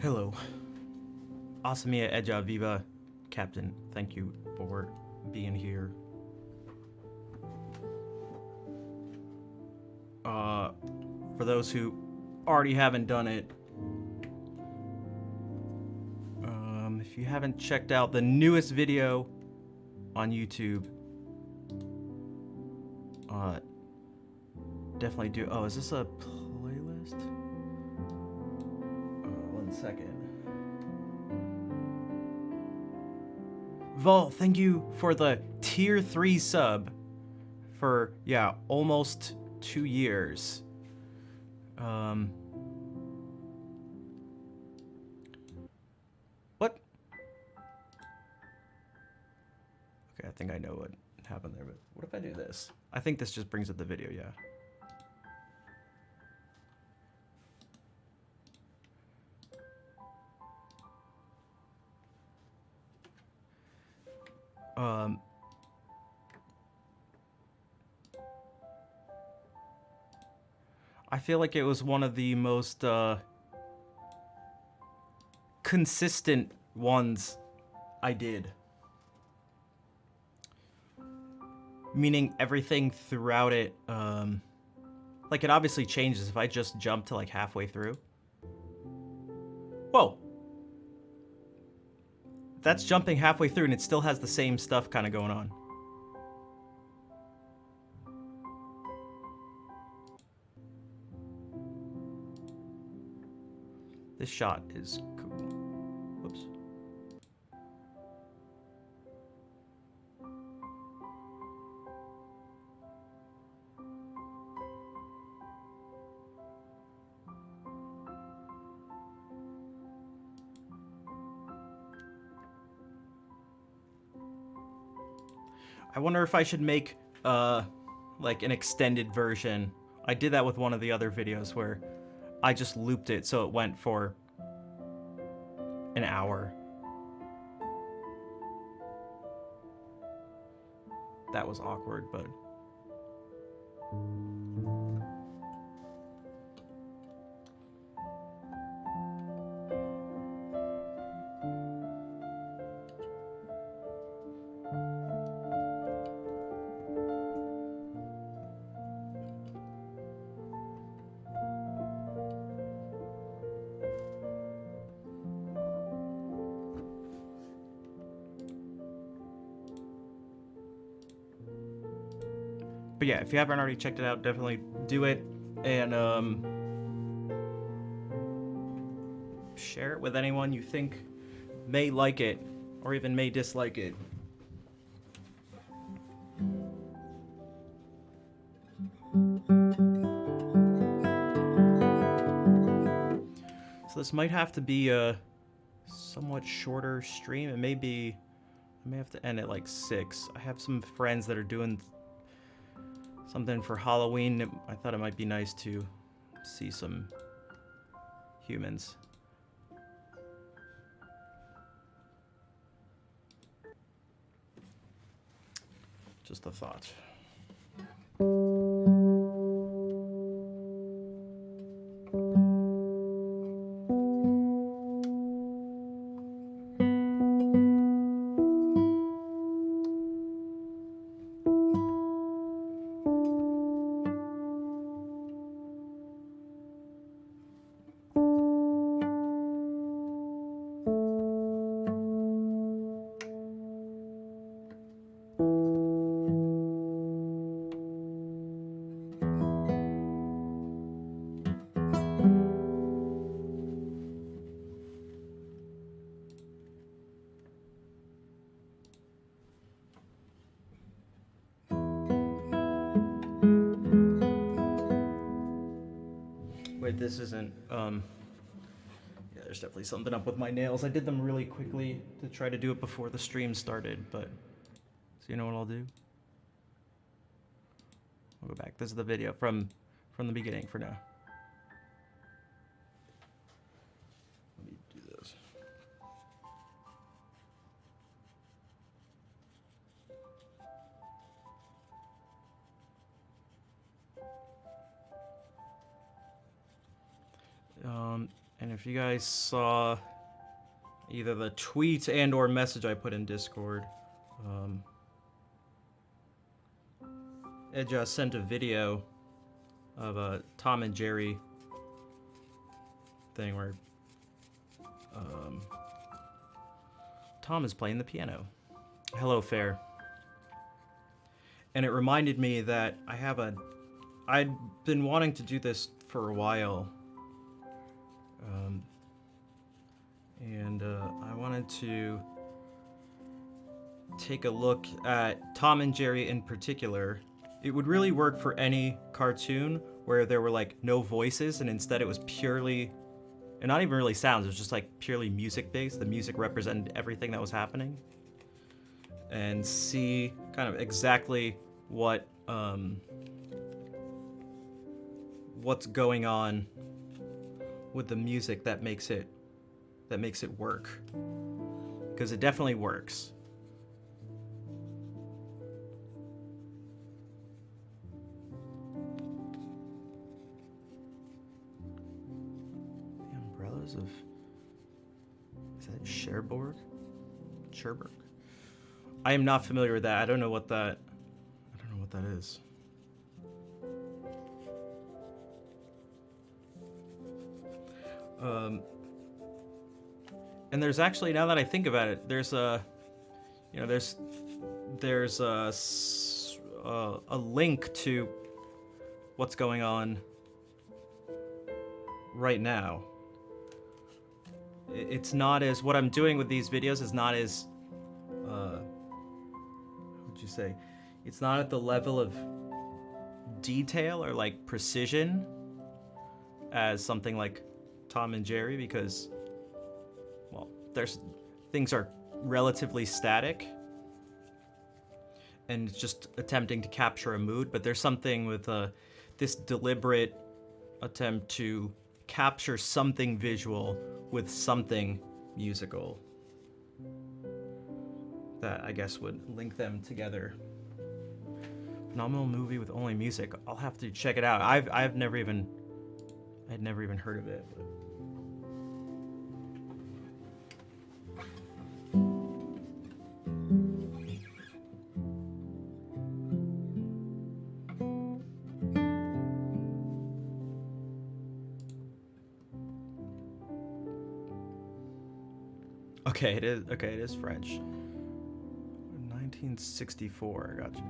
Hello. Asamia Eja Viva, Captain. Thank you for being here. For those who already haven't done it, if you haven't checked out the newest video on YouTube, definitely do. Oh, is this a playlist? 1 second. Vol, thank you for the tier 3 sub for, almost 2 years. What? Okay, I think I know what happened there, but what if I do this? I think this just brings up the video, yeah. I feel like it was one of the most consistent ones I did. Meaning everything throughout it, like it obviously changes if I just jump to like halfway through. Whoa. That's jumping halfway through and it still has the same stuff kind of going on. This shot is cool. Whoops. I wonder if I should make like an extended version. I did that with one of the other videos where I just looped it so it went for an hour. That was awkward, but yeah, if you haven't already checked it out, definitely do it and share it with anyone you think may like it or even may dislike it. this might have to be a somewhat shorter stream. I may have to end at like 6. I have some friends that are doing something for Halloween. I thought it might be nice to see some humans. Just a thought. Wait, this isn't, yeah, there's definitely something up with my nails. I did them really quickly to try to do it before the stream started, but, so you know what I'll do? I'll go back. This is the video from the beginning for now. Let me do this. And if you guys saw either the tweet and or message I put in Discord, Ed just sent a video of a Tom and Jerry thing where Tom is playing the piano. Hello, Fair. And it reminded me that I'd been wanting to do this for a while. I wanted to take a look at Tom and Jerry in particular. It would really work for any cartoon where there were like no voices and instead it was purely, and not even really sounds, it was just like purely music based. The music represented everything that was happening. And see kind of exactly what's going on with the music that makes it work, because it definitely works. The umbrellas of, is that Cherbourg? I am not familiar with that. I don't know what that is. And there's actually, now that I think about it, there's a link to what's going on right now. It's not as, what I'm doing with these videos is not as, what would you say? It's not at the level of detail or like precision as something like Tom and Jerry, because, well, things are relatively static and it's just attempting to capture a mood, but there's something with this deliberate attempt to capture something visual with something musical that I guess would link them together. Phenomenal movie with only music. I'll have to check it out. I'd never even heard of it. But. Okay, it is. Okay, it is French. 1964. I got you.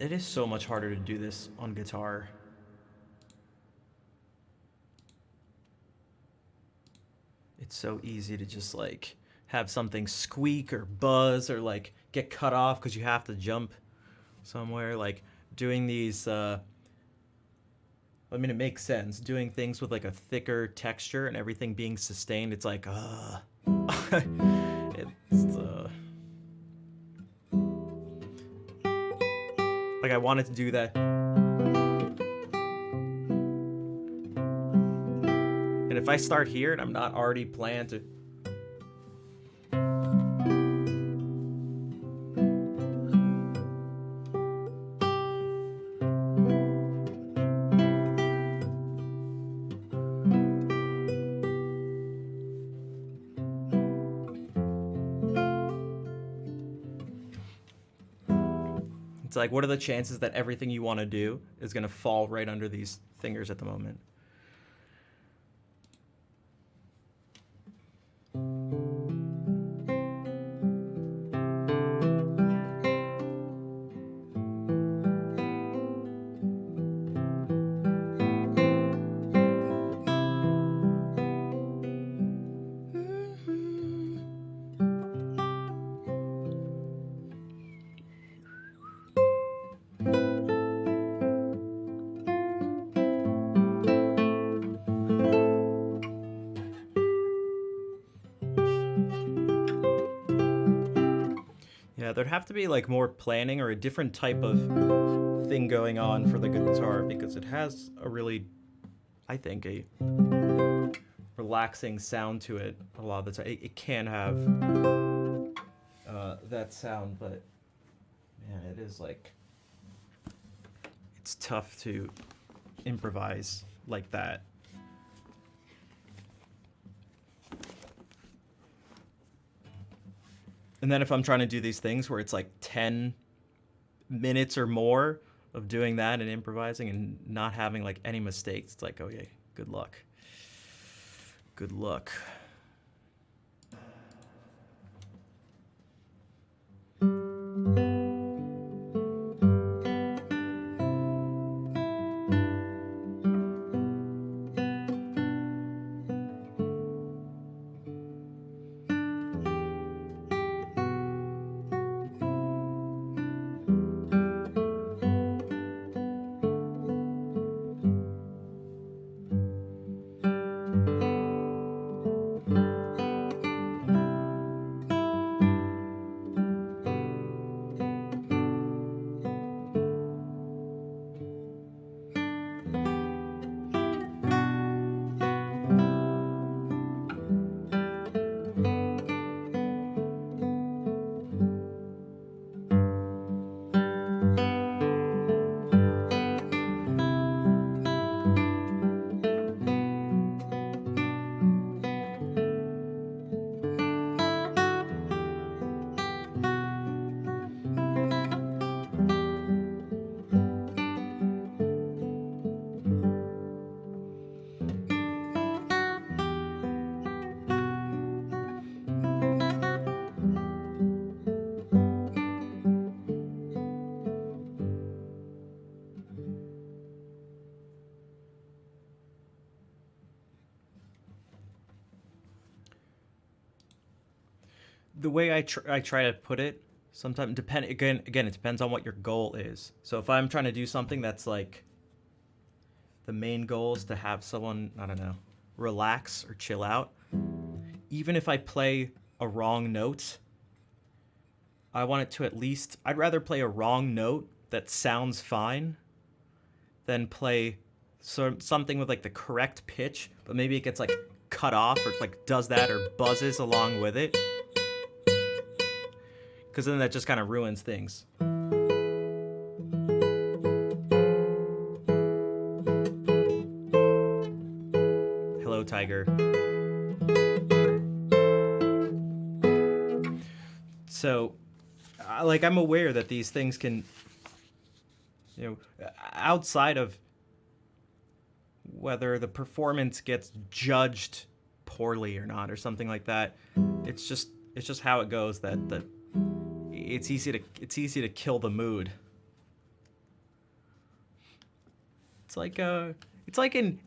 it is so much harder to do this on guitar. It's so easy to just like have something squeak or buzz or like get cut off because you have to jump somewhere. Like doing these, I mean, it makes sense. Doing things with like a thicker texture and everything being sustained, it's like, it's, like I wanted to do that. And if I start here and I'm not already planned to... It's like, what are the chances that everything you want to do is going to fall right under these fingers at the moment? Yeah, there'd have to be like more planning or a different type of thing going on for the guitar because it has a really, I think, a relaxing sound to it a lot of the time. It can have that sound, but man, it is like, it's tough to improvise like that. And then if I'm trying to do these things where it's like 10 minutes or more of doing that and improvising and not having like any mistakes, it's like, okay, good luck. Good luck. The way I try to put it, sometimes again it depends on what your goal is. So if I'm trying to do something that's like the main goal is to have someone, I don't know, relax or chill out, even if I play a wrong note, I want it to at least, I'd rather play a wrong note that sounds fine than play something with like the correct pitch, but maybe it gets like cut off or like does that or buzzes along with it. Because then that just kind of ruins things. Hello, Tiger. So, like, I'm aware that these things can, you know, outside of whether the performance gets judged poorly or not or something like that, it's just how it goes that it's easy to kill the mood. it's like in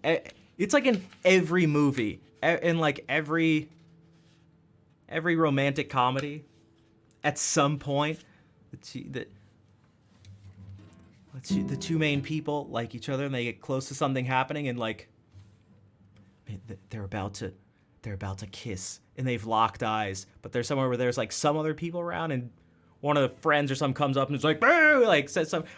it's like in every movie, in like every romantic comedy. At some point, the two main people like each other and they get close to something happening and like they're about to kiss and they've locked eyes, but there's somewhere where there's like some other people around and one of the friends or something comes up and is like, "Boo!" like says something,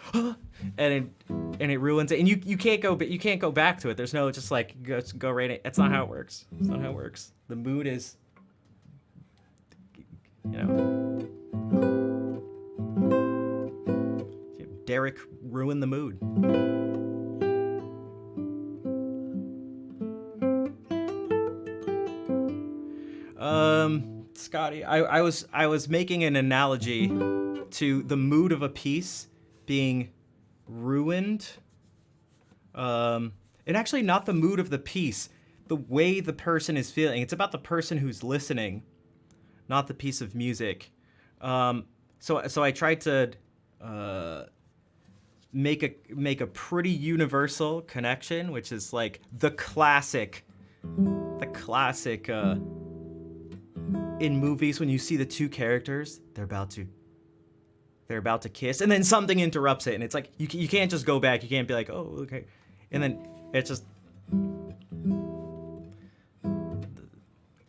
and it ruins it, and you can't go back to it. There's no just like go right in. That's not how it works. It's not how it works. The mood is, you know, Derek ruined the mood. Scotty, I was making an analogy to the mood of a piece being ruined. And actually not the mood of the piece, the way the person is feeling. It's about the person who's listening, not the piece of music. So I tried to make a pretty universal connection, which is like the classic in movies when you see the two characters, they're about to kiss, and then something interrupts it, and it's like you can't just go back. You can't be like, oh, okay, and then it's just, and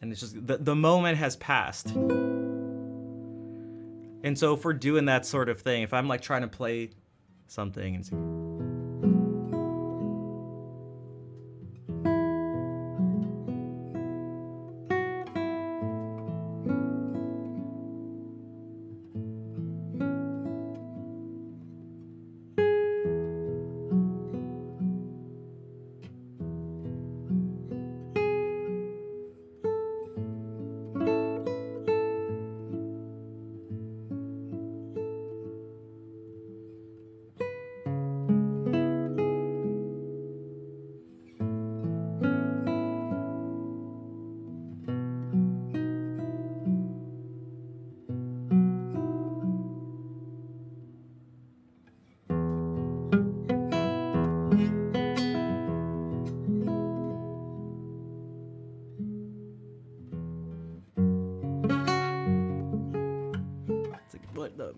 it's just the moment has passed. And so if we're doing that sort of thing, if I'm like trying to play something and what the.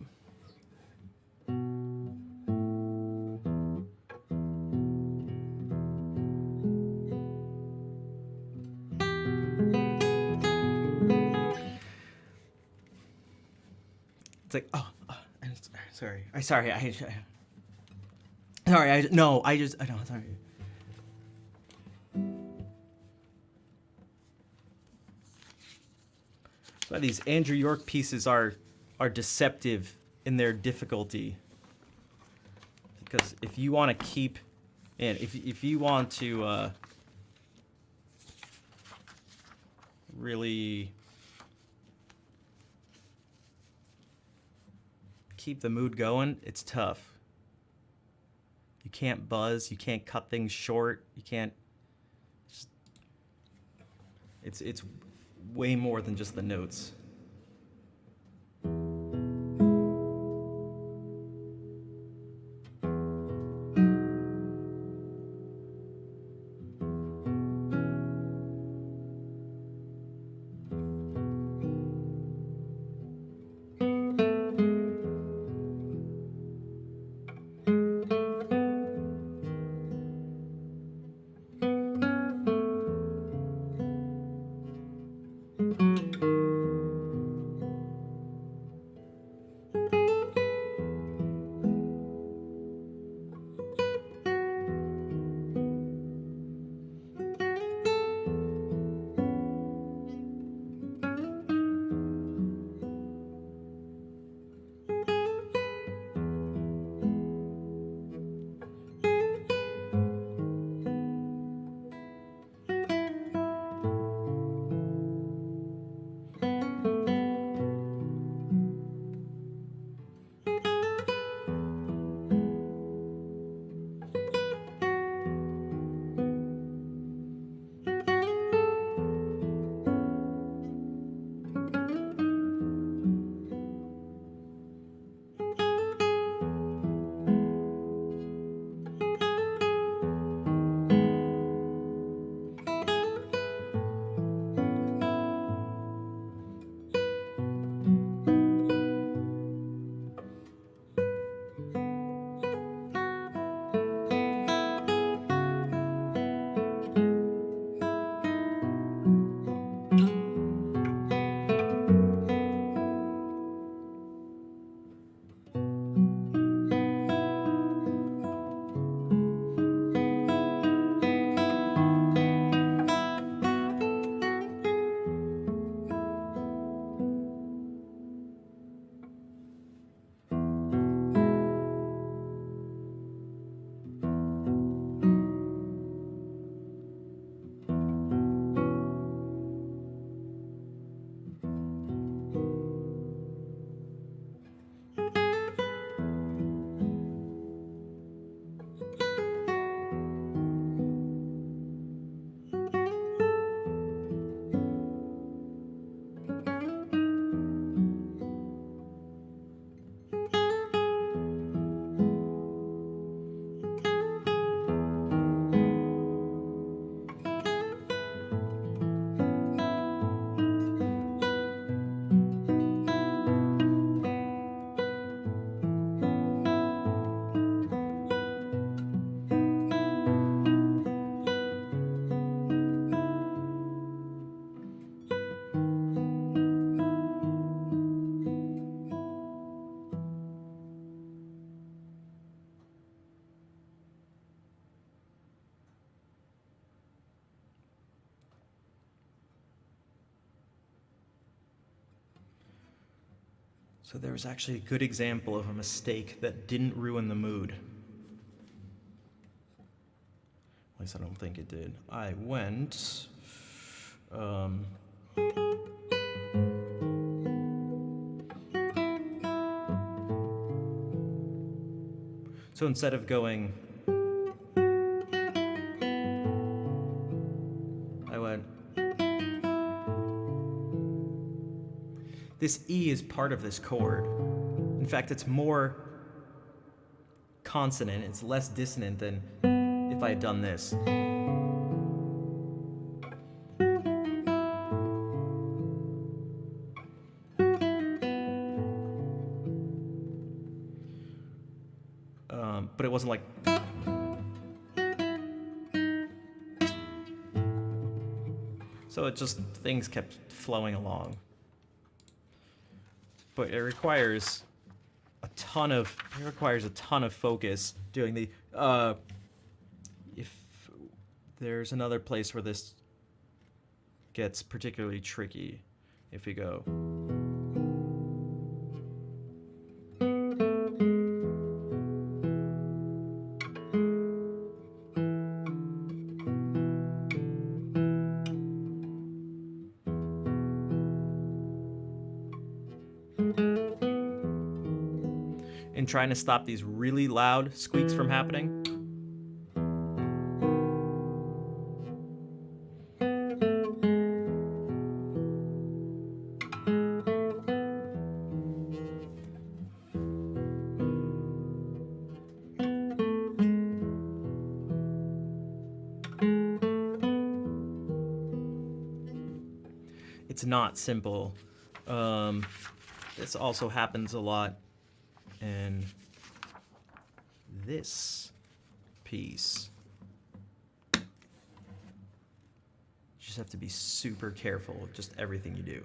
It's like, oh, sorry. Sorry. I don't. Sorry. So these Andrew York pieces are deceptive in their difficulty, because if you want to keep, and if you want to really keep the mood going, it's tough. You can't buzz, you can't cut things short, you can't. It's way more than just the notes. So there was actually a good example of a mistake that didn't ruin the mood. At least I don't think it did. I went... So instead of going... I went... This E is part of this chord. In fact, it's more consonant. It's less dissonant than if I had done this. But it wasn't like... So it just, things kept flowing along. But it requires a ton of focus doing the if there's another place where this gets particularly tricky. If we go and trying to stop these really loud squeaks from happening. It's not simple. This also happens a lot in this piece. You just have to be super careful with just everything you do.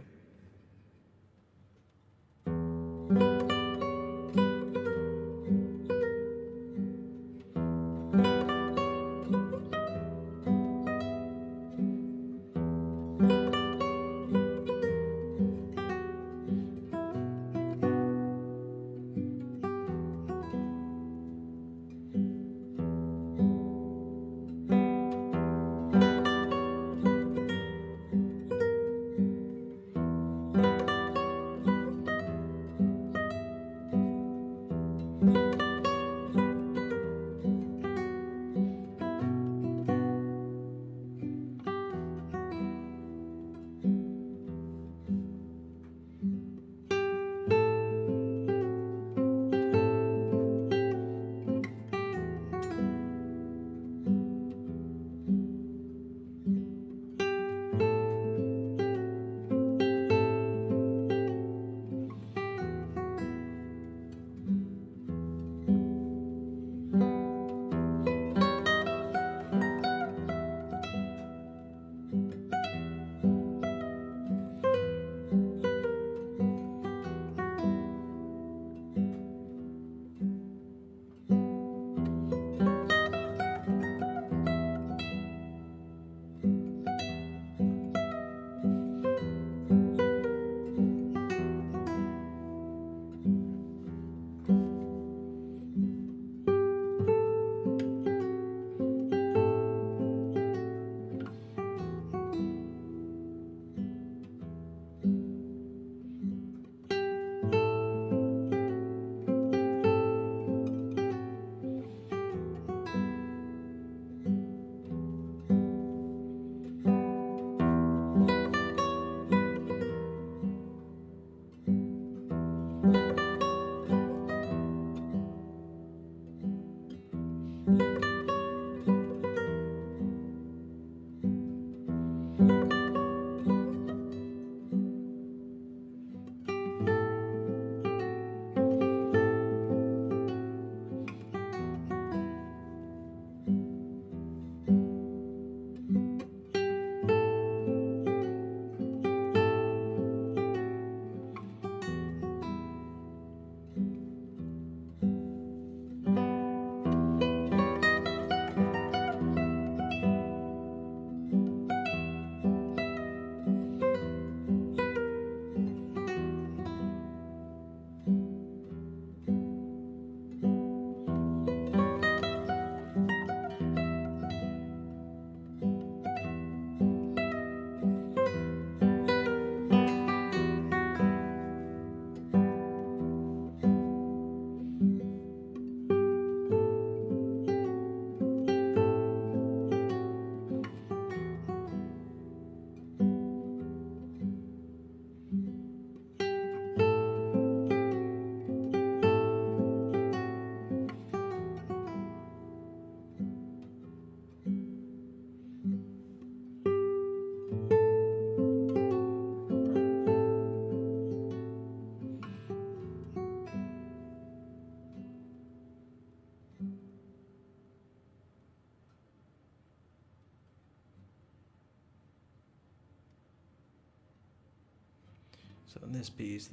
So in this piece,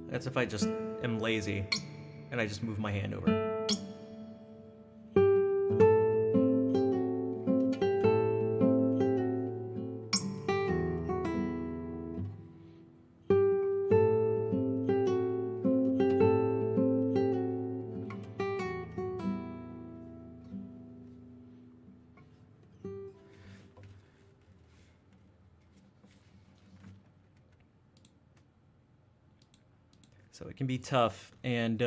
that's if I just am lazy and I just move my hand over. So it can be tough and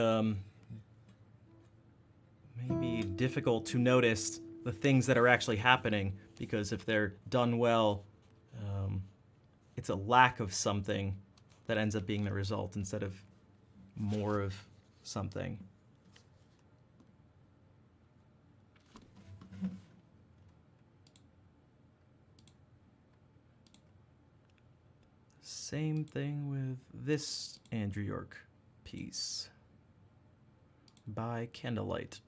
maybe difficult to notice the things that are actually happening, because if they're done well, it's a lack of something that ends up being the result instead of more of something. Same thing with this Andrew York piece by Candlelight.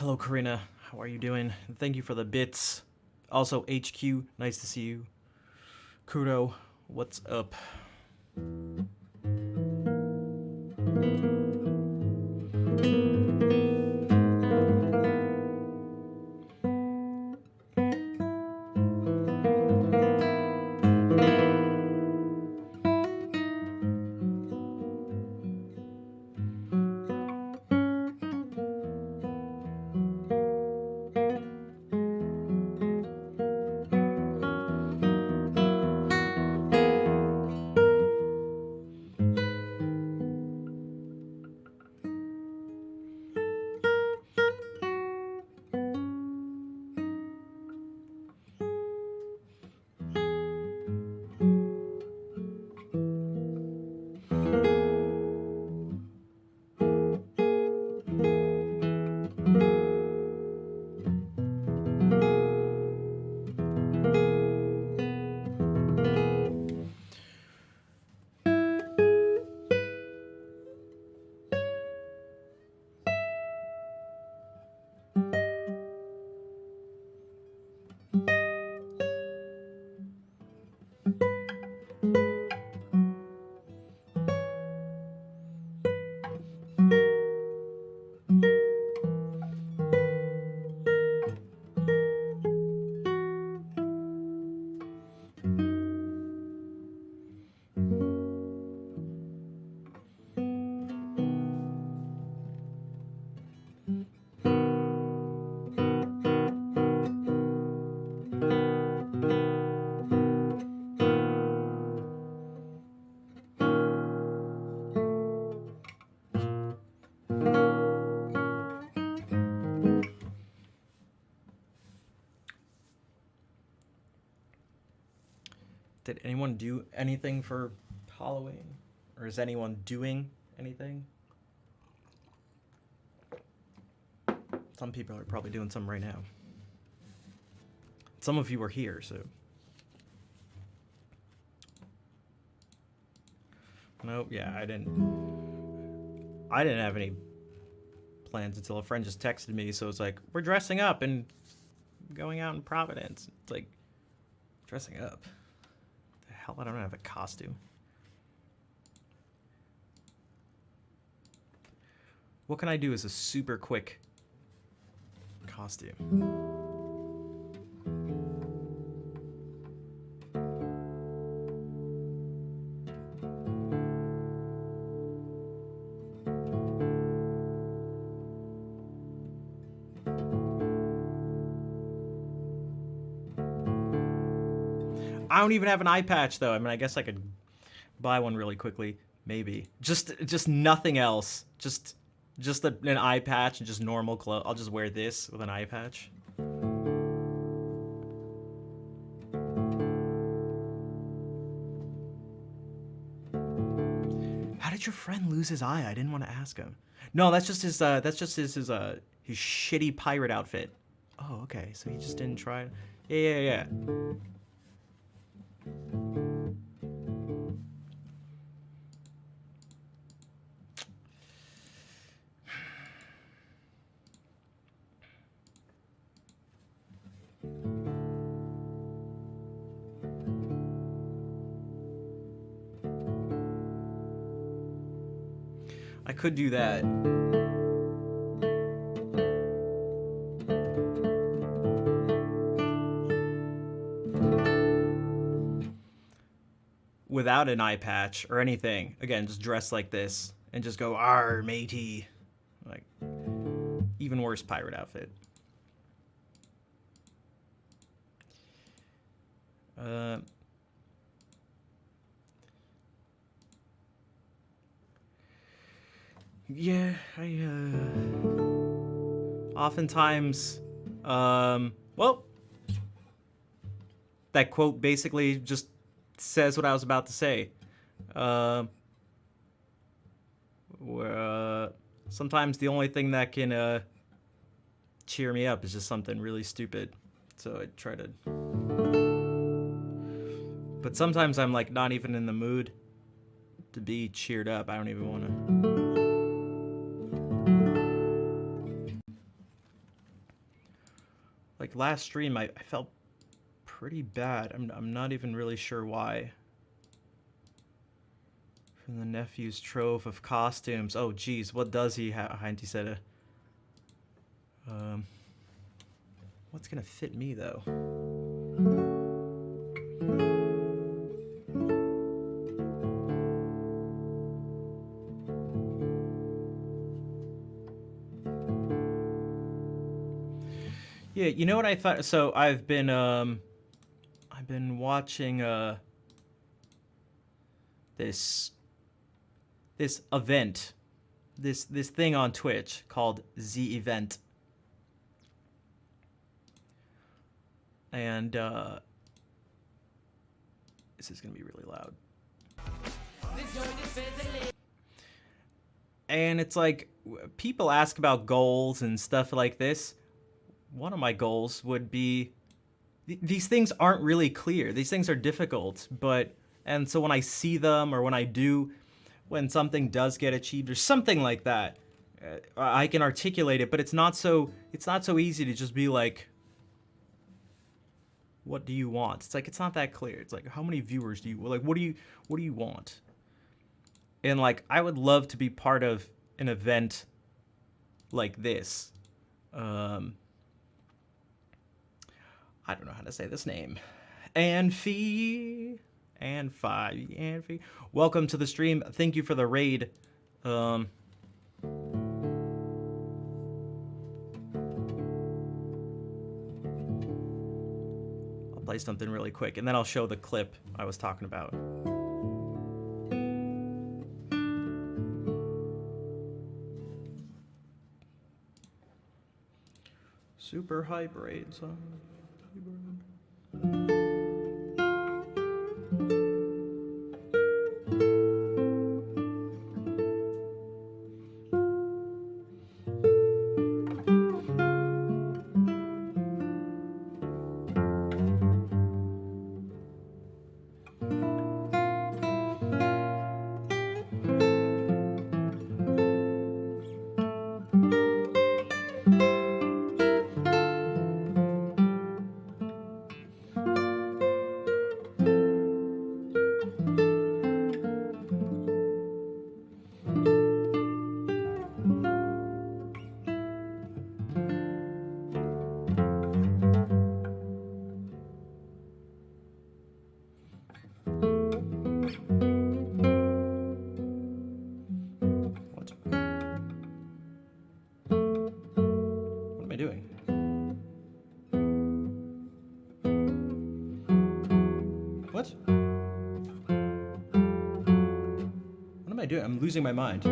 Hello, Karina. How are you doing? Thank you for the bits. Also, HQ, nice to see you. Kudo, what's up? Did anyone do anything for Halloween? Or is anyone doing anything? Some people are probably doing something right now. Some of you are here, so. Nope, yeah, I didn't have any plans until a friend just texted me, so it's like, we're dressing up and going out in Providence. It's like, dressing up? The hell, I don't have a costume. What can I do as a super quick costume? I don't even have an eye patch though. I mean, I guess I could buy one really quickly, maybe. Just nothing else. Just an eye patch and just normal clothes. I'll just wear this with an eye patch. How did your friend lose his eye? I didn't want to ask him. No, that's just his his shitty pirate outfit. Oh, okay. So he just didn't try. Yeah. I could do that. Without an eye patch or anything. Again, just dress like this and just go, "Arr, matey." Like, even worse pirate outfit. Yeah, oftentimes, well, that quote basically just says what I was about to say. Sometimes the only thing that can cheer me up is just something really stupid. So I try to. But sometimes I'm like not even in the mood to be cheered up. I don't even want to. Like last stream, I felt pretty bad. I'm not even really sure why. From the nephew's trove of costumes. Oh, geez, what does he have? He said, what's gonna fit me though? Yeah, you know what I thought? So I've been watching this event, this thing on Twitch called Z Event, and this is gonna be really loud. And it's like people ask about goals and stuff like this. One of my goals would be, these things aren't really clear. These things are difficult, and so when I see them or when something does get achieved or something like that, I can articulate it, but it's not so easy to just be like, what do you want? It's like, it's not that clear. It's like, how many viewers do you, like, what do you want? And like, I would love to be part of an event like this. I don't know how to say this name. Anfi. Welcome to the stream. Thank you for the raid. I'll play something really quick, and then I'll show the clip I was talking about. Super hype raids. I'm losing my mind.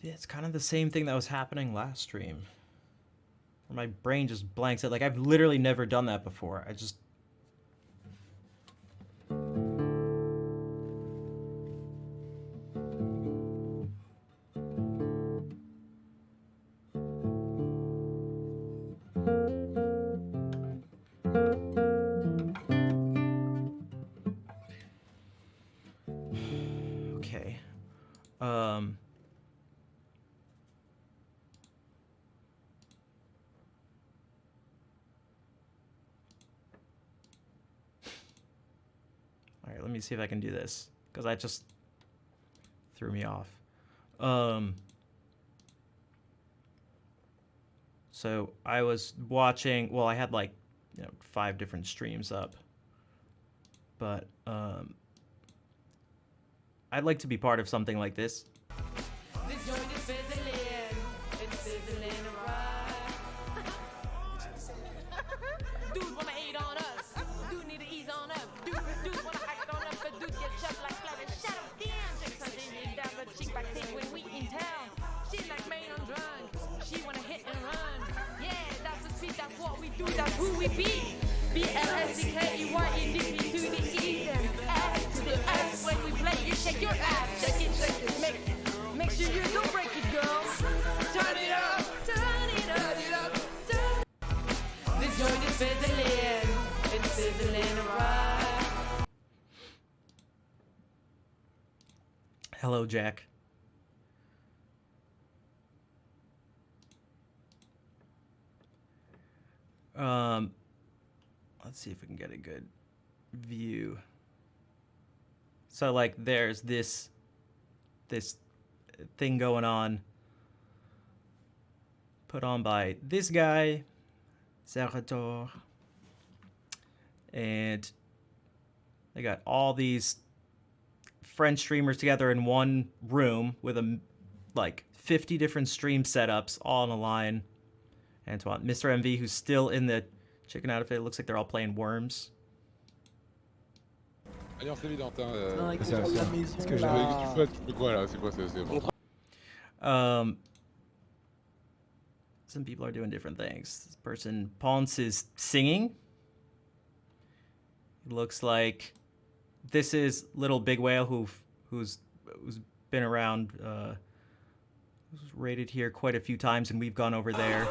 it's kind of the same thing that was happening last stream. Where my brain just blanks out. Like, I've literally never done that before. I just... Okay. All right, let me see if I can do this, because that just threw me off. So I was watching, well, I had like, 5 different streams up, but I'd like to be part of something like this. This joint is fizzling, it's sizzling right. Dude wanna hate on us, dude need to ease on up, dude wanna act on us, but dude get shoved like flat shut up. Damn, chicks are digging down the cheek back seat when we in town. She like main on drunk, she wanna hit and run. Yeah, that's the speed, that's what we do, that's who we be. B-L-S-C-K-E-Y-E-D-P to the E and S to the S. When we play, you shake your ass, shake it, make sure you don't break it, girl. Turn it up, turn it up, turn it up, turn. This joint is fizzling, it's sizzling right. Hello, Jack. Let's see if we can get a good view. So like there's this thing going on, put on by this guy, Zerator, and they got all these French streamers together in one room with like 50 different stream setups all on a line. Antoine, Mr. MV, who's still in the chicken outfit. It looks like they're all playing Worms. Alliance évidente, hein. C'est la maison. Qu'est-ce que tu fais? Tu fais quoi là? C'est quoi? C'est bon. Some people are doing different things. This person, Ponce, is singing. It looks like this is Little Big Whale, who's been around, who's raided here quite a few times, and we've gone over there.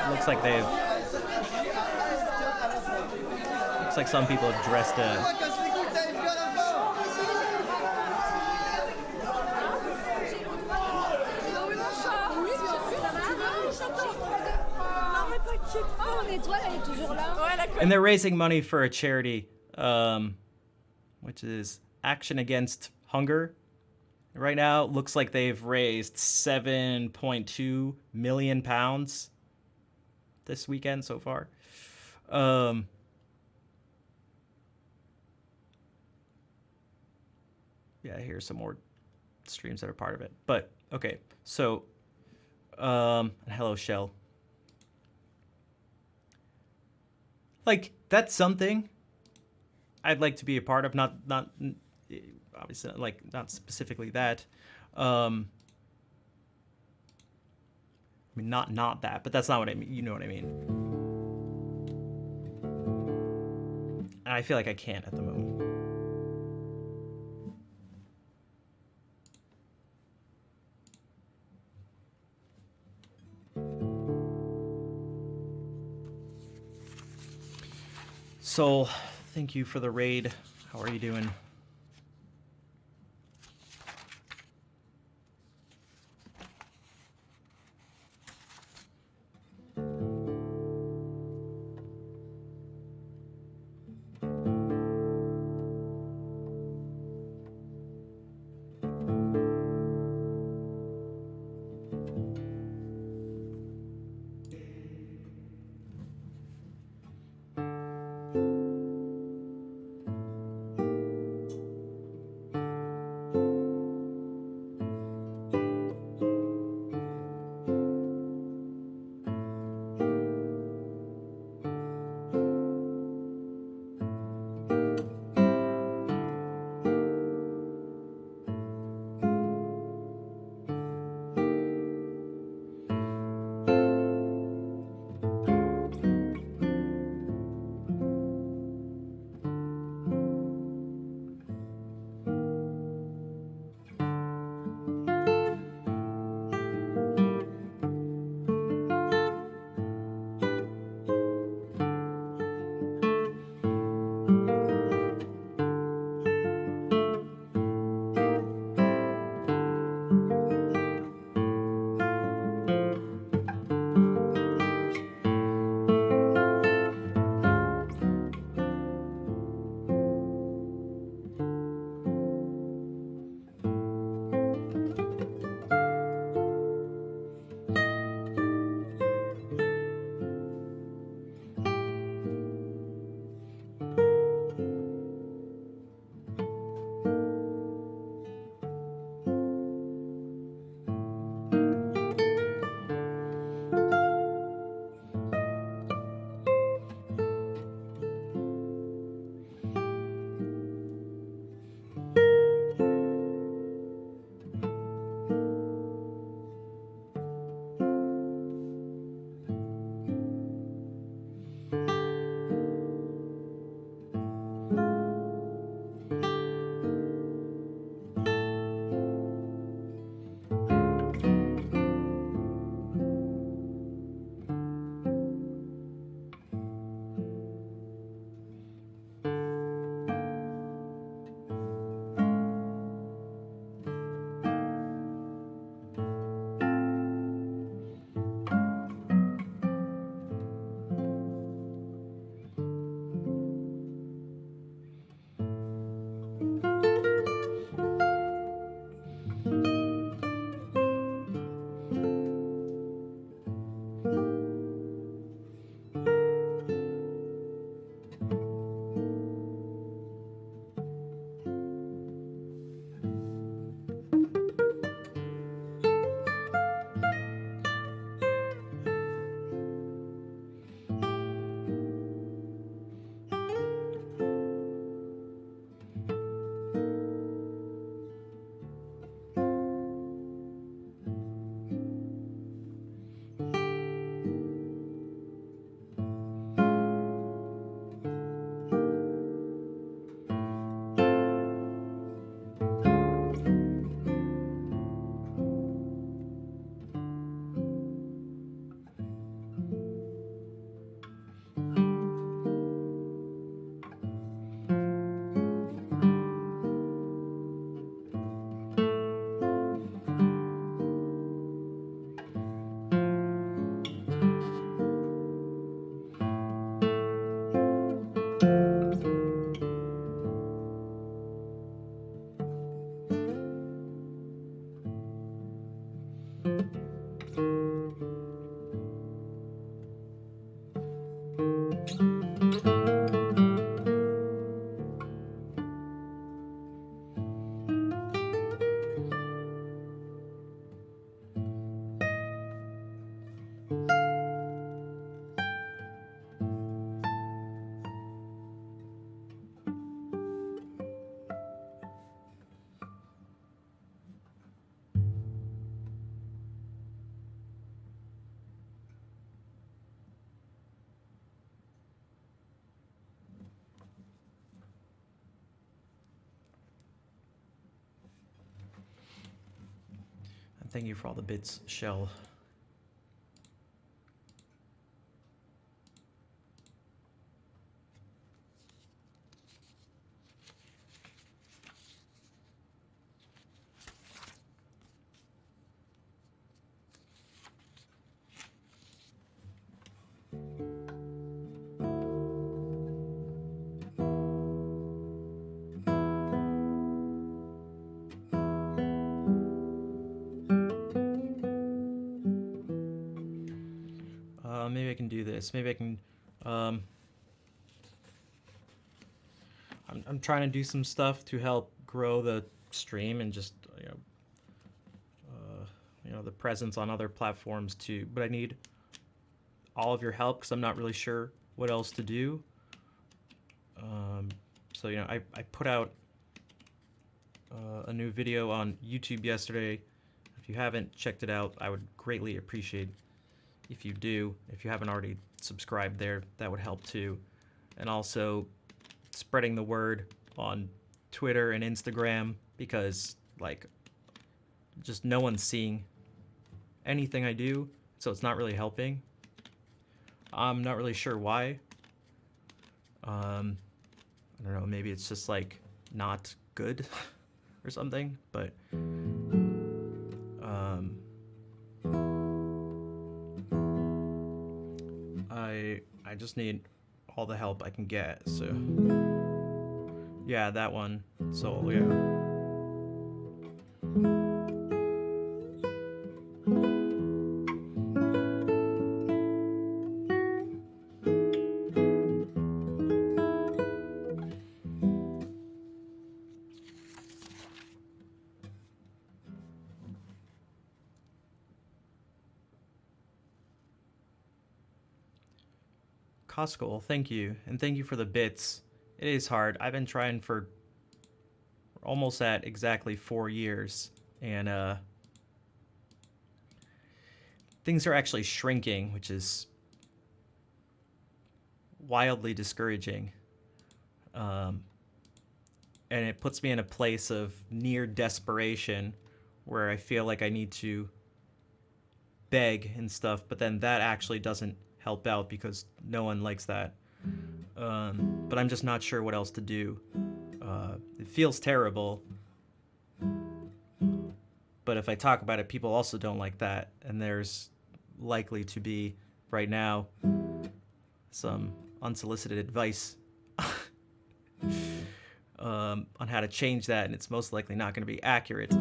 Looks like some people have dressed and they're raising money for a charity, which is Action Against Hunger. Right now, it looks like they've raised £7.2 million this weekend so far. Yeah, here's some more streams that are part of it. But okay, so hello, Shell. Like, that's something I'd like to be a part of. Not obviously, like, not specifically that. I mean, not that, but that's not what I mean. You know what I mean. And I feel like I can't at the moment. Soul, thank you for the raid. How are you doing? Thank you for all the bits, Shell. Maybe I can do this. Maybe I can. I'm trying to do some stuff to help grow the stream and just the presence on other platforms too. But I need all of your help because I'm not really sure what else to do. So I put out a new video on YouTube yesterday. If you haven't checked it out, I would greatly appreciate if you do. If you haven't already subscribed there, that would help too. And also spreading the word on Twitter and Instagram, because like just no one's seeing anything I do, so it's not really helping. I'm not really sure why. I don't know, maybe it's just like not good or something, but I just need all the help I can get. So yeah, that one. So yeah. Costco, thank you, and thank you for the bits. It is hard. I've been trying for almost at exactly 4 years, and things are actually shrinking, which is wildly discouraging. And it puts me in a place of near desperation where I feel like I need to beg and stuff, but then that actually doesn't help out because no one likes that. But I'm just not sure what else to do. It feels terrible, but if I talk about it, people also don't like that, and there's likely to be right now some unsolicited advice on how to change that, and it's most likely not going to be accurate.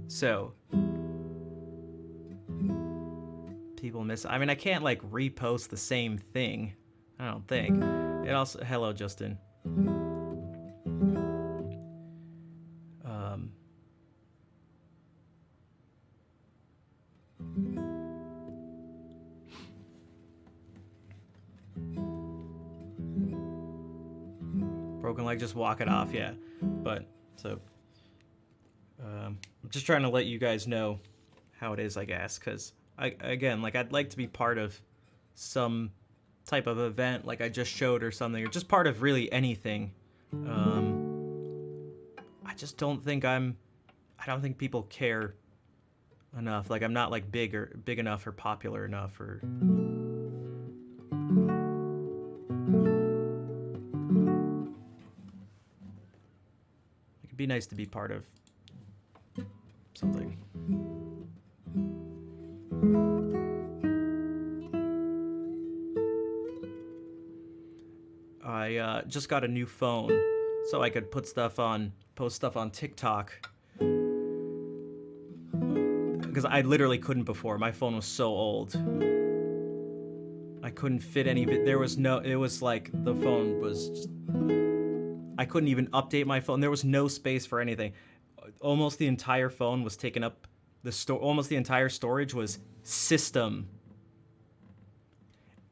So people miss. I mean, I can't like repost the same thing. I don't think. It also. Hello, Justin. Broken leg, just walk it off, yeah. But so, I'm just trying to let you guys know how it is, I guess, because again, like I'd like to be part of some type of event, like I just showed or something, or just part of really anything. I just don't think I don't think people care enough. Like I'm not like big enough or popular enough or. It'd be nice to be part of something. I just got a new phone, so I could post stuff on TikTok. Because I literally couldn't before. My phone was so old. I couldn't fit any of it. It was like the phone was just, I couldn't even update my phone. There was no space for anything. Almost the entire phone was taken up. Almost the entire storage was system.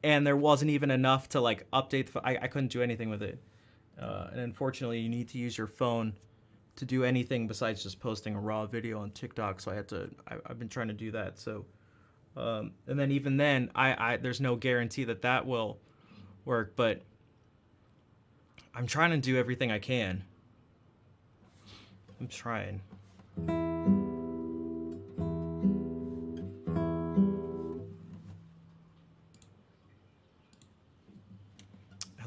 And there wasn't even enough to like update. I couldn't do anything with it. And unfortunately, you need to use your phone to do anything besides just posting a raw video on TikTok. So I've been trying to do that. So, and then even then, there's no guarantee that will work. But I'm trying to do everything I can. I'm trying.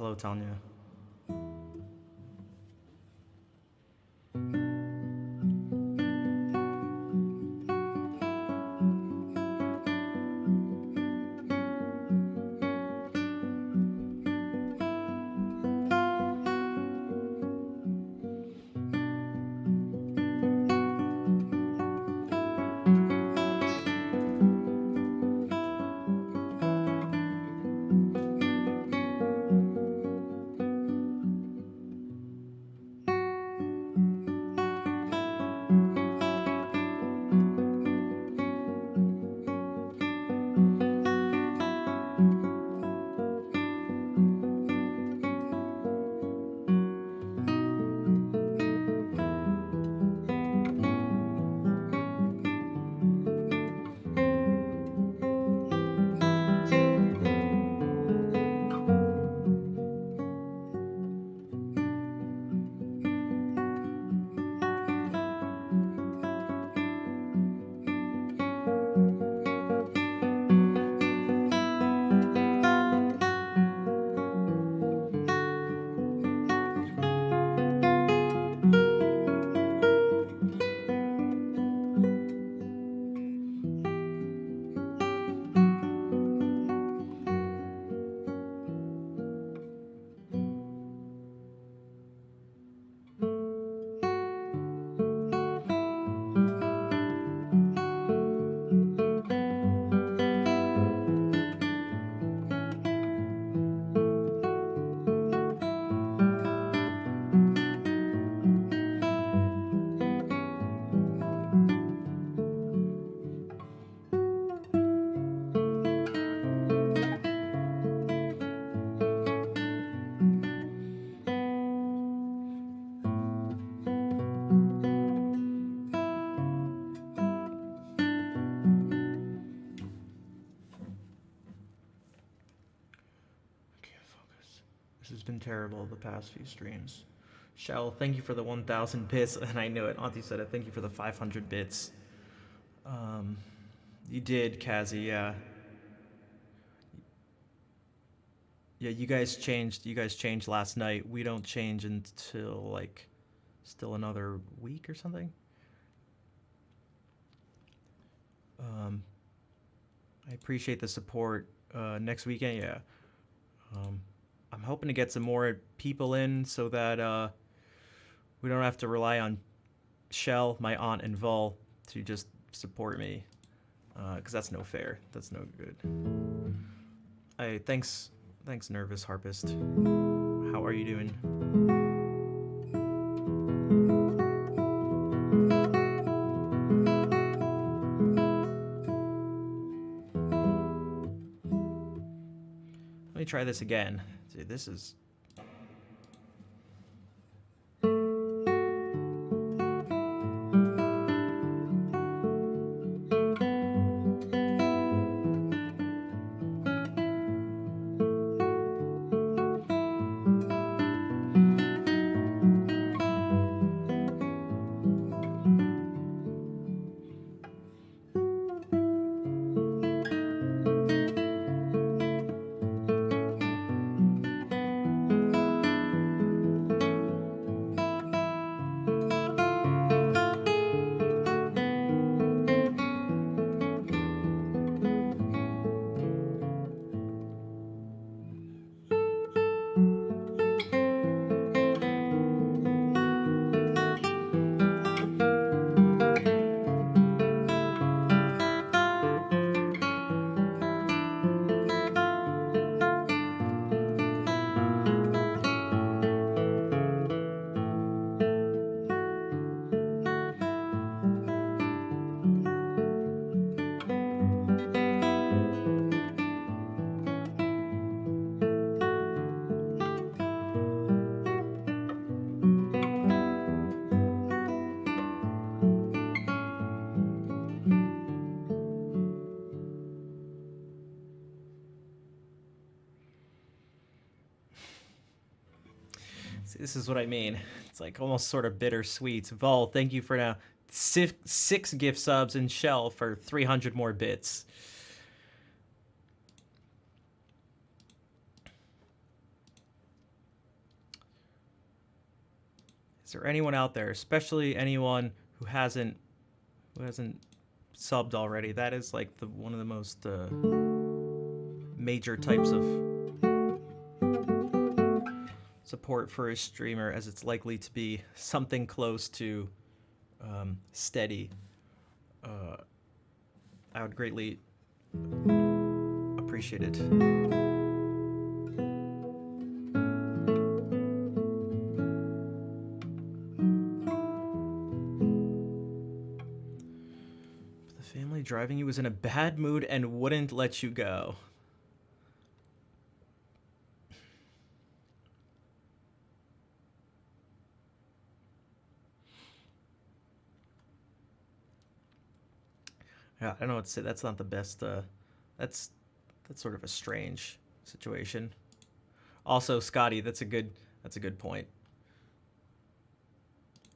Hello, Tanya. This has been terrible the past few streams. Shell, thank you for the 1,000 bits, and I knew it. Auntie said it. Thank you for the 500 bits. You did, Kazi. Yeah. Yeah, you guys changed. You guys changed last night. We don't change until like still another week or something. I appreciate the support. Next weekend, yeah. I'm hoping to get some more people in so that we don't have to rely on Shell, my aunt, and Vol to just support me, because that's no fair. That's no good. Hey, thanks, Nervous Harpist. How are you doing? Let me try this again. Dude, this is... This is what I mean. It's like almost sort of bittersweet. Vol, thank you for now 6 gift subs, and Shell for 300 more bits. there anyone out there, especially anyone who hasn't subbed already? That is like one of the most major types of support for a streamer, as it's likely to be something close to steady. I would greatly appreciate it. The family driving you was in a bad mood and wouldn't let you go. Yeah, I don't know what to say. That's not the best. That's sort of a strange situation. Also, Scotty, that's a good point.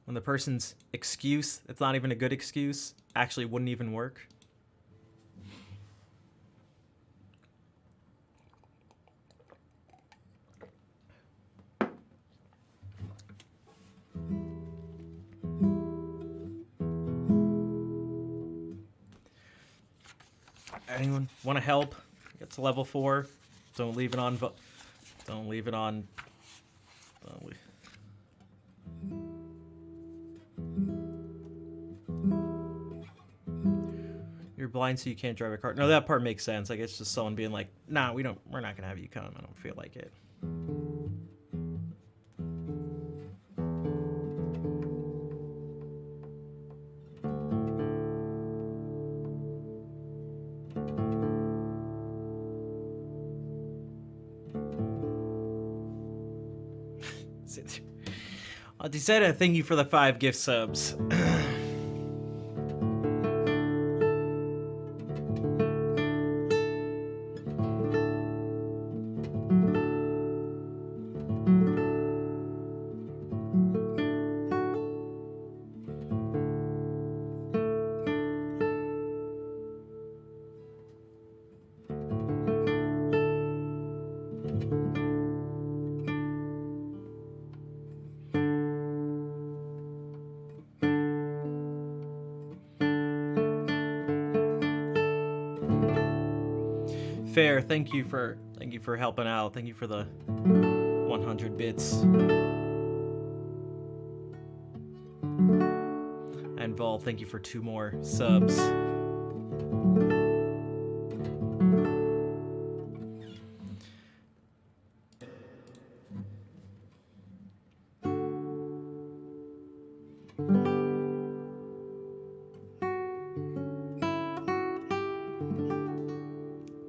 When the person's excuse, it's not even a good excuse, actually wouldn't even work. Anyone want to help? Get to level 4. Don't leave it on. Don't leave it on. You're blind, so you can't drive a car. No, that part makes sense. Like, it's just someone being like, "Nah, we're not gonna have you come. I don't feel like it." I decided to thank you for the 5 gift subs. Fair, thank you for helping out. Thank you for the 100 bits. And Vol, thank you for 2 more subs.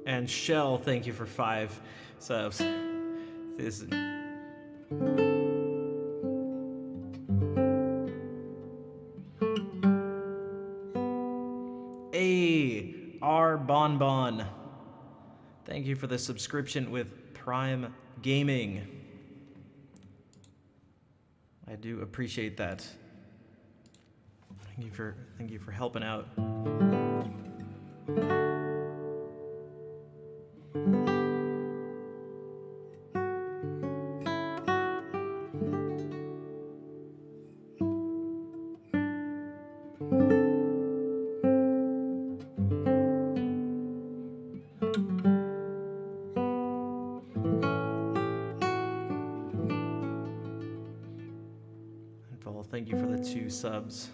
And Shell, thank you for 5 subs. This is... Hey, R Bonbon. Thank you for the subscription with Prime Gaming. I do appreciate that. Thank you for helping out. Thank you for the 2 subs.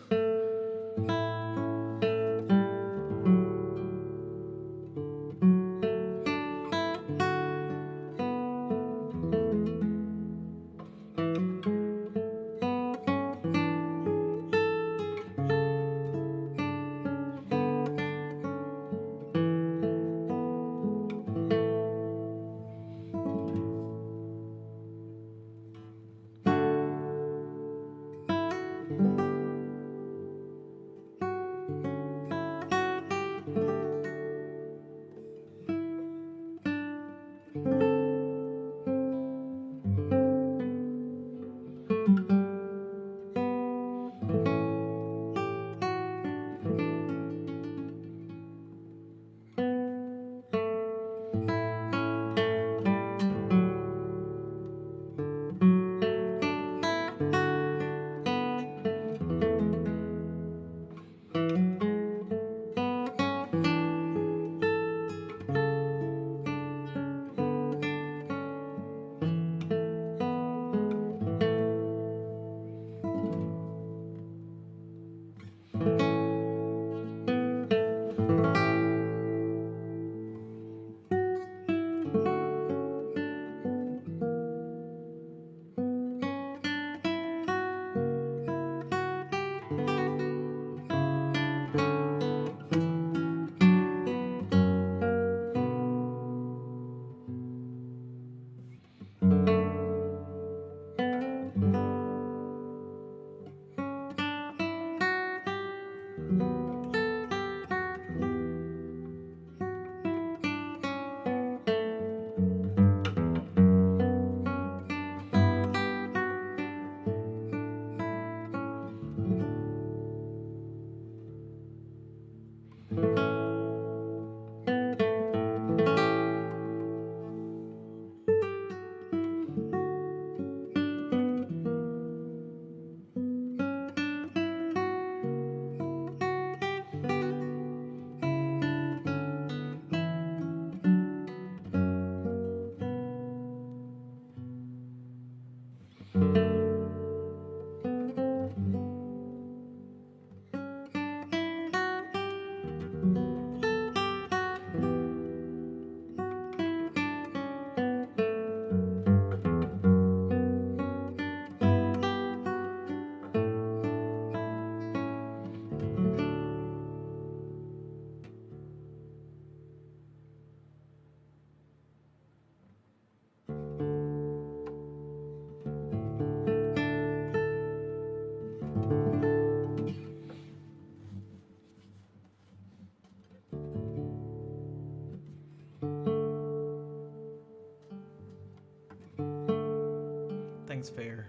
Seems fair.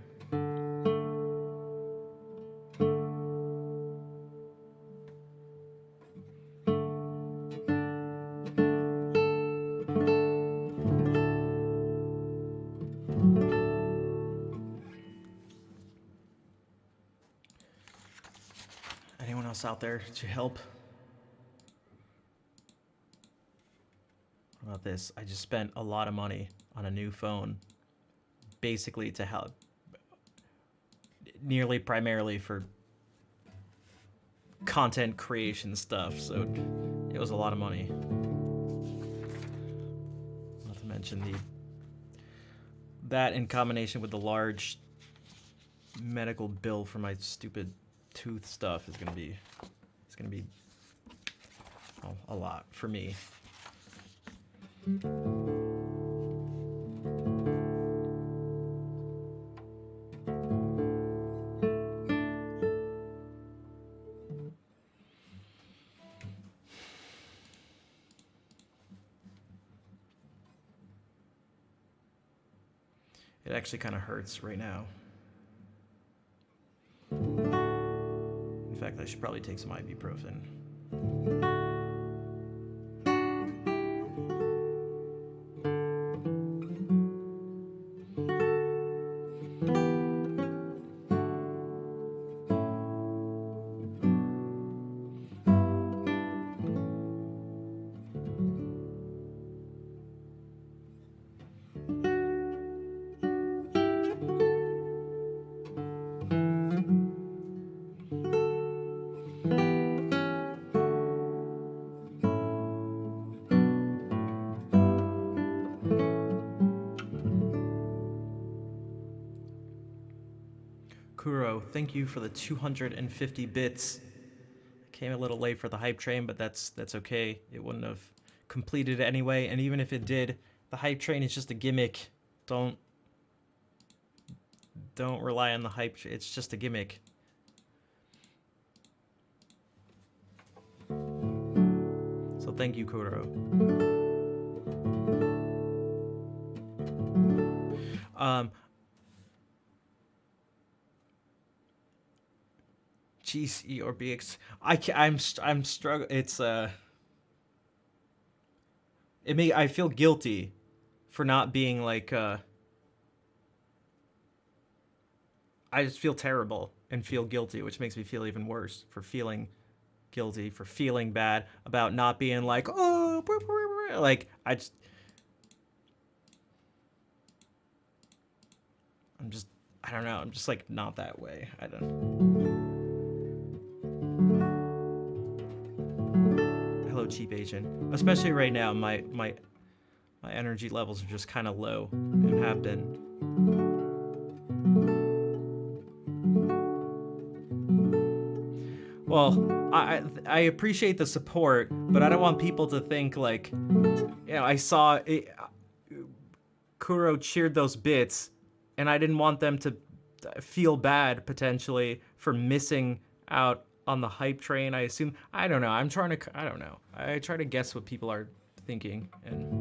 Anyone else out there to help? What about this? I just spent a lot of money on a new phone, basically to help, nearly primarily for content creation stuff, so it was a lot of money. Not to mention that in combination with the large medical bill for my stupid tooth stuff is gonna be, well, a lot for me. It actually kind of hurts right now. In fact, I should probably take some ibuprofen. Kuro, thank you for the 250 bits. Came a little late for the hype train, but that's okay. It wouldn't have completed anyway, and even if it did, the hype train is just a gimmick. Don't rely on the hype. It's just a gimmick. So thank you, Kuro. GC or BX. I'm struggling. It's I feel guilty for not being like I just feel terrible and feel guilty, which makes me feel even worse for feeling guilty, for feeling bad about not being like, oh, like I don't know. I'm just like not that way. I don't. Hello, Cheap Agent. Especially right now, my energy levels are just kind of low and have been. Well, I appreciate the support, but I don't want people to think like, I saw it, Kuro cheered those bits, and I didn't want them to feel bad potentially for missing out on the hype train. I assume, I don't know. I don't know. I try to guess what people are thinking, and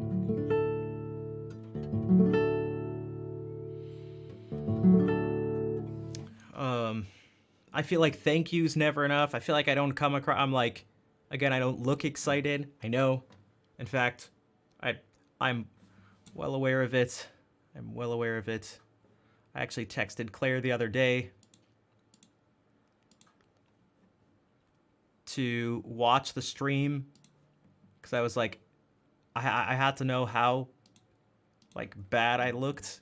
I feel like thank you's never enough. I feel like I don't come across. I'm like, again, I don't look excited. I know. In fact, I'm well aware of it. I'm well aware of it. I actually texted Claire the other day to watch the stream because I was like, I had to know how like bad I looked,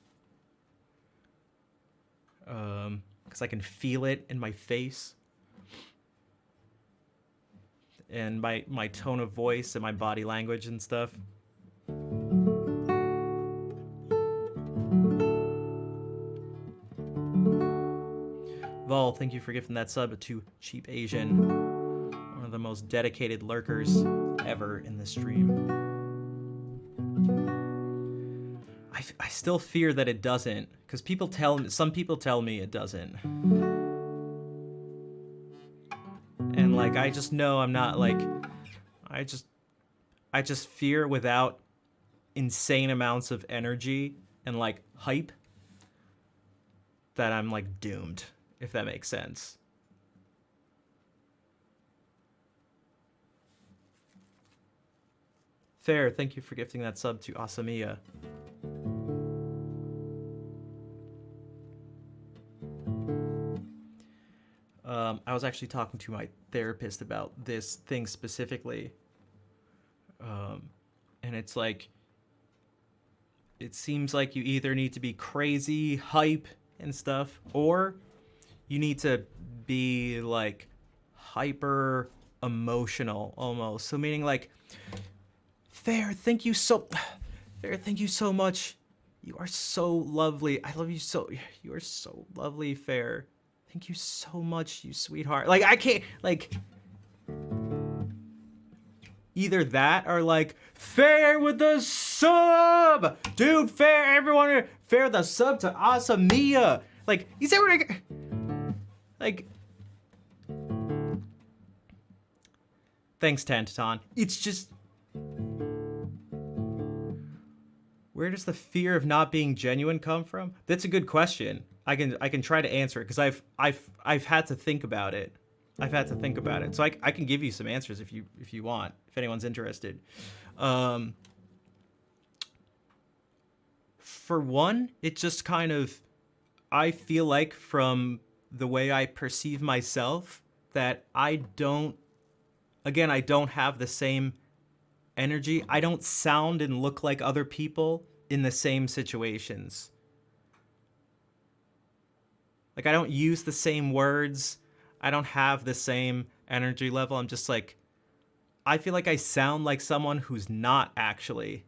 because I can feel it in my face and my tone of voice and my body language and stuff. Vol, thank you for gifting that sub to Cheap Asian, one of the most dedicated lurkers ever in the stream. I still fear that it doesn't, because some people tell me it doesn't. And like, I just know I'm not like, I just fear without insane amounts of energy and like hype that I'm like doomed, if that makes sense. Fair, thank you for gifting that sub to Asamiya. I was actually talking to my therapist about this thing specifically. And it's like, it seems like you either need to be crazy, hype, and stuff, or you need to be like hyper emotional almost. So meaning like, Fair, thank you so much. You are so lovely. I love you so. You are so lovely, Fair. Thank you so much, you sweetheart. Like, I can't, like, either that or like, Fair with the sub! Dude, Fair, everyone, Fair the sub to Asamiya. Like, is that what I, like, thanks, Tantaton. It's just, where does the fear of not being genuine come from? That's a good question. I can try to answer it because I've had to think about it. I've had to think about it. So I can give you some answers if you want, if anyone's interested. For one, it just kind of, I feel like from the way I perceive myself that I don't have the same energy. I don't sound and look like other people in the same situations. Like, I don't use the same words. I don't have the same energy level. I'm just like, I feel like I sound like someone who's not actually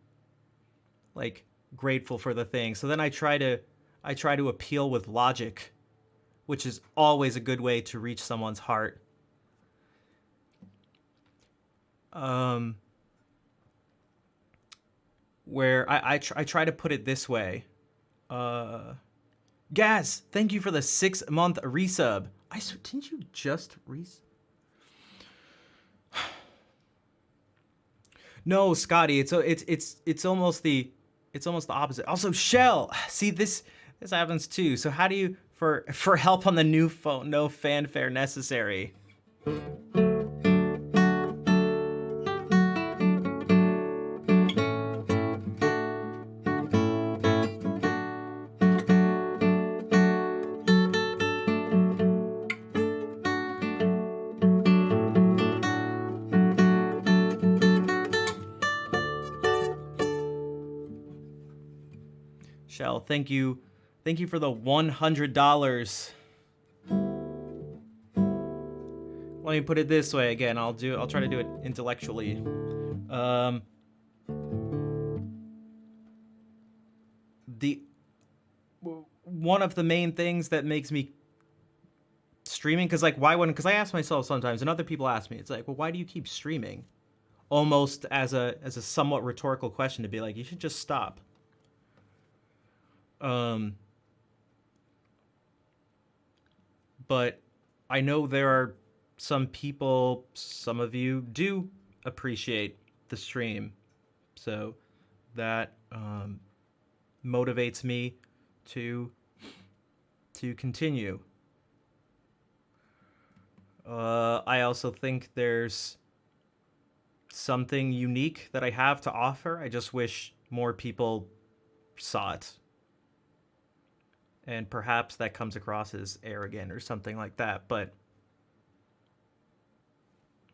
like grateful for the thing. So then I try to appeal with logic, which is always a good way to reach someone's heart. Where I try to put it this way. Gaz, thank you for the 6-month resub. Didn't you just No, Scotty, it's almost the opposite. Also, Shell, see this happens too. So how do you for help on the new phone? No fanfare necessary. Shell, thank you for the $100. Let me put it this way again. I'll try to do it intellectually. One of the main things that makes me streaming, because I ask myself sometimes, and other people ask me, it's like, well, why do you keep streaming? Almost as a somewhat rhetorical question, to be like, you should just stop. But I know there are some people, some of you do appreciate the stream, so that motivates me to continue. I also think there's something unique that I have to offer. I just wish more people saw it. And perhaps that comes across as arrogant or something like that, but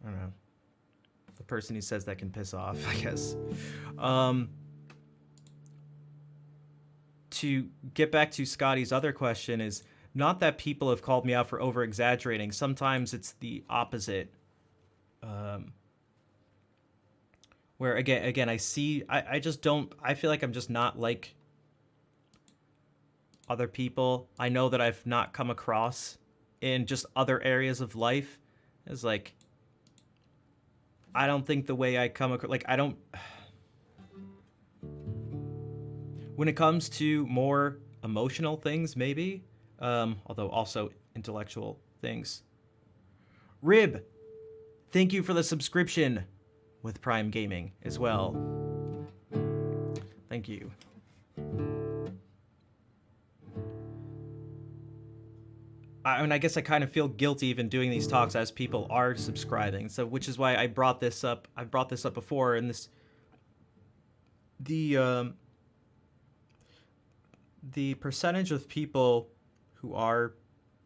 I don't know. The person who says that can piss off, I guess. To get back to Scotty's other question is not that people have called me out for over-exaggerating. Sometimes it's the opposite. Where again, I feel like I'm just not like other people. I know that I've not come across in just other areas of life as like, I don't think the way I come across, like, I don't, when it comes to more emotional things, maybe, although also intellectual things. Rib, thank you for the subscription with Prime Gaming as well. Thank you. I guess I kind of feel guilty even doing these talks as people are subscribing. So, which is why I brought this up. I've brought this up before, and the percentage of people who are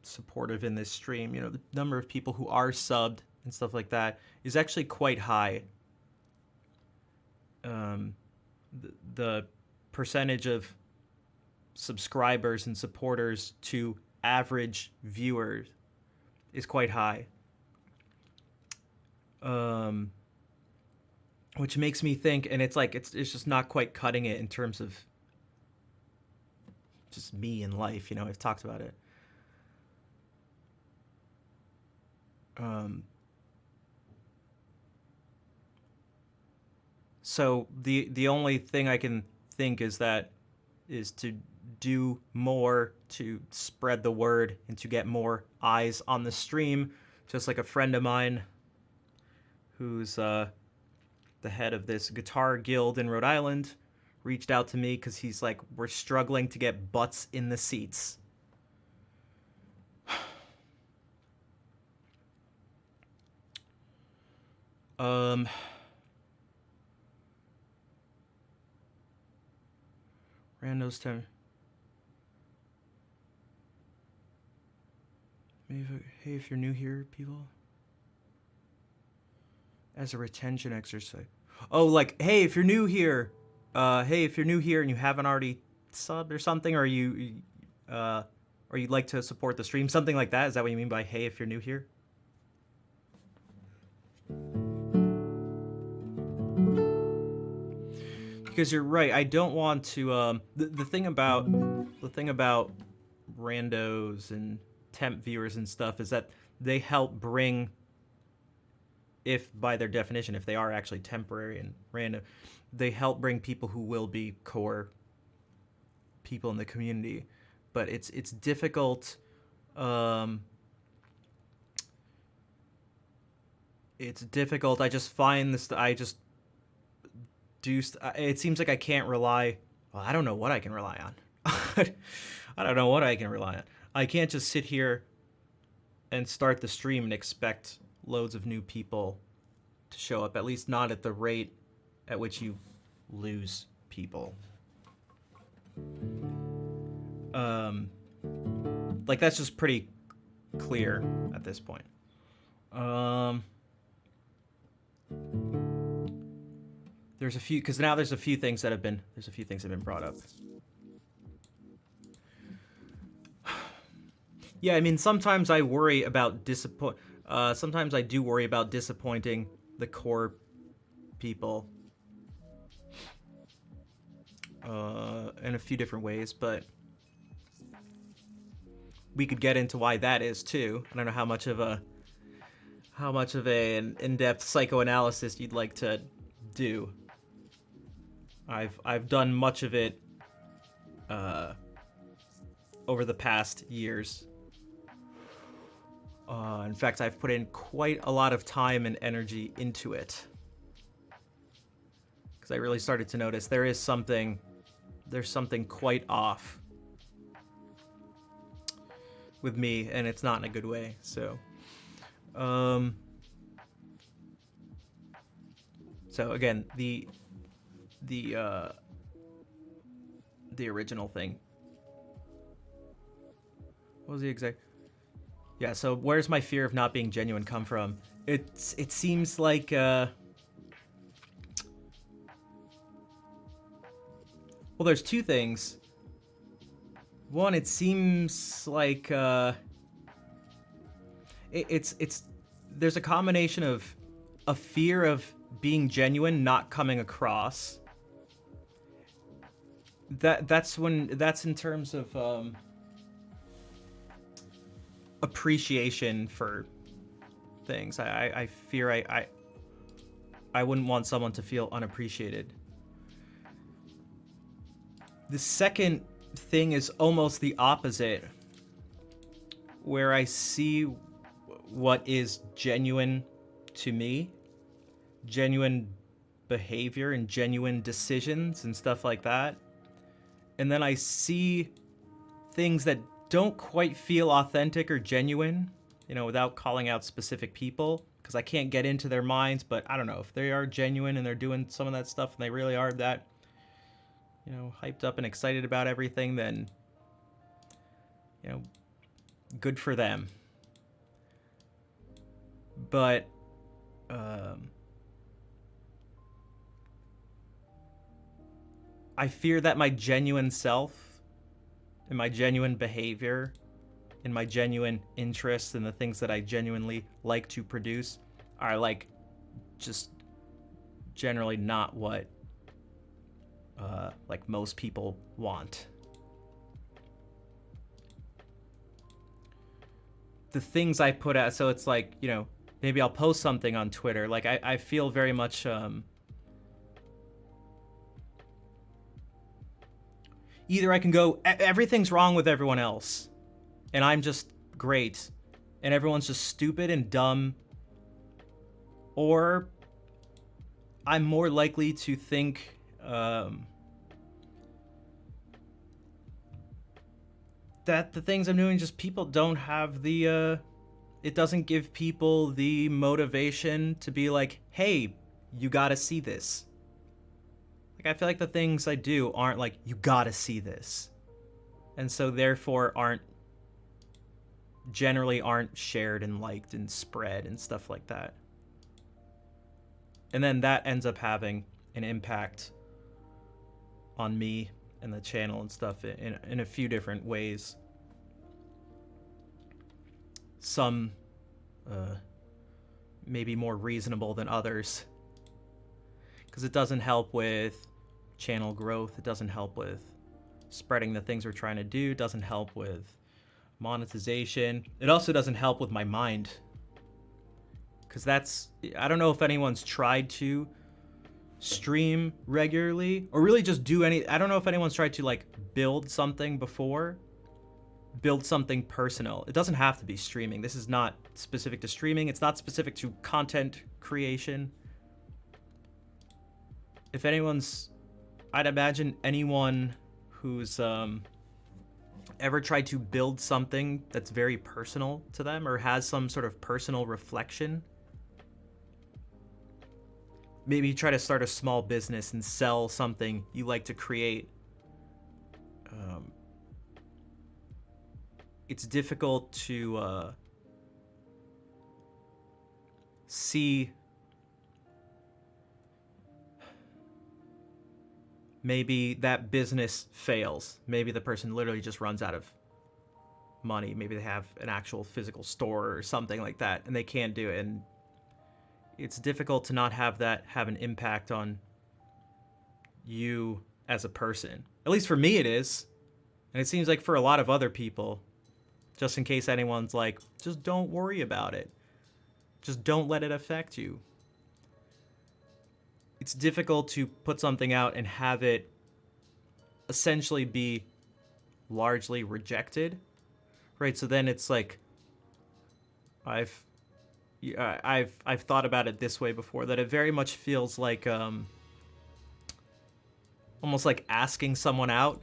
supportive in this stream, you know, the number of people who are subbed and stuff like that is actually quite high. The percentage of subscribers and supporters to average viewers is quite high. Which makes me think, and it's like it's just not quite cutting it in terms of just me in life, you know. I've talked about it. So the only thing I can think is to do more to spread the word and to get more eyes on the stream. Just like a friend of mine who's the head of this guitar guild in Rhode Island reached out to me because he's like, we're struggling to get butts in the seats. Randos time. Maybe hey, if you're new here, people. As a retention exercise. Oh, like, hey, if you're new here, and you haven't already subbed or something, or you'd like to support the stream, something like that. Is that what you mean by hey, if you're new here? Because you're right. I don't want to. The thing about randos and temp viewers and stuff is that they help bring, if by their definition, if they are actually temporary and random, they help bring people who will be core people in the community. But it's difficult. It's difficult. I just find this. It seems like I can't rely. Well, I don't know what I can rely on. I don't know what I can rely on. I can't just sit here and start the stream and expect loads of new people to show up, at least not at the rate at which you lose people. Like, that's just pretty clear at this point. There's a few, because now there's a few things that have been brought up. Yeah, I mean, sometimes I worry about sometimes I do worry about disappointing the core people. In a few different ways, but we could get into why that is too. I don't know how much of an in-depth psychoanalysis you'd like to do. I've done much of it over the past years. In fact, I've put in quite a lot of time and energy into it, because I really started to notice there's something quite off with me, and it's not in a good way. So, so again, the original thing. What was the exact? Yeah, so where's my fear of not being genuine come from? It seems like well, there's two things. One, it seems like there's a combination of a fear of being genuine not coming across. That's in terms of appreciation for things. I fear I wouldn't want someone to feel unappreciated. The second thing is almost the opposite, where I see what is genuine to me, genuine behavior and genuine decisions and stuff like that, and then I see things that don't quite feel authentic or genuine, you know, without calling out specific people, because I can't get into their minds, but I don't know, if they are genuine and they're doing some of that stuff and they really are that, you know, hyped up and excited about everything, then, you know, good for them. But, I fear that my genuine self and my genuine behavior and my genuine interests and the things that I genuinely like to produce are like just generally not what like most people want. The things I put out, so it's like, you know, maybe I'll post something on Twitter. Like I feel very much either I can go, everything's wrong with everyone else, and I'm just great, and everyone's just stupid and dumb, or I'm more likely to think that the things I'm doing, just people don't have the, it doesn't give people the motivation to be like, hey, you gotta see this. Like, I feel like the things I do aren't like, you gotta see this. And so therefore generally aren't shared and liked and spread and stuff like that. And then that ends up having an impact on me and the channel and stuff in a few different ways. Some maybe more reasonable than others. Because it doesn't help with channel growth, it doesn't help with spreading the things we're trying to do, it doesn't help with monetization. It also doesn't help with my mind. Because that's, I don't know if anyone's tried to stream regularly or really just do any, I don't know if anyone's tried to like build something before, build something personal. It doesn't have to be streaming. This is not specific to streaming. It's not specific to content creation. If anyone's, I'd imagine anyone who's ever tried to build something that's very personal to them or has some sort of personal reflection. Maybe you try to start a small business and sell something you like to create. It's difficult to see maybe that business fails. Maybe the person literally just runs out of money. Maybe they have an actual physical store or something like that and they can't do it. And it's difficult to not have that have an impact on you as a person. At least for me it is. And it seems like for a lot of other people, just in case anyone's like, just don't worry about it. Just don't let it affect you. It's difficult to put something out and have it essentially be largely rejected, right? So then it's like, I've thought about it this way before, that it very much feels like almost like asking someone out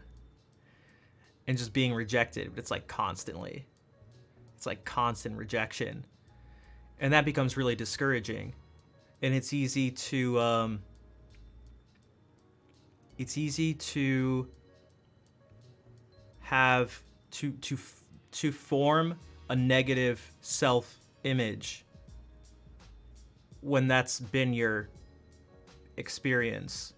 and just being rejected. But it's like constantly. It's like constant rejection. And that becomes really discouraging. And it's easy to have to form a negative self-image when that's been your experience.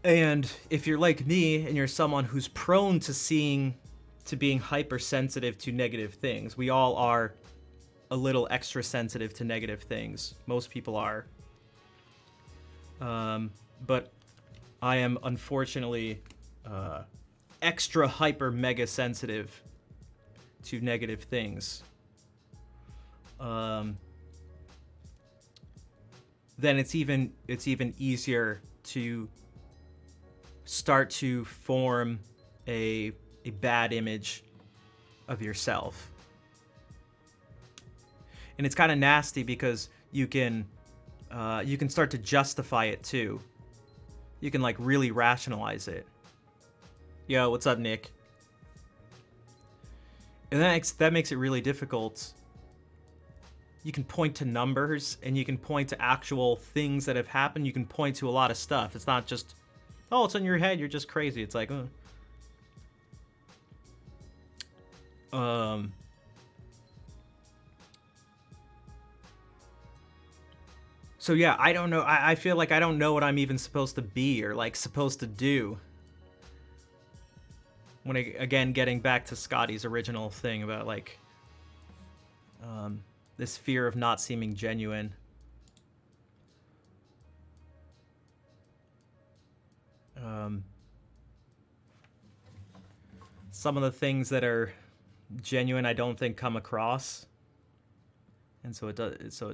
And if you're like me and you're someone who's prone to being hypersensitive to negative things, we all are a little extra sensitive to negative things. Most people are. But I am unfortunately extra hyper mega sensitive to negative things. Then it's even easier to start to form a bad image of yourself. And it's kind of nasty because you can start to justify it too. You can like really rationalize it. Yo, what's up, Nick? And that makes it really difficult. You can point to numbers, and you can point to actual things that have happened. You can point to a lot of stuff. It's not just, oh, it's in your head, you're just crazy. It's like, So yeah, I don't know. I feel like I don't know what I'm even supposed to be or like supposed to do. When again, getting back to Scotty's original thing about like this fear of not seeming genuine. Some of the things that are genuine, I don't think come across, and so it does. So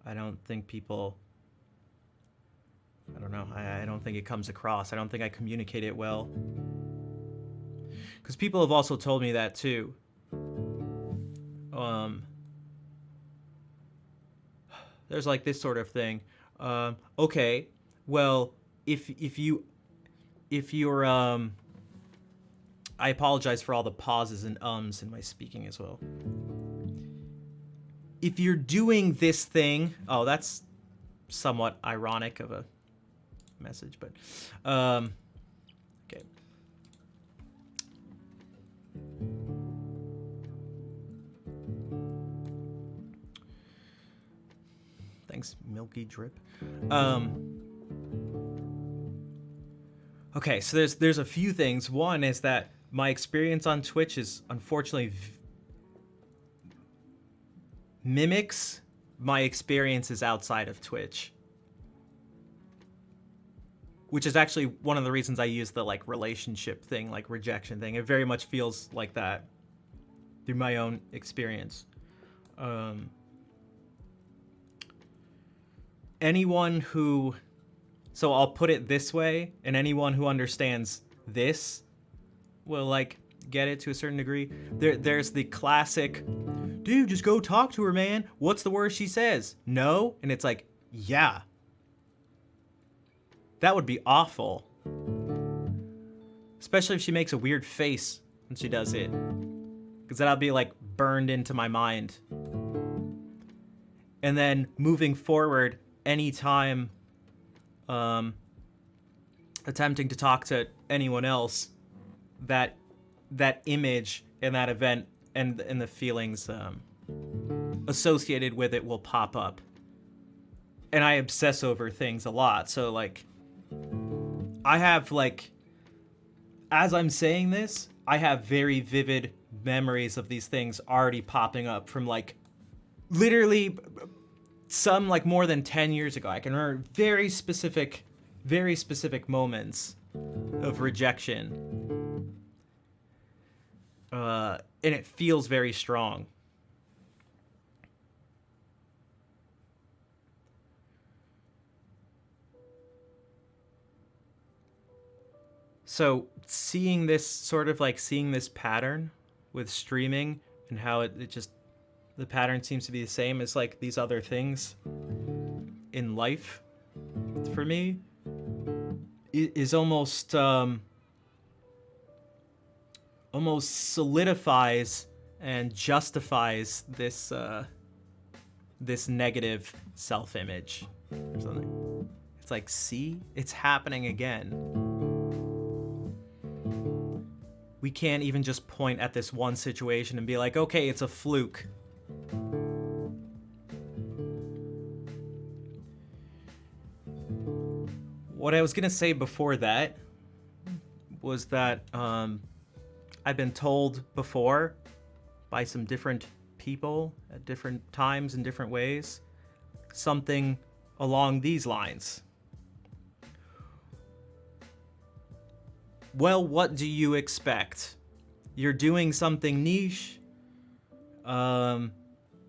I don't think people. I don't know. I don't think it comes across. I don't think I communicate it well. Because people have also told me that too. There's like this sort of thing. Okay, well, if you're I apologize for all the pauses and ums in my speaking as well. If you're doing this thing, oh, that's somewhat ironic of a message, but okay. Thanks, Milky Drip. Okay, so there's a few things. One is that my experience on Twitch is unfortunately mimics my experiences outside of Twitch. Which is actually one of the reasons I use the like relationship thing, like rejection thing. It very much feels like that through my own experience. Anyone who, so I'll put it this way, and anyone who understands this will like get it to a certain degree. There's the classic, dude, just go talk to her, man. What's the worst she says? No? And it's like, yeah. That would be awful. Especially if she makes a weird face when she does it. Because that'll be like burned into my mind. And then moving forward, anytime attempting to talk to anyone else, that image and that event and the feelings associated with it will pop up. And I obsess over things a lot. So like, I have like, as I'm saying this, I have very vivid memories of these things already popping up from like literally some like more than 10 years ago. I can remember very specific moments of rejection. And it feels very strong. So seeing this pattern with streaming and how it just, the pattern seems to be the same as like these other things in life for me, is almost solidifies and justifies this this negative self-image or something. It's like, see, it's happening again. We can't even just point at this one situation and be like, okay, it's a fluke. What I was gonna say before that was that I've been told before by some different people at different times in different ways something along these lines. Well, what do you expect? You're doing something niche. You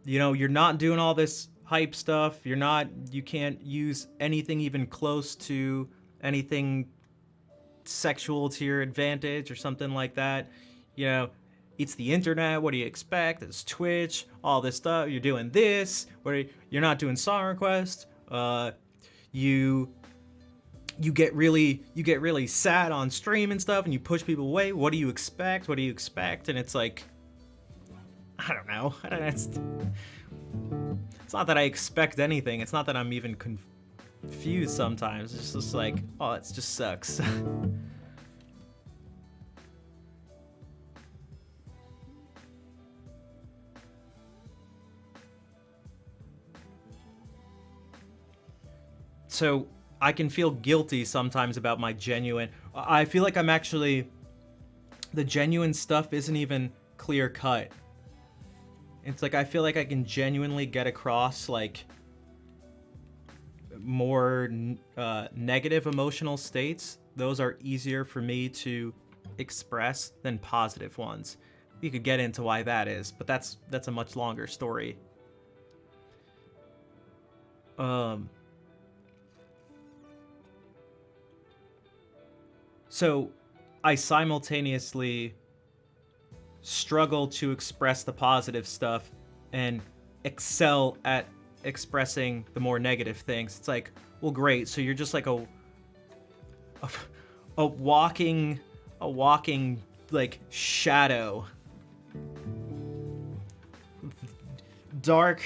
know, you're not doing all this hype stuff. You can't use anything even close to anything sexual to your advantage or something like that. You know, it's the internet. What do you expect? It's Twitch, all this stuff. You're doing this. You're not doing song requests. You get really sad on stream and stuff, and you push people away. What do you expect? What do you expect? And it's like, I don't know. It's not that I expect anything. It's not that I'm even confused sometimes. It's just like, oh, it just sucks. So I can feel guilty sometimes about my genuine. I feel like I'm actually, the genuine stuff isn't even clear cut. It's like I feel like I can genuinely get across like more negative emotional states. Those are easier for me to express than positive ones. We could get into why that is, but that's a much longer story. So I simultaneously struggle to express the positive stuff and excel at expressing the more negative things. It's like, well, great. So you're just like a walking like shadow, dark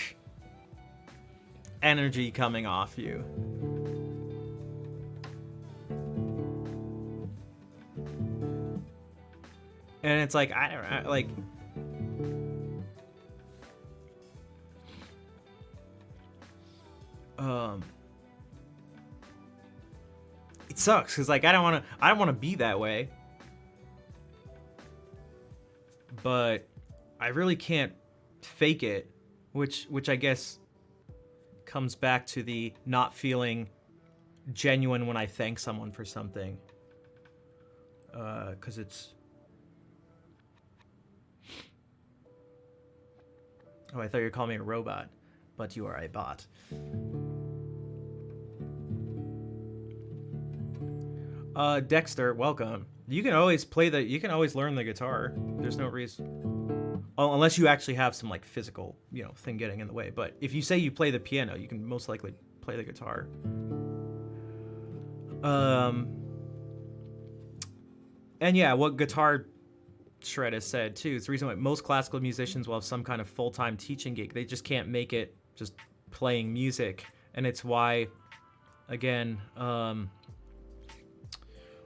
energy coming off you. And it's like, I don't know, like, it sucks because like I don't want to be that way, but I really can't fake it, which I guess comes back to the not feeling genuine when I thank someone for something, because it's. Oh, I thought you were calling me a robot, but you are a bot. Dexter, welcome. You can always you can always learn the guitar. There's no reason. Oh, unless you actually have some like physical, thing getting in the way. But if you say you play the piano, you can most likely play the guitar. And yeah, what Guitar Shred has said too, it's the reason why most classical musicians will have some kind of full-time teaching gig. They just can't make it just playing music. And it's why, again,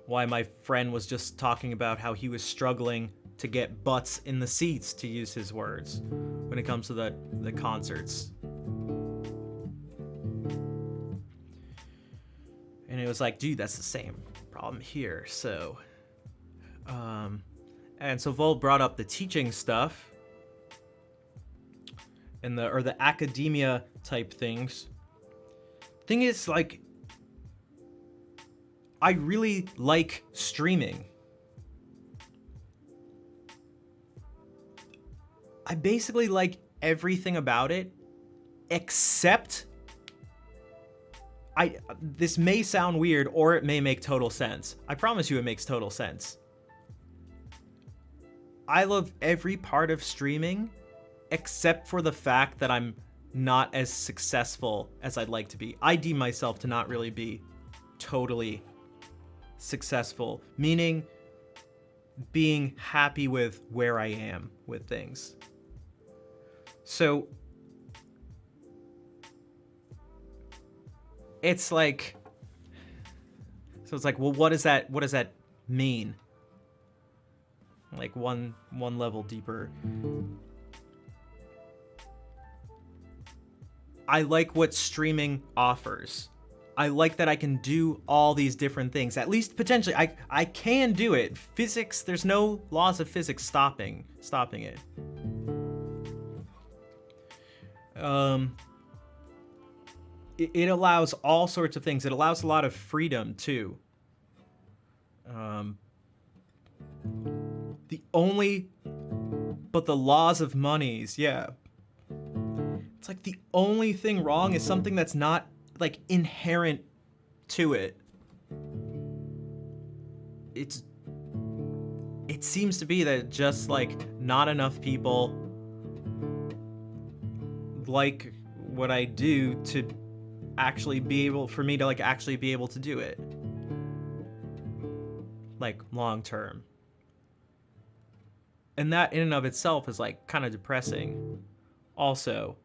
why my friend was just talking about how he was struggling to get butts in the seats, to use his words, when it comes to the concerts. And it was like, dude, that's the same problem here. So, and so Vol brought up the teaching stuff and the academia type things. Thing is, like, I really like streaming. I basically like everything about it, except this may sound weird or it may make total sense. I promise you it makes total sense. I love every part of streaming except for the fact that I'm not as successful as I'd like to be. I deem myself to not really be totally successful, meaning being happy with where I am with things. So it's like, well, what does that mean? Like one level deeper. I like what streaming offers. I like that I can do all these different things. At least potentially, I can do it. Physics, there's no laws of physics stopping it. It allows all sorts of things. It allows a lot of freedom too. But the laws of monies, yeah. It's like the only thing wrong is something that's not like inherent to it. It seems to be that just like not enough people like what I do to actually be able, for me to like actually be able to do it. Like long term. And that in and of itself is like kind of depressing. Also,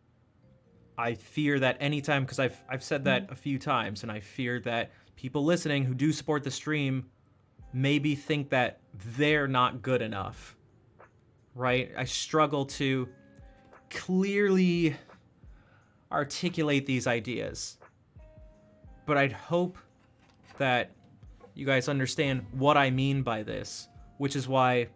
I fear that anytime, because I've said that a few times, and I fear that people listening who do support the stream maybe think that they're not good enough, right? I struggle to clearly articulate these ideas, but I'd hope that you guys understand what I mean by this, which is why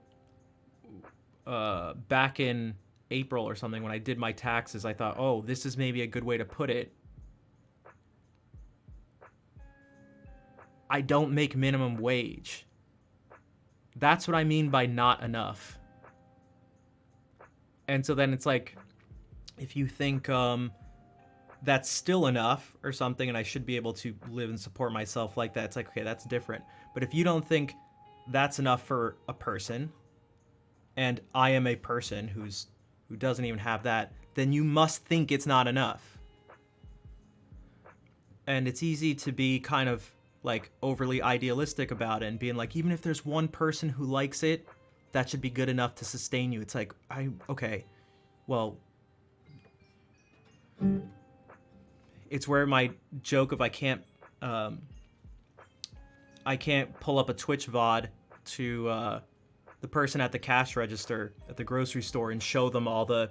back in April or something when I did my taxes, I thought, oh, this is maybe a good way to put it. I don't make minimum wage. That's what I mean by not enough. And so then it's like, if you think that's still enough or something and I should be able to live and support myself like that, it's like, okay, that's different. But if you don't think that's enough for a person, and I am a person who doesn't even have that, then you must think it's not enough. And it's easy to be kind of like overly idealistic about it and being like, even if there's one person who likes it, that should be good enough to sustain you. It's like, okay, well, it's where my joke of I can't pull up a Twitch VOD to the person at the cash register at the grocery store and show them all the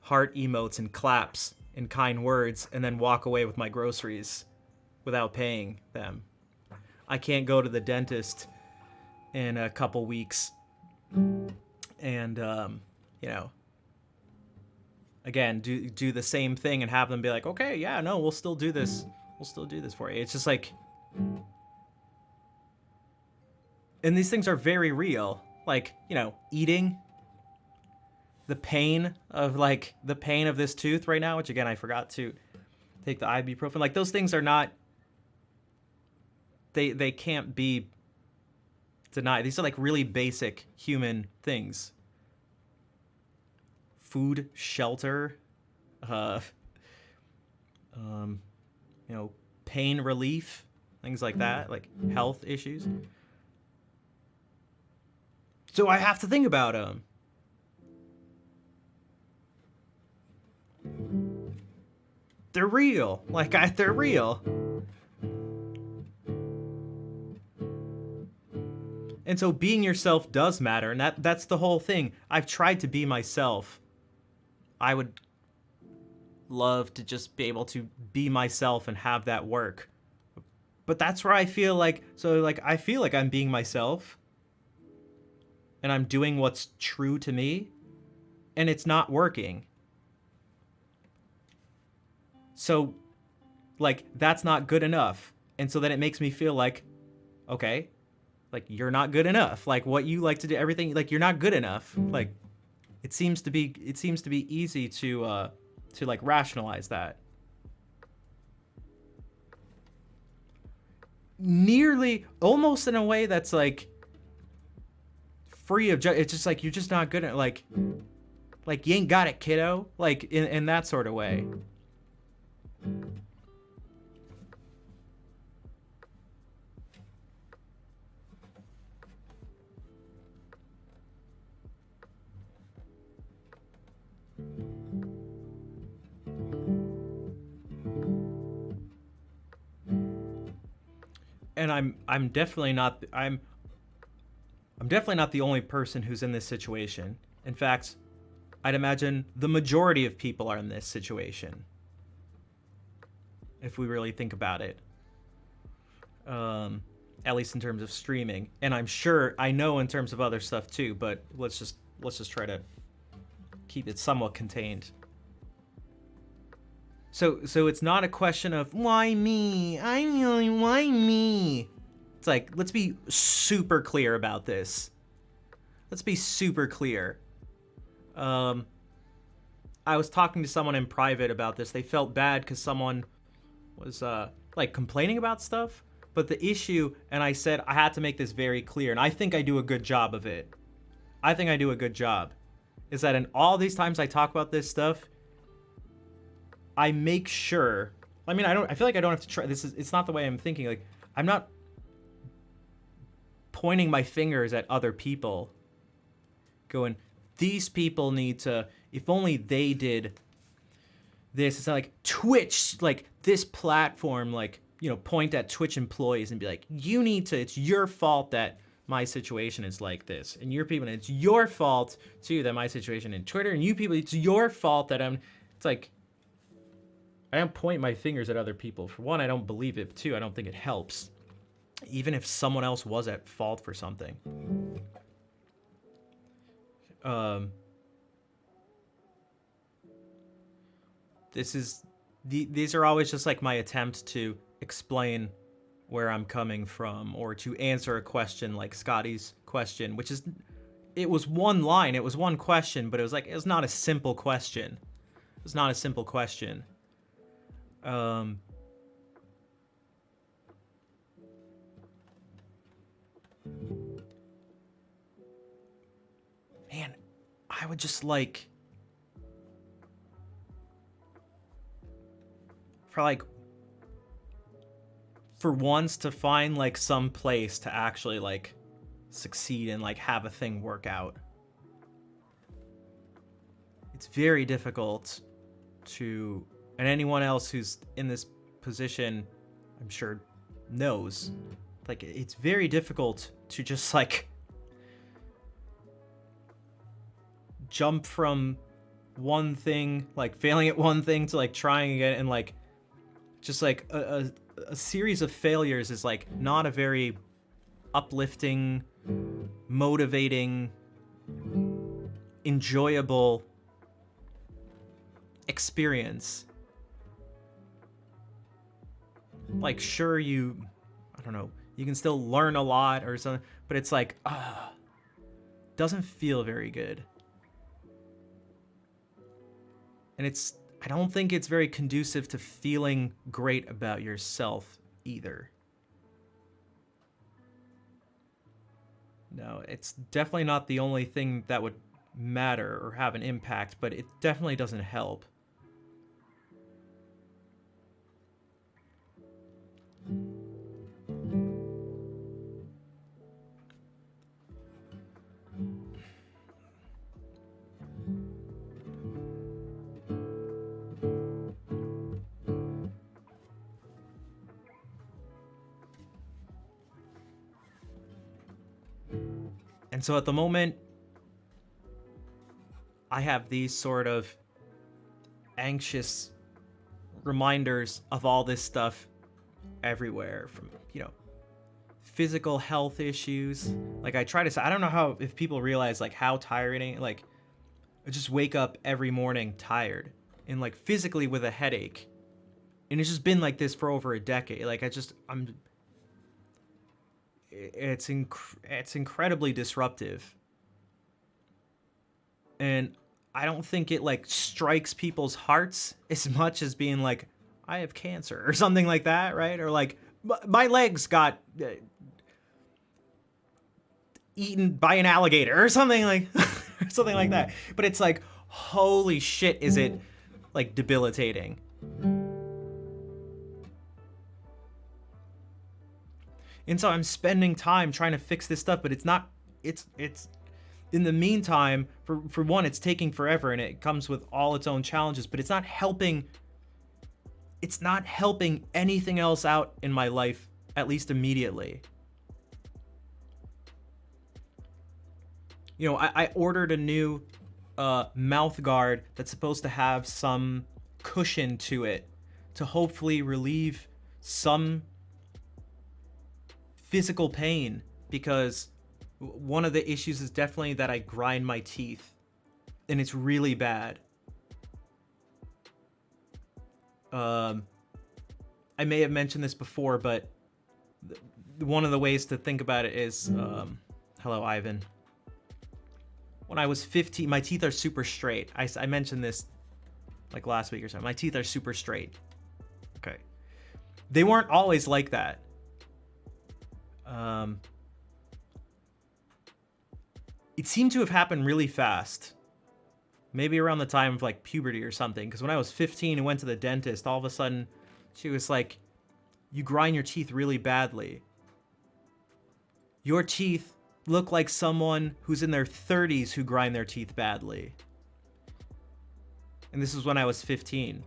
heart emotes and claps and kind words and then walk away with my groceries without paying them. I can't go to the dentist in a couple weeks and, you know, again, do the same thing and have them be like, okay, yeah, no, we'll still do this. We'll still do this for you. It's just like, and these things are very real. Like, you know, eating, the pain of this tooth right now, which again, I forgot to take the ibuprofen. Like, those things are not, they can't be denied. These are like really basic human things. Food, shelter, you know, pain relief, things like that, like health issues. So I have to think about them. They're real. They're real. And so being yourself does matter, and that's the whole thing. I've tried to be myself. I would love to just be able to be myself and have that work. But that's where I feel like, I feel like I'm being myself. And I'm doing what's true to me, and it's not working. So, like, that's not good enough. And so then it makes me feel like, okay, like, you're not good enough. Like, what you like to do, everything, like, you're not good enough. Like, it seems to be easy to like rationalize that. Nearly, almost in a way that's like free of it's just like, you're just not good at like you ain't got it, kiddo, like in that sort of way. And I'm definitely not the only person who's in this situation. In fact, I'd imagine the majority of people are in this situation, if we really think about it. At least in terms of streaming, and I know in terms of other stuff too. But let's just try to keep it somewhat contained. So it's not a question of why me? Why me? It's like, let's be super clear about this. Let's be super clear. I was talking to someone in private about this. They felt bad because someone was like complaining about stuff. But the issue, and I said I had to make this very clear, and I think I do a good job of it. I think I do a good job. Is that in all these times I talk about this stuff, I make sure. I mean, I feel like I don't have to try. It's not the way I'm thinking. Like, I'm not pointing my fingers at other people, going, these people need to, if only they did this. It's not like Twitch, like this platform, like, you know, point at Twitch employees and be like, you need to, it's your fault that my situation is like this. And your people, and it's your fault too that my situation in Twitter, and you people, it's your fault that it's like, I don't point my fingers at other people. For one, I don't believe it. Two, I don't think it helps. Even if someone else was at fault for something. These are always just like my attempts to explain where I'm coming from, or to answer a question like Scotty's question, which is, it was one line, it was one question, but it was not a simple question. It was not a simple question. Man, I would just like, for once to find like some place to actually like succeed and like have a thing work out. It's very difficult to, and anyone else who's in this position, I'm sure knows, like it's very difficult to just like jump from one thing, like failing at one thing, to like trying again, and like just like a series of failures is like not a very uplifting, motivating, enjoyable experience. Like, sure, I don't know, you can still learn a lot or something, but it's like, doesn't feel very good. And I don't think it's very conducive to feeling great about yourself either. No, it's definitely not the only thing that would matter or have an impact, but it definitely doesn't help. And so at the moment, I have these sort of anxious reminders of all this stuff everywhere, from, you know, physical health issues. Like, I try to say, I don't know if people realize like how tiring, like I just wake up every morning tired and like physically with a headache. And it's just been like this for over a decade. Like it's incredibly disruptive. And I don't think it like strikes people's hearts as much as being like, I have cancer or something like that, right? Or like, my legs got eaten by an alligator or something like something like that. But it's like, holy shit, is it like debilitating? And so I'm spending time trying to fix this stuff, but it's in the meantime, for one, it's taking forever, and it comes with all its own challenges, but it's not helping anything else out in my life, at least immediately. You know, I ordered a new mouth guard that's supposed to have some cushion to it to hopefully relieve some physical pain, because one of the issues is definitely that I grind my teeth, and it's really bad. I may have mentioned this before, but one of the ways to think about it is, hello, Ivan. When I was 15, my teeth are super straight. I mentioned this like last week or something. My teeth are super straight. Okay. They weren't always like that. It seemed to have happened really fast. Maybe around the time of like puberty or something. Because when I was 15 and went to the dentist, all of a sudden she was like, you grind your teeth really badly. Your teeth look like someone who's in their 30s who grind their teeth badly. And this was when I was 15. And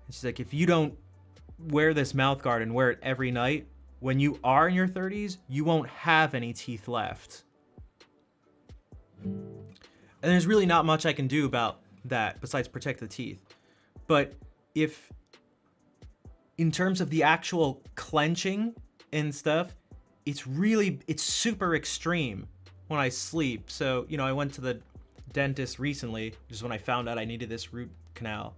she's like, if you don't wear this mouth guard and wear it every night, when you are in your 30s, you won't have any teeth left. And there's really not much I can do about that besides protect the teeth. But if, in terms of the actual clenching and stuff, it's super extreme when I sleep. So, you know, I went to the dentist recently, which is when I found out I needed this root canal.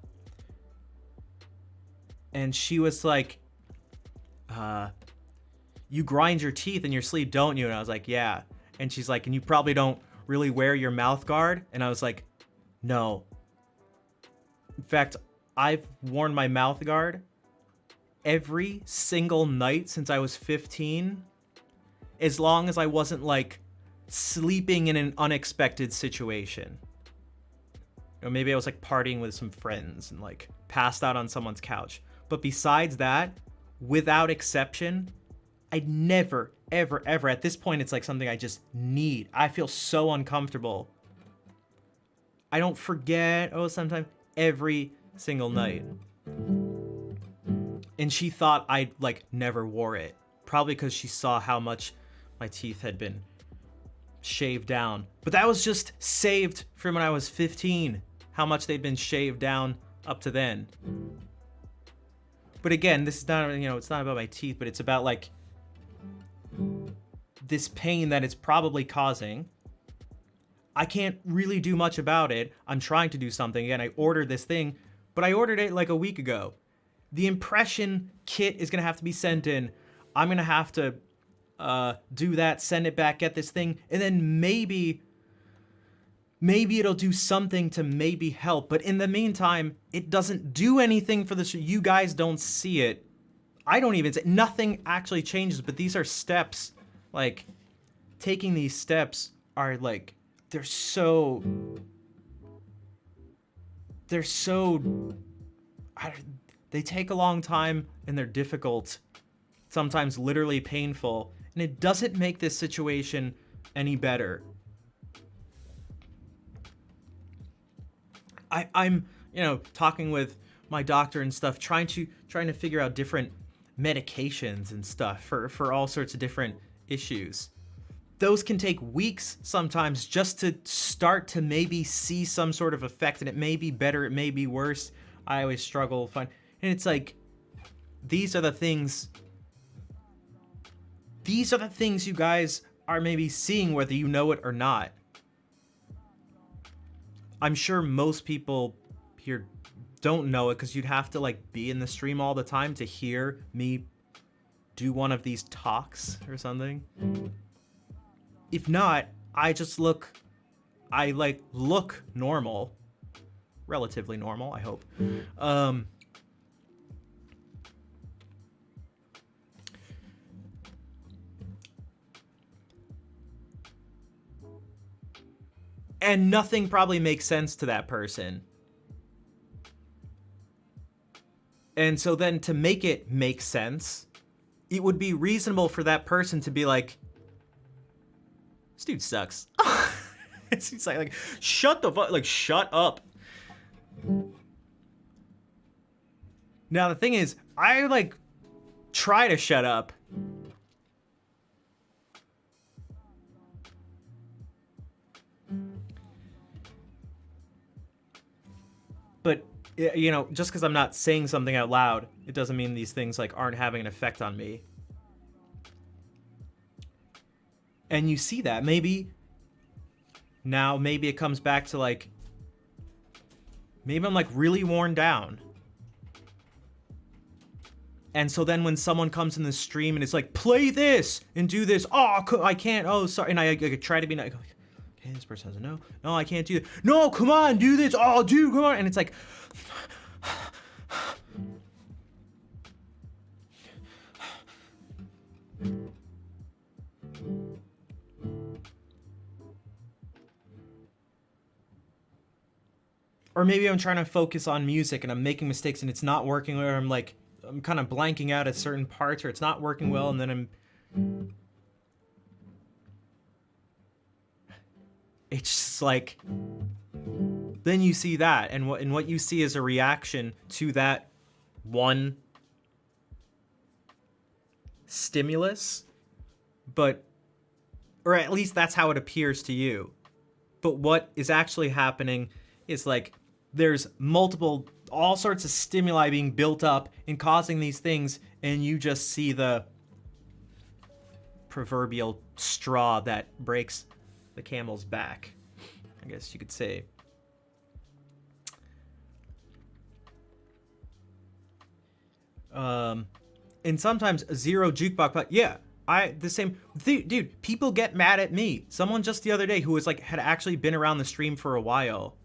And she was like, you grind your teeth in your sleep, don't you? And I was like, yeah. And she's like, and you probably don't really wear your mouth guard? And I was like, no. In fact, I've worn my mouth guard every single night since I was 15, as long as I wasn't like sleeping in an unexpected situation. Or maybe I was like partying with some friends and like passed out on someone's couch. But besides that, without exception, I'd never, ever, ever, at this point, it's like something I just need. I feel so uncomfortable. I don't forget, sometimes every single night. And she thought I like never wore it. Probably because she saw how much my teeth had been shaved down. But that was just saved from when I was 15. How much they'd been shaved down up to then. But again, this is not, it's not about my teeth, but it's about like this pain that it's probably causing. I can't really do much about it. I'm trying to do something. Again, I ordered this thing, but I ordered it like a week ago. The impression kit is going to have to be sent in. I'm going to have to do that, send it back, get this thing, and then maybe it'll do something to maybe help. But in the meantime, it doesn't do anything for this. You guys don't see it. I don't even say, nothing actually changes, but these are steps. Like, taking these steps are like, they take a long time and they're difficult, sometimes literally painful, and it doesn't make this situation any better. I'm talking with my doctor and stuff, trying to figure out different medications and stuff for all sorts of different issues. Those can take weeks sometimes just to start to maybe see some sort of effect, and it may be better, it may be worse. I always struggle and it's like, these are the things you guys are maybe seeing, whether you know it or not. I'm sure most people here don't know it, because you'd have to like be in the stream all the time to hear me do one of these talks or something. If not, I look normal. Relatively normal, I hope. And nothing probably makes sense to that person. And so then to make it make sense, it would be reasonable for that person to be like, this dude sucks. It's like, shut the fuck, like, shut up. Now the thing is, I like try to shut up. But just because I'm not saying something out loud, it doesn't mean these things like aren't having an effect on me. And you see that maybe it comes back to like, maybe I'm like really worn down. And so then when someone comes in the stream and it's like, play this and do this. Oh, I can't. Oh, sorry. And I try to be nice. Okay, this person doesn't know. No, I can't do that. No, come on, do this. Oh, dude, come on. And it's like, or maybe I'm trying to focus on music and I'm making mistakes and it's not working, or I'm kind of blanking out at certain parts, or it's not working well, and then it's just like, then you see that, and what you see is a reaction to that one stimulus, but, or at least that's how it appears to you. But what is actually happening is like, there's multiple, all sorts of stimuli being built up and causing these things, and you just see the proverbial straw that breaks the camel's back, I guess you could say. And sometimes zero jukebox, but yeah, dude, people get mad at me. Someone just the other day who was like, had actually been around the stream for a while.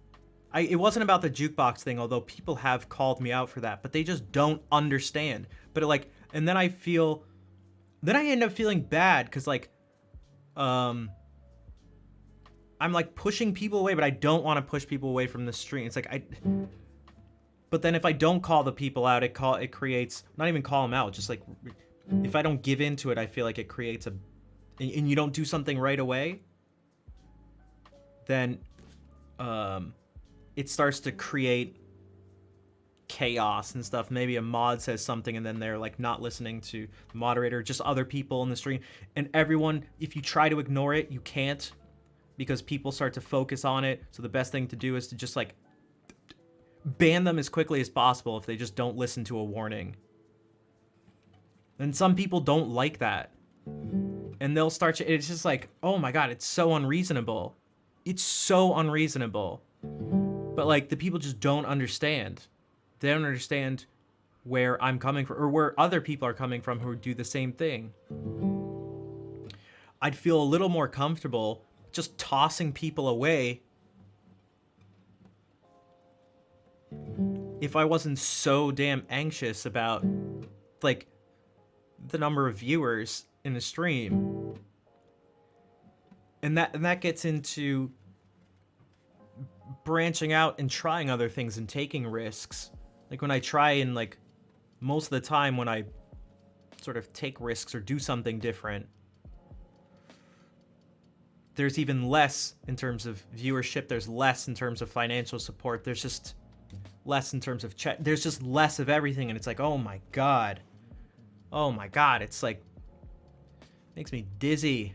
It wasn't about the jukebox thing, although people have called me out for that, but they just don't understand. But and then I end up feeling bad because like, I'm like pushing people away, but I don't want to push people away from the stream. It's like but then if I don't call the people out, it creates, not even call them out, just like, if I don't give into it, I feel like it creates and you don't do something right away, then it starts to create chaos and stuff. Maybe a mod says something and then they're like not listening to the moderator, just other people in the stream. And everyone, if you try to ignore it, you can't, because people start to focus on it. So the best thing to do is to just like ban them as quickly as possible if they just don't listen to a warning. And some people don't like that. And they'll start to, it's just like, oh my god, it's so unreasonable. It's so unreasonable. But like, the people just don't understand. They don't understand where I'm coming from, or where other people are coming from who do the same thing. I'd feel a little more comfortable just tossing people away if I wasn't so damn anxious about like the number of viewers in a stream. And that gets into branching out and trying other things and taking risks. Like when I try and like, most of the time when I sort of take risks or do something different, there's even less in terms of viewership, there's less in terms of financial support, there's just less in terms of chat, there's just less of everything, and it's like, oh my god, it's like, makes me dizzy.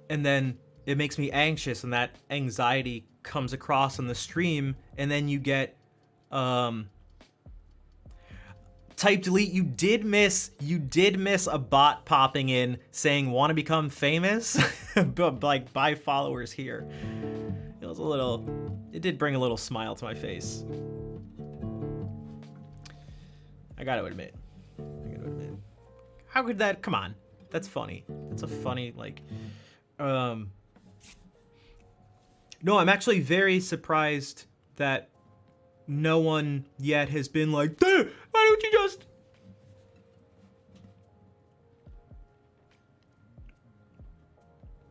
And then it makes me anxious, and that anxiety comes across on the stream, and then you get type delete. You did miss a bot popping in saying want to become famous, but like buy followers here. It did bring a little smile to my face. I gotta admit. How could that, come on, that's funny. That's a funny, like, no, I'm actually very surprised that no one yet has been like, why don't you just...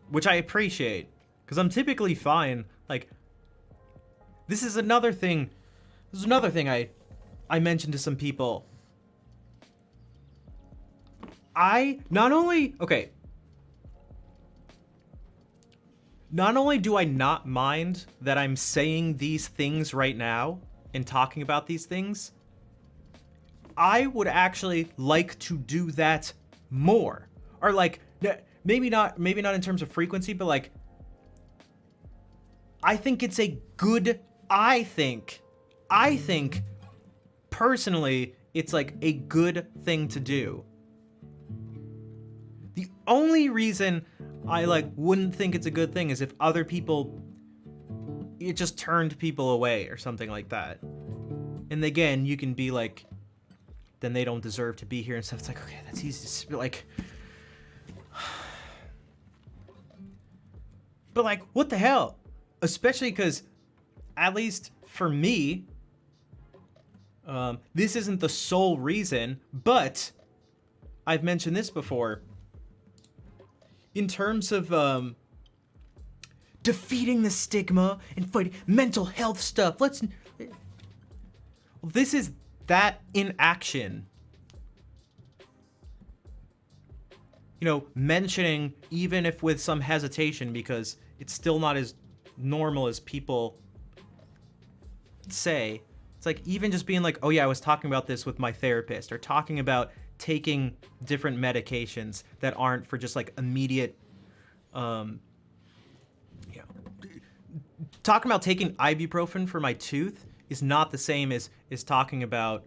Which I appreciate, because I'm typically fine. Like, this is another thing I mentioned to some people. Not only do I not mind that I'm saying these things right now and talking about these things, I would actually like to do that more. Or like, maybe not in terms of frequency, but like, I think it's a good, I think personally, it's like a good thing to do. The only reason I like wouldn't think it's a good thing is if other people, it just turned people away or something like that. And again, you can be like, then they don't deserve to be here and stuff. It's like, okay, that's easy to like, but like, what the hell? Especially because, at least for me, this isn't the sole reason, but I've mentioned this before. In terms of defeating the stigma and fighting mental health stuff, this is that in action. you know, mentioning, even if with some hesitation, because it's still not as normal as people say. It's like even just being like, oh yeah, I was talking about this with my therapist, or talking about taking different medications that aren't for just like immediate, you know, talking about taking ibuprofen for my tooth is not the same as talking about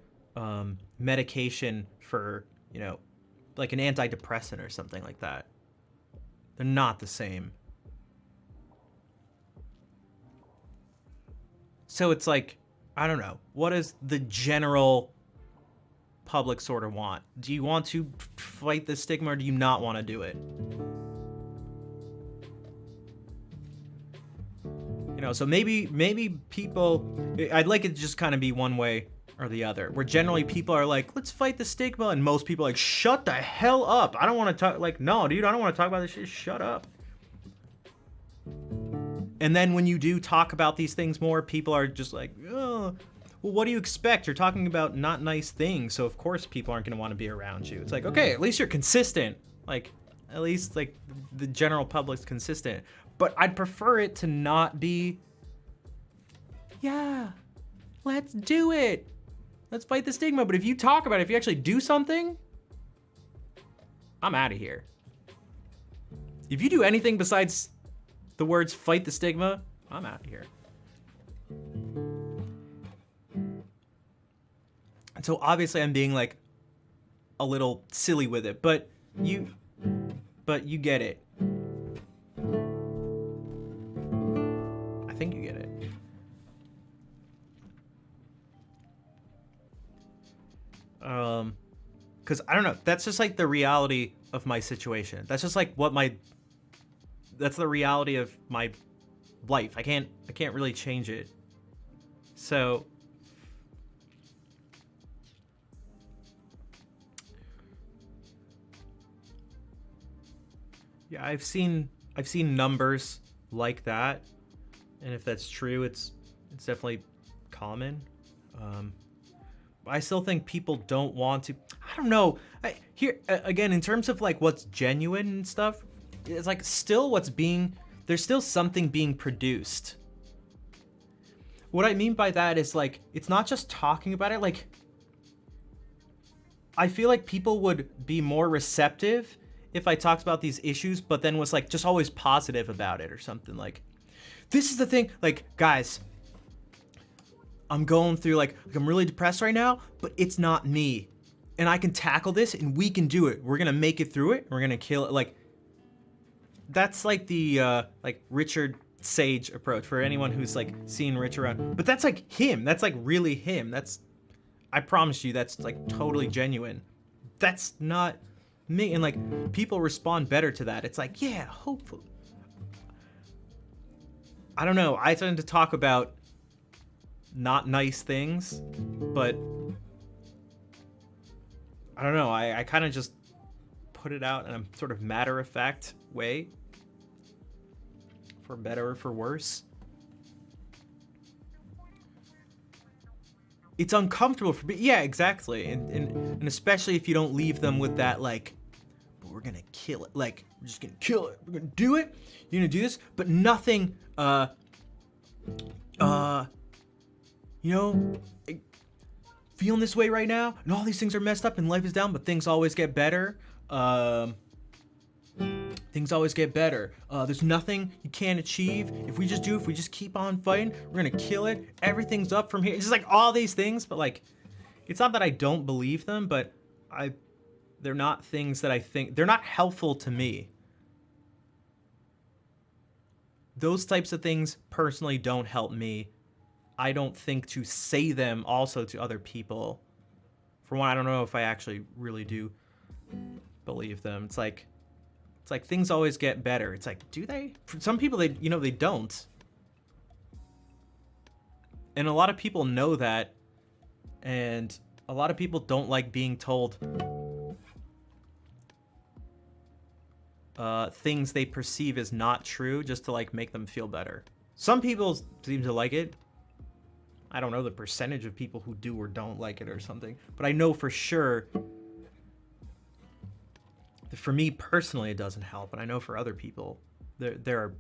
medication for, you know, like an antidepressant or something like that. They're not the same. So it's like, I don't know, what does the general public sort of want? Do you want to fight the stigma, or do you not want to do it? You know, so maybe people, I'd like it to just kind of be one way or the other, where generally people are like, let's fight the stigma, and most people are like, shut the hell up. I don't want to talk, like, no, dude, I don't want to talk about this shit. Shut up. And then when you do talk about these things more, people are just like, oh, well, what do you expect? You're talking about not nice things, so of course people aren't going to want to be around you. It's like, okay, at least you're consistent. Like, at least, like, the general public's consistent. But I'd prefer it to not be, yeah, let's do it. Let's fight the stigma. But if you talk about it, if you actually do something, I'm out of here. If you do anything besides the words fight the stigma, I'm out of here. And so obviously I'm being like a little silly with it, but you get it. I think you get it. Cause I don't know, that's just like the reality of my situation. That's just like that's the reality of my life. I can't really change it. So yeah, I've seen numbers like that, and if that's true, it's definitely common. I still think people don't want to. I don't know. Here again, in terms of like what's genuine and stuff, it's like still there's still something being produced. What I mean by that is like, it's not just talking about it. Like, I feel like people would be more receptive if I talked about these issues, but then was like just always positive about it or something. Like, this is the thing, like, guys, I'm going through like I'm really depressed right now, but it's not me. And I can tackle this and we can do it. We're gonna make it through it. We're gonna kill it. Like, that's like the like Richard Sage approach for anyone who's like seen Rich around. But that's like him. That's like really him. That's, I promise you, that's like totally genuine. That's not me. And like people respond better to that. It's like, yeah, hopefully. I don't know. I tend to talk about not nice things, but I don't know. I kind of just put it out in a sort of matter-of-fact way, for better or for worse. It's uncomfortable for me. Yeah, exactly. And especially if you don't leave them with that, like, but we're gonna kill it. Like, we're just gonna kill it. We're gonna do it. You're gonna do this, but nothing, you know, feeling this way right now, and all these things are messed up and life is down, but things always get better. Things always get better. There's nothing you can't achieve. If we just keep on fighting, we're gonna kill it. Everything's up from here. It's just like all these things, but like, it's not that I don't believe them, but they're not things that I think, they're not helpful to me. Those types of things personally don't help me. I don't think to say them also to other people. For one, I don't know if I actually really do believe them. It's like things always get better. It's like, do they? For some people, they don't. And a lot of people know that, and a lot of people don't like being told things they perceive as not true just to like make them feel better. Some people seem to like it. I don't know the percentage of people who do or don't like it or something, but I know for sure For me personally, it doesn't help, and I know for other people, there are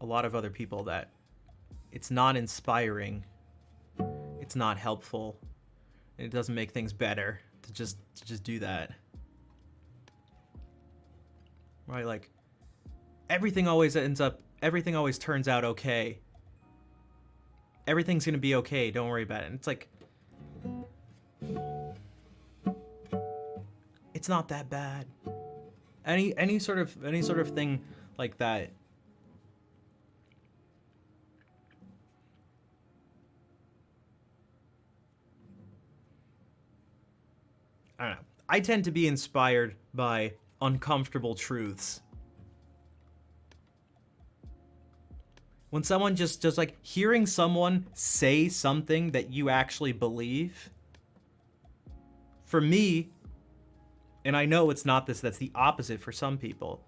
a lot of other people that it's not inspiring, it's not helpful, and it doesn't make things better to just do that. Right, like everything always turns out okay. Everything's gonna be okay, don't worry about it. And it's like, it's not that bad. Any sort of thing like that. I don't know. I tend to be inspired by uncomfortable truths. When someone just like hearing someone say something that you actually believe, for me, and I know it's not this, that's the opposite for some people,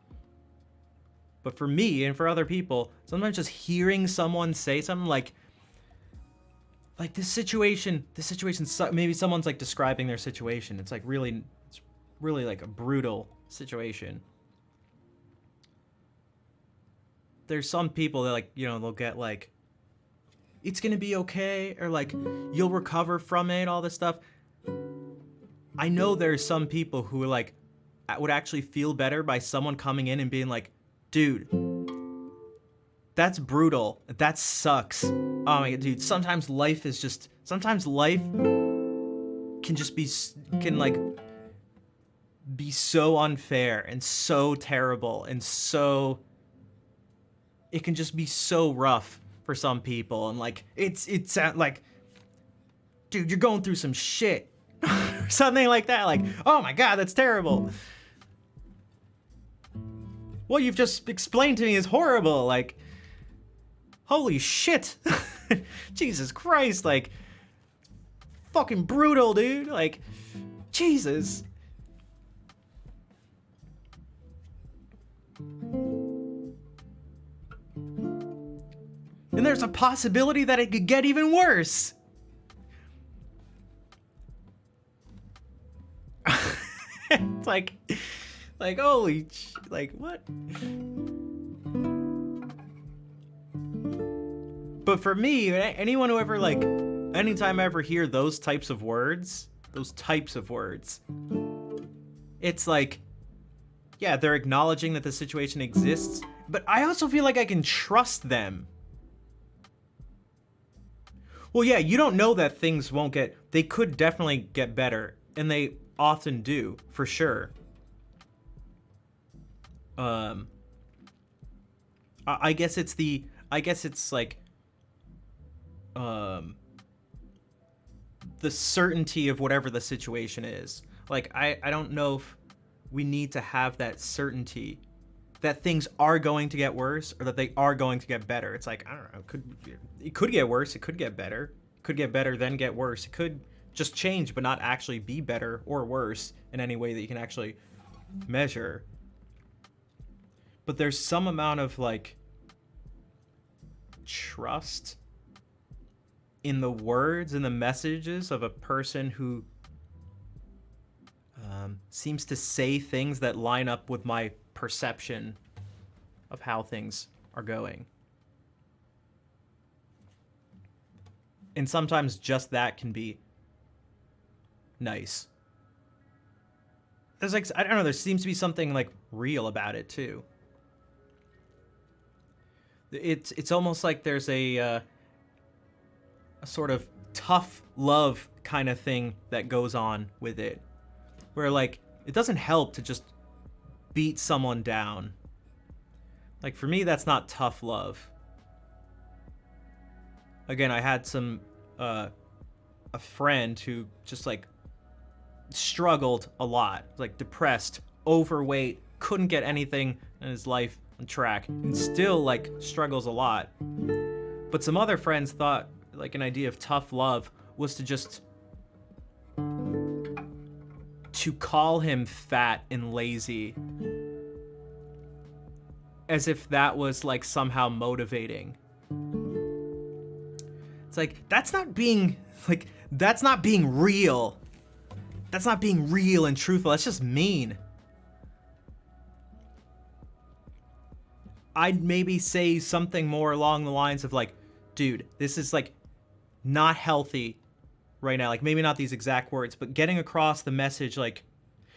but for me and for other people, sometimes just hearing someone say something like this situation, maybe someone's like describing their situation. It's really like a brutal situation. There's some people that like, you know, they'll get like, it's gonna be okay, or like, you'll recover from it, all this stuff. I know there's some people who are like, would actually feel better by someone coming in and being like, dude, that's brutal. That sucks. Oh my god, dude, sometimes life can just be so unfair and so terrible and so, it can just be so rough for some people, and like it's like, dude, you're going through some shit. Something like that, like, oh my god, that's terrible. What you've just explained to me is horrible, like, holy shit. Jesus Christ, like, fucking brutal, dude, like, Jesus. And there's a possibility that it could get even worse. It's like holy, like what? But for me, anyone who ever like, anytime I ever hear those types of words, it's like, yeah, they're acknowledging that the situation exists, but I also feel like I can trust them. Well, yeah, you don't know that things won't they could definitely get better, and they often do, for sure. I guess it's like, the certainty of whatever the situation is. Like, I don't know if we need to have that certainty that things are going to get worse or that they are going to get better. It's like, I don't know, it could get worse, it could get better. It could get better, then get worse. It could just change but not actually be better or worse in any way that you can actually measure. But there's some amount of like trust in the words and the messages of a person who seems to say things that line up with my perception of how things are going. And sometimes just that can be nice. There's like, I don't know, there seems to be something like real about it too. It's almost like there's a sort of tough love kind of thing that goes on with it, where like it doesn't help to just beat someone down. Like for me, that's not tough love. Again, I had a friend who just like struggled a lot, like depressed, overweight, couldn't get anything in his life on track, and still like struggles a lot. But some other friends thought like an idea of tough love was to call him fat and lazy, as if that was like somehow motivating. It's like, that's not being real. That's not being real and truthful. That's just mean. I'd maybe say something more along the lines of like, dude, this is like not healthy right now. Like maybe not these exact words, but getting across the message, like,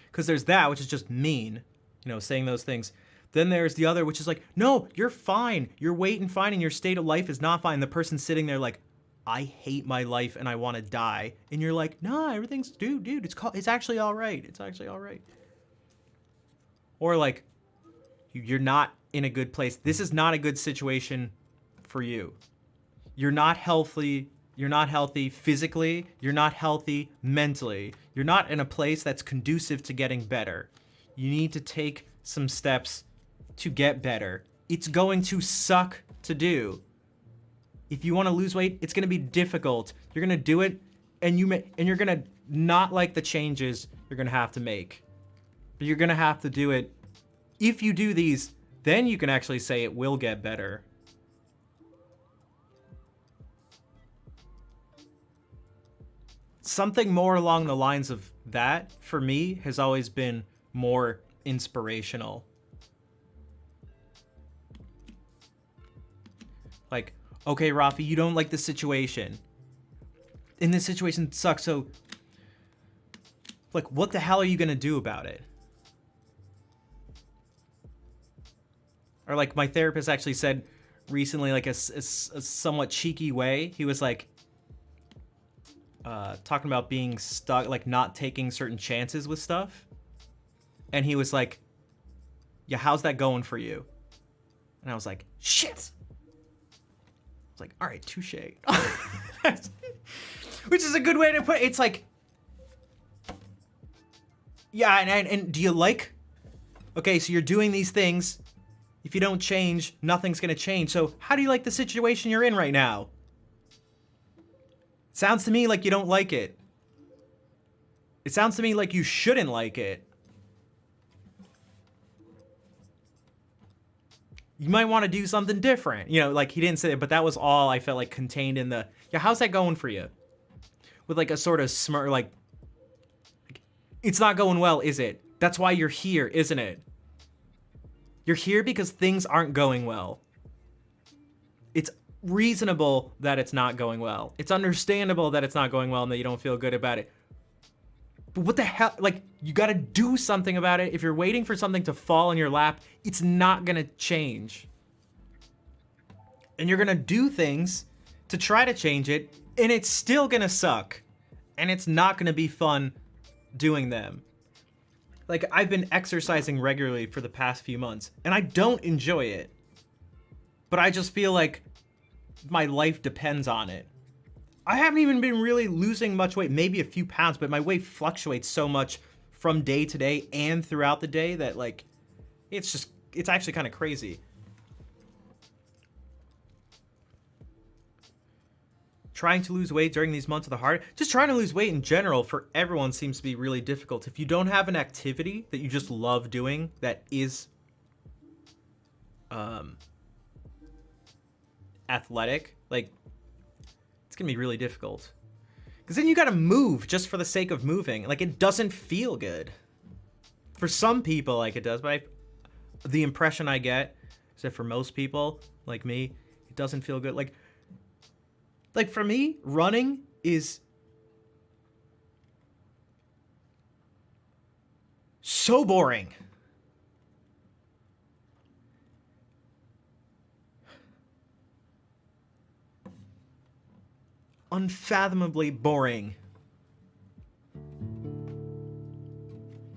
because there's that, which is just mean, you know, saying those things. Then there's the other, which is like, no, you're fine. Your weight and fine and your state of life is not fine. The person sitting there like, I hate my life and I want to die. And you're like, nah, everything's, dude, it's actually all right. It's actually all right. Or like, you're not in a good place. This is not a good situation for you. You're not healthy. You're not healthy physically. You're not healthy mentally. You're not in a place that's conducive to getting better. You need to take some steps to get better. It's going to suck to do. If you want to lose weight, it's going to be difficult. You're going to do it, and you're going to not like the changes you're going to have to make. But you're going to have to do it. If you do these, then you can actually say it will get better. Something more along the lines of that, for me, has always been more inspirational. Like, okay, Rafi, you don't like the situation. And this situation sucks, so... like, what the hell are you gonna do about it? Or like, my therapist actually said recently, like a somewhat cheeky way, he was like... talking about being stuck, like not taking certain chances with stuff. And he was like, yeah, how's that going for you? And I was like, shit. I was like, all right, touche. Which is a good way to put it. It's like, yeah, and do you like, okay, so you're doing these things. If you don't change, nothing's gonna change. So how do you like the situation you're in right now? Sounds to me like you don't like it. It sounds to me like you shouldn't like it. You might want to do something different. You know, like he didn't say it, but that was all I felt like contained in the, yeah, how's that going for you? With like a sort of smirk, like, it's not going well, is it? That's why you're here, isn't it? You're here because things aren't going well. It's reasonable that it's not going well. It's understandable that it's not going well and that you don't feel good about it. But what the hell, like, you gotta do something about it. If you're waiting for something to fall in your lap, it's not gonna change. And you're gonna do things to try to change it, and it's still gonna suck. And it's not gonna be fun doing them. Like, I've been exercising regularly for the past few months, and I don't enjoy it. But I just feel like my life depends on it. I haven't even been really losing much weight, maybe a few pounds, but my weight fluctuates so much from day to day and throughout the day that, like, it's actually kind of crazy. Trying to lose weight during these months of the hard, just trying to lose weight in general for everyone seems to be really difficult. If you don't have an activity that you just love doing that is athletic, like, it's gonna be really difficult. Because then you gotta move just for the sake of moving. Like, it doesn't feel good. For some people, like, it does, but the impression I get is that for most people, like me, it doesn't feel good. Like for me, running is so boring. Unfathomably boring.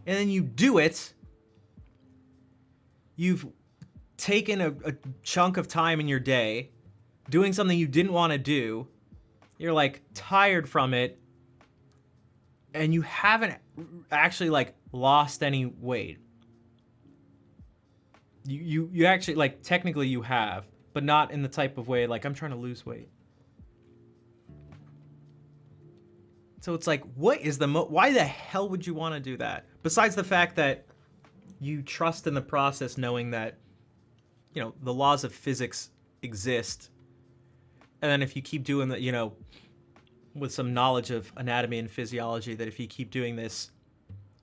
And then you do it. You've taken a chunk of time in your day doing something you didn't want to do. You're like tired from it. And you haven't actually like lost any weight. You actually, like, technically you have, but not in the type of way like I'm trying to lose weight. So it's like, what is the why the hell would you want to do that? Besides the fact that you trust in the process, knowing that, you know, the laws of physics exist. And then if you keep doing that, you know, with some knowledge of anatomy and physiology, that if you keep doing this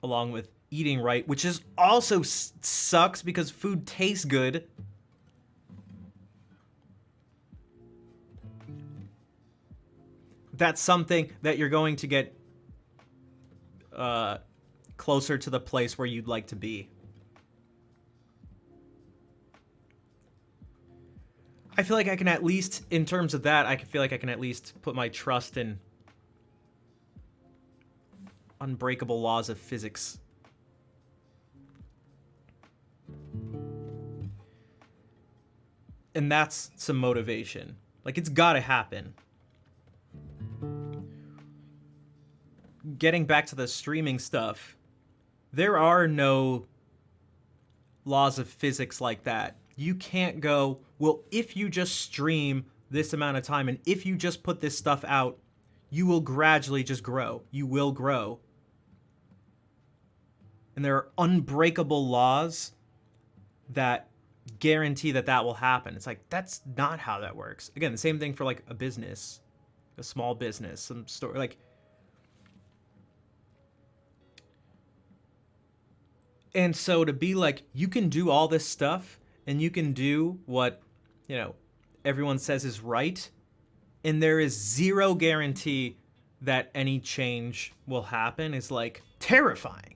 along with eating right, which is also sucks because food tastes good. that's something that you're going to get closer to the place where you'd like to be. I feel like I can at least, in terms of that, I feel like I can at least put my trust in unbreakable laws of physics. And that's some motivation. Like, it's gotta happen. Getting back to the streaming stuff, there are no laws of physics like that. You can't go, well, if you just stream this amount of time and if you just put this stuff out, you will gradually just grow. You will grow. And there are unbreakable laws that guarantee that that will happen. It's like, that's not how that works. Again, the same thing for like a business, a small business, some store, like. And so to be like, you can do all this stuff and you can do what, you know, everyone says is right, and there is zero guarantee that any change will happen is like terrifying.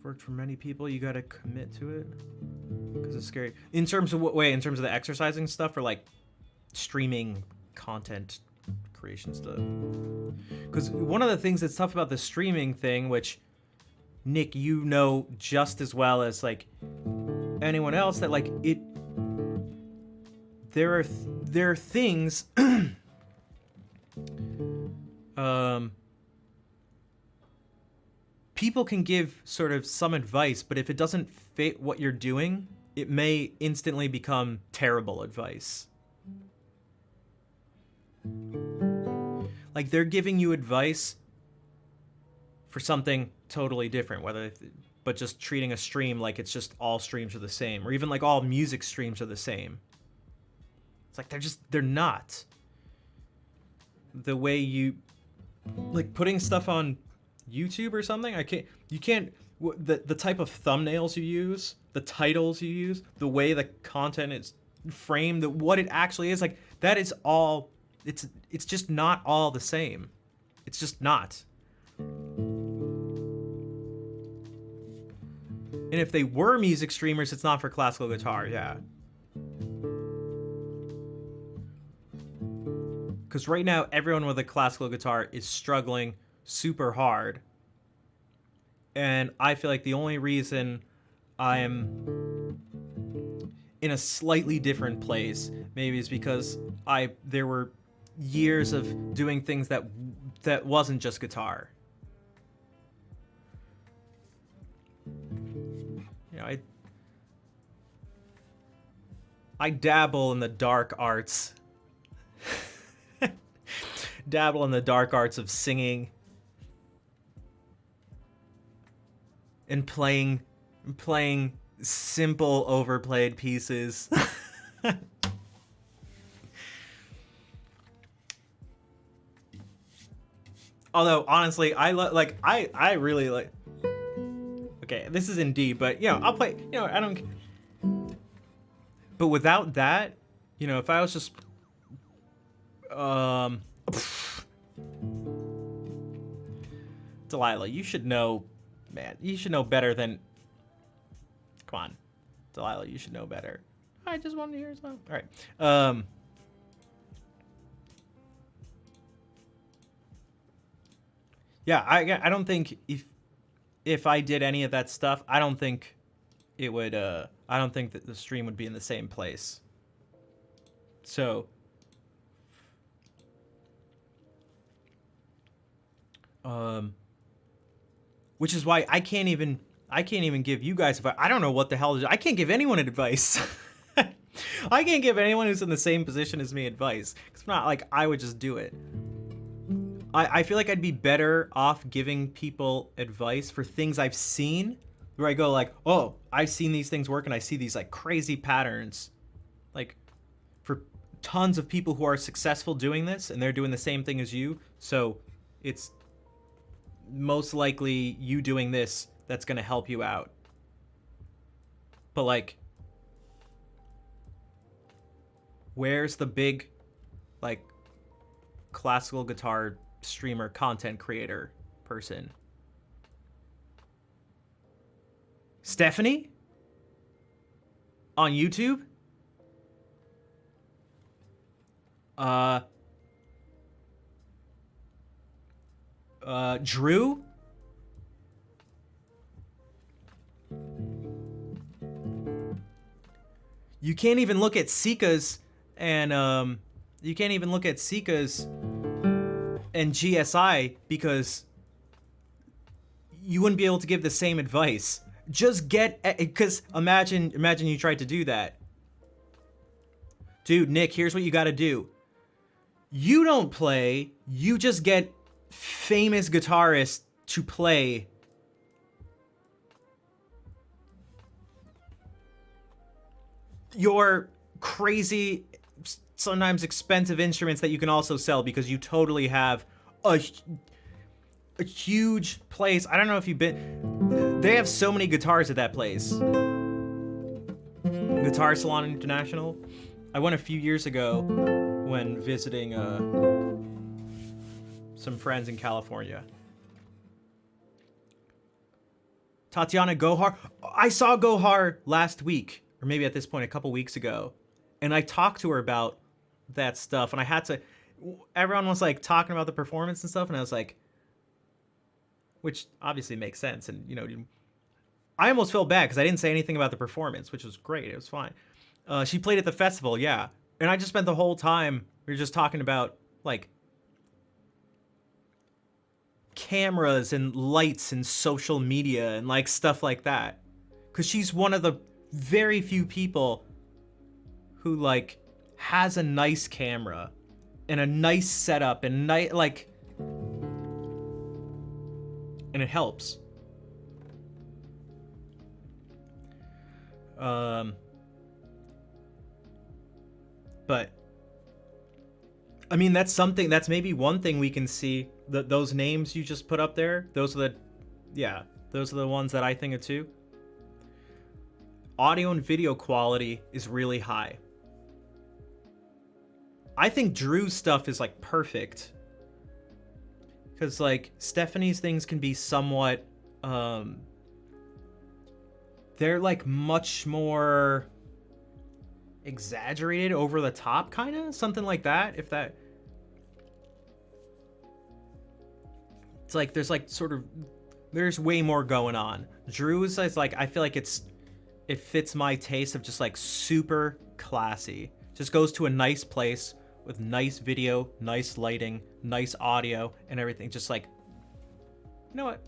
Worked for many people, you gotta commit to it because it's scary. In terms of what way? In terms of the exercising stuff, or like streaming content creation stuff? Because one of the things that's tough about the streaming thing, which Nick, you know just as well as like anyone else, that like it, there are things people can give sort of some advice, but if it doesn't fit what you're doing, it may instantly become terrible advice. Like, they're giving you advice for something totally different, but just treating a stream like it's just all streams are the same, or even like all music streams are the same. It's like they're not. The way you, like, putting stuff on YouTube or something, the type of thumbnails you use, the titles you use, the way the content is framed, what it actually is, like, that is all, it's just not all the same. It's just not. And if they were music streamers, it's not for classical guitar, yeah. Because right now, everyone with a classical guitar is struggling super hard. And I feel like the only reason I am in a slightly different place maybe is because there were years of doing things that wasn't just guitar. You know, I dabble in the dark arts. Dabble in the dark arts of singing and playing simple overplayed pieces. Although honestly, I really like. Okay, this is in D, but you know, I'll play. You know, I don't. But without that, you know, if I was just, Delilah, you should know, man. You should know better than. Come on, Delilah, you should know better. I just wanted to hear something. All right. Yeah, I don't think if I did any of that stuff, I don't think it would. I don't think that the stream would be in the same place. So. Which is why I can't even give you guys advice. I don't know what the hell I can't give anyone advice. I can't give anyone who's in the same position as me advice. It's not like I would just do it. I feel like I'd be better off giving people advice for things I've seen, where I go like, oh, I've seen these things work and I see these like crazy patterns. Like for tons of people who are successful doing this and they're doing the same thing as you. So it's most likely you doing this that's gonna help you out. But like, where's the big, like, classical guitar streamer, content creator person? Stephanie? On YouTube? Drew? You can't even look at Sika's and GSI because you wouldn't be able to give the same advice. Just get, because imagine you tried to do that. Dude, Nick, here's what you gotta do. You don't play, you just get famous guitarists to play your crazy, sometimes expensive instruments that you can also sell because you totally have a huge place. I don't know if you've been, they have so many guitars at that place. Guitar Salon International. I went a few years ago when visiting some friends in California. Tatiana Gohar. I saw Gohar last week, or maybe at this point a couple weeks ago, and I talked to her about that stuff, and I had to, everyone was like talking about the performance and stuff, and I was like, which obviously makes sense, and you know, I almost felt bad because I didn't say anything about the performance, which was great, it was fine. She played at the festival, yeah, and I just spent the whole time, we were just talking about, like, cameras and lights and social media and like stuff like that, because she's one of the very few people who like has a nice camera and a nice setup and like, and it helps. But I mean, that's something, that's maybe one thing we can see. Those names you just put up there, those are the ones that I think of too. Audio and video quality is really high. I think Drew's stuff is like perfect. Because like Stephanie's things can be somewhat, they're like much more exaggerated, over the top, kind of something like that. If that, it's like there's like sort of, there's way more going on. Drew's is like, I feel like it fits my taste of just like super classy. Just goes to a nice place with nice video, nice lighting, nice audio, and everything. Just like, you know what?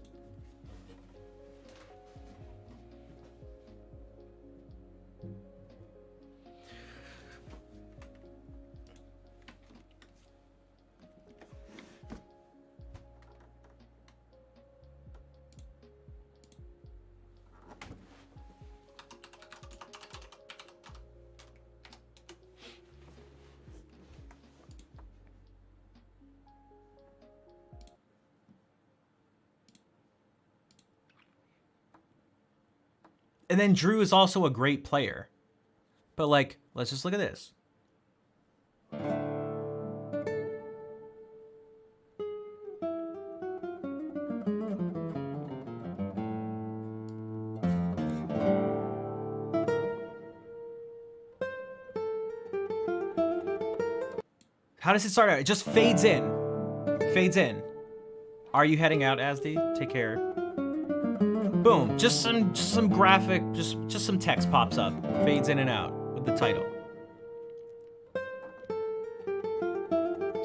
And then Drew is also a great player. But like, let's just look at this. How does it start out? It just fades in. Fades in. Are you heading out, Asdi? Take care. Boom, just some graphic, just some text pops up, fades in and out with the title.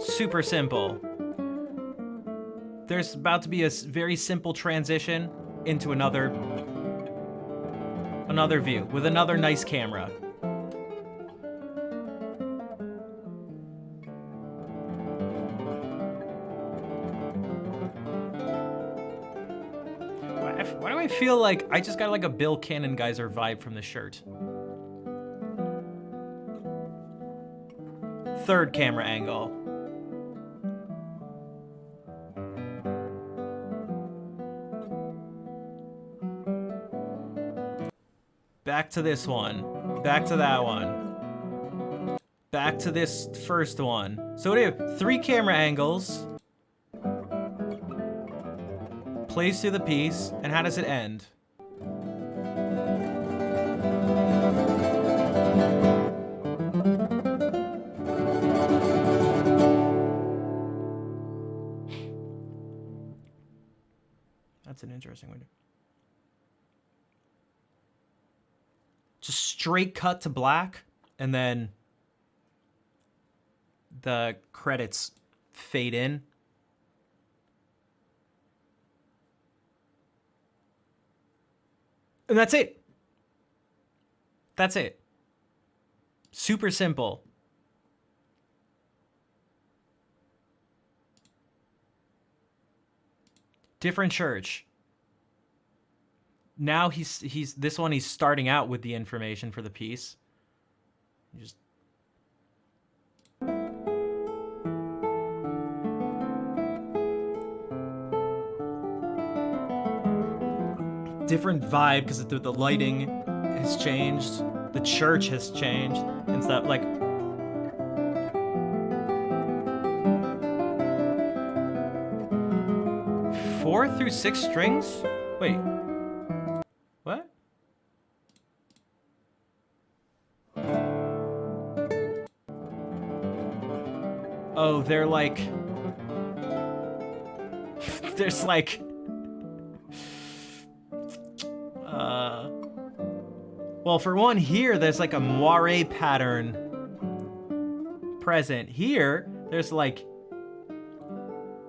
Super simple. There's about to be a very simple transition into another view with another nice camera. Why do I feel like I just got like a Bill Cannon Geyser vibe from the shirt? Third camera angle. Back to this one. Back to that one. Back to this first one. So what do you have? 3 camera angles. Plays through the piece, and how does it end? That's an interesting way to... Just straight cut to black, and then the credits fade in. And that's it. That's it. Super simple. Different church. Now he's this one he's starting out with the information for the piece. Just different vibe because the lighting has changed, the church has changed and stuff like. Four through 6 strings? Wait. What? Oh, they're like... There's like... Well, for one, here, there's like a moire pattern present. Here, there's like...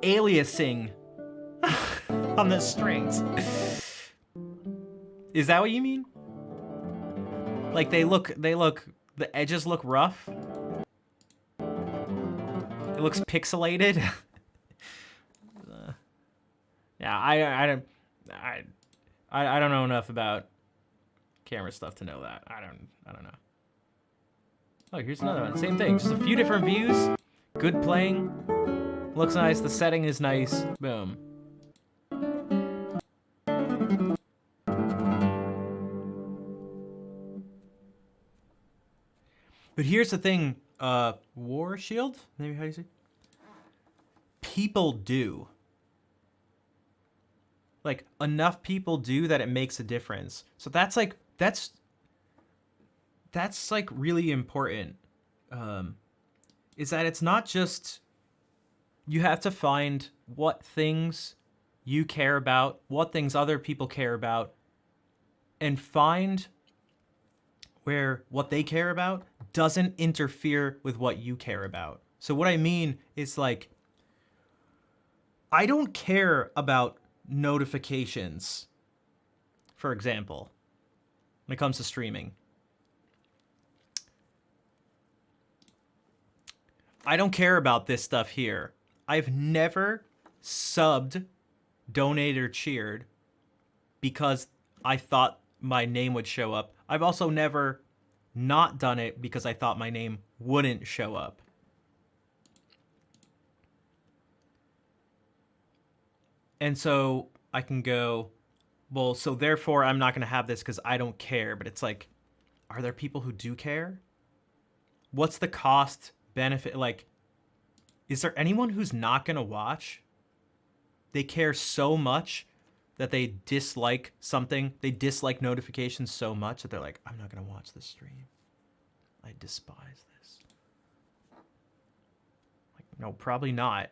aliasing on the strings. Is that what you mean? Like the edges look rough. It looks pixelated. Yeah, I don't know enough about camera stuff to know that. I don't know. Oh, here's another one. Same thing. Just a few different views. Good playing. Looks nice. The setting is nice. Boom. But here's the thing, War Shield? Maybe how do you say? People do. Like, enough people do that it makes a difference. So that's like, that's like really important. Is that it's not just, you have to find what things you care about, what things other people care about, and find where what they care about doesn't interfere with what you care about. So what I mean is like, I don't care about notifications, for example, when it comes to streaming. I don't care about this stuff here. I've never subbed, donated, or cheered because I thought my name would show up. I've also never not done it because I thought my name wouldn't show up. And so I can go, well, so therefore I'm not going to have this because I don't care. But it's like, are there people who do care? What's the cost benefit? Like, is there anyone who's not going to watch? They care so much that they dislike something. They dislike notifications so much that they're like, I'm not going to watch this stream. I despise this. Like, no, probably not.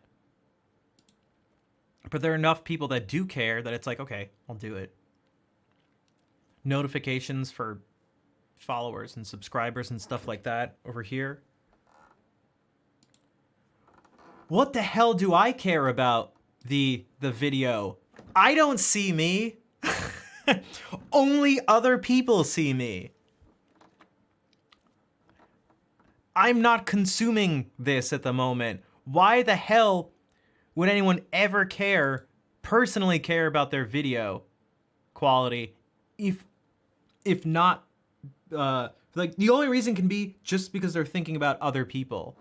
But there are enough people that do care that it's like, okay, I'll do it. Notifications for followers and subscribers and stuff like that over here. What the hell do I care about the video? I don't see me. Only other people see me. I'm not consuming this at the moment. Why the hell would anyone ever personally care about their video quality if not, like the only reason can be just because they're thinking about other people.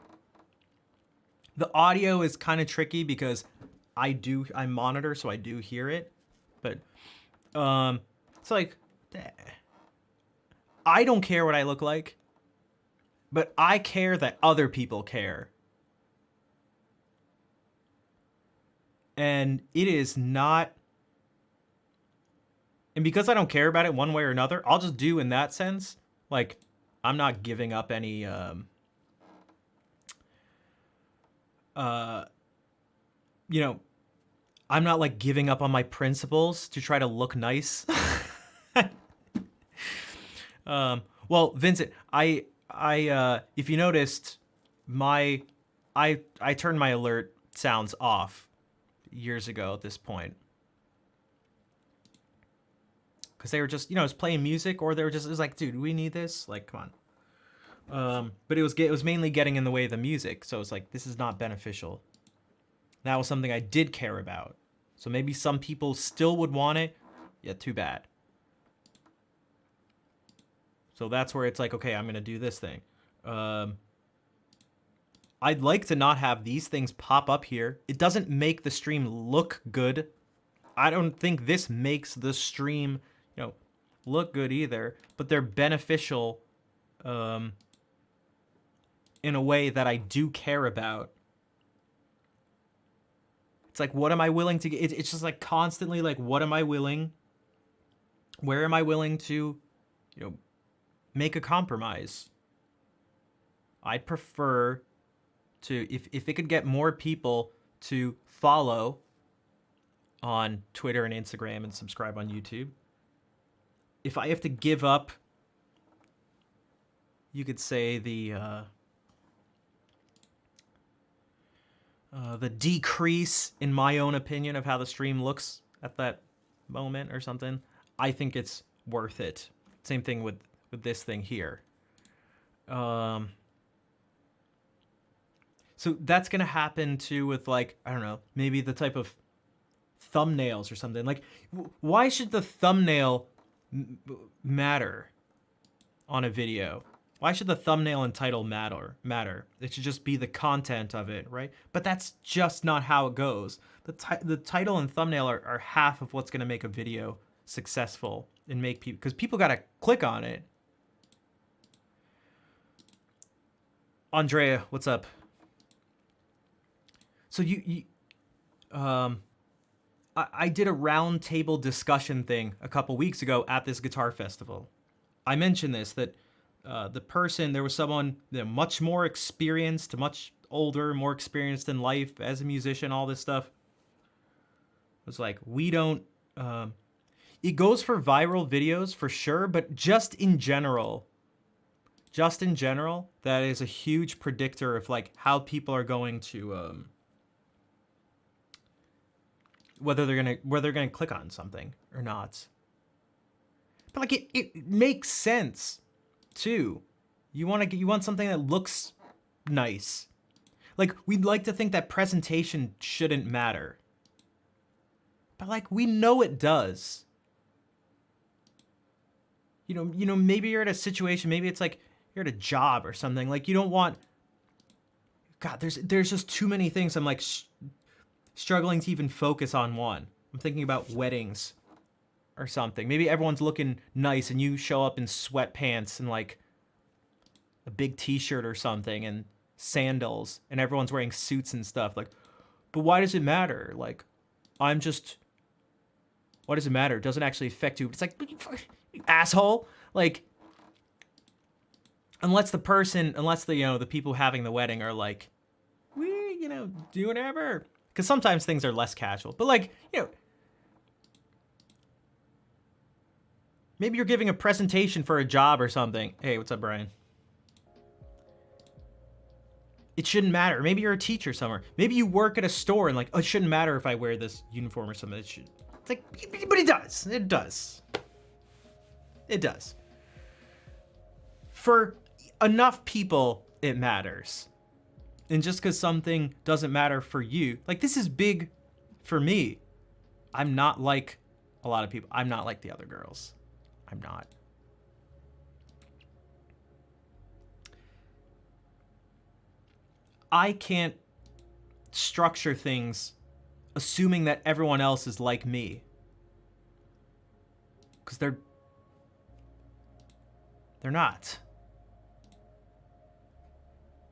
The audio is kind of tricky because I monitor, so I do hear it, but it's like, I don't care what I look like, but I care that other people care. And it is not. And because I don't care about it one way or another, I'll just do in that sense. Like, I'm not giving up any, you know, I'm not like giving up on my principles to try to look nice. Well, Vincent, if you noticed, I turned my alert sounds off years ago at this point. Because they were just, you know, it was playing music, or they were just, it was like, dude, we need this? Like, come on. But it was mainly getting in the way of the music, so it's like, this is not beneficial. That was something I did care about. So maybe some people still would want it. Yeah, too bad. So that's where it's like, okay, I'm going to do this thing. I'd like to not have these things pop up here. It doesn't make the stream look good. I don't think this makes the stream, you know, look good either. But they're beneficial in a way that I do care about. It's like, what am I willing to get? It's just like constantly like, what am I willing? Where am I willing to, you know, make a compromise? I'd prefer to, if it could get more people to follow on Twitter and Instagram and subscribe on YouTube. If I have to give up, you could say the decrease, in my own opinion, of how the stream looks at that moment or something, I think it's worth it. Same thing with this thing here. So that's going to happen too with, like, I don't know, maybe the type of thumbnails or something. Like, why should the thumbnail matter on a video? Why should the thumbnail and title matter? It should just be the content of it, right? But that's just not how it goes. The title and thumbnail are half of what's going to make a video successful and make people, because people got to click on it. Andrea, what's up? So I did a round table discussion thing a couple weeks ago at this guitar festival. I mentioned this, that there was someone, you know, much more experienced, much older, more experienced in life as a musician, all this stuff. It was like, we don't, it goes for viral videos for sure, but just in general, that is a huge predictor of like how people are going to, whether they're gonna click on something or not. But like it makes sense too. You want something that looks nice. Like, we'd like to think that presentation shouldn't matter. But like, we know it does. You know, maybe you're at a situation, maybe it's like you're at a job or something. Like, you don't want, God, there's just too many things I'm like struggling to even focus on one. I'm thinking about weddings or something. Maybe everyone's looking nice and you show up in sweatpants and like a big t-shirt or something and sandals, and everyone's wearing suits and stuff. Like, but why does it matter? Like, why does it matter? It doesn't actually affect you. It's like, you asshole. Like, unless the, you know, the people having the wedding are like, we, you know, do whatever. Because sometimes things are less casual. But like, you know, maybe you're giving a presentation for a job or something. Hey, what's up, Brian? It shouldn't matter. Maybe you're a teacher somewhere. Maybe you work at a store and like, oh, it shouldn't matter if I wear this uniform or something. It's like, but it does. It does. It does. For enough people, it matters. And just because something doesn't matter for you, like, this is big for me. I'm not like a lot of people. I'm not like the other girls. I'm not. I can't structure things assuming that everyone else is like me. Because They're not.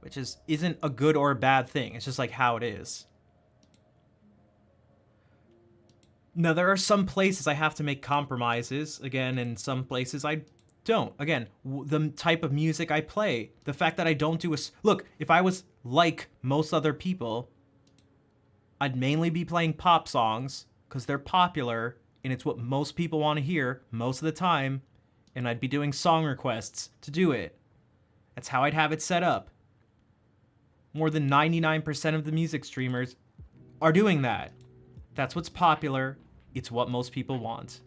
Which isn't a good or a bad thing. It's just like how it is. Now, there are some places I have to make compromises, again, and some places I don't. Again, the type of music I play, the fact that I don't do a... Look, if I was like most other people, I'd mainly be playing pop songs because they're popular and it's what most people want to hear most of the time, and I'd be doing song requests to do it. That's how I'd have it set up. More than 99% of the music streamers are doing that. That's what's popular. It's what most people want.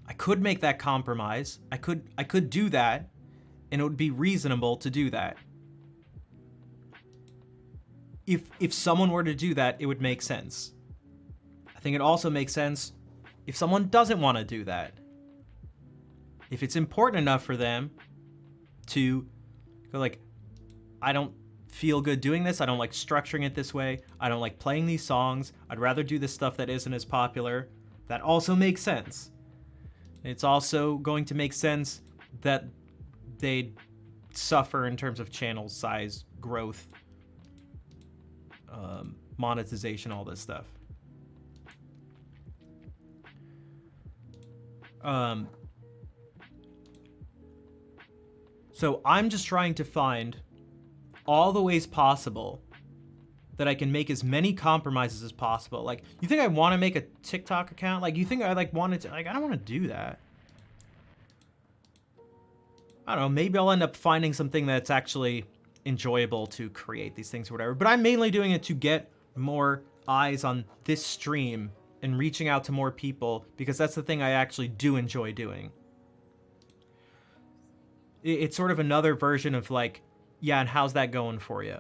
I could make that compromise. I could do that, and it would be reasonable to do that. If someone were to do that, it would make sense. I think it also makes sense if someone doesn't want to do that. If it's important enough for them to go like, I don't feel good doing this. I don't like structuring it this way. I don't like playing these songs. I'd rather do this stuff that isn't as popular. That also makes sense. It's also going to make sense that they'd suffer in terms of channel size, growth, monetization, all this stuff. So I'm just trying to find all the ways possible that I can make as many compromises as possible. Like, you think I want to make a TikTok account? Like, you think I like wanted to, like, I don't want to do that. I don't know, maybe I'll end up finding something that's actually enjoyable to create these things or whatever. But I'm mainly doing it to get more eyes on this stream and reaching out to more people, because that's the thing I actually do enjoy doing. It's sort of another version of like, yeah, and how's that going for you?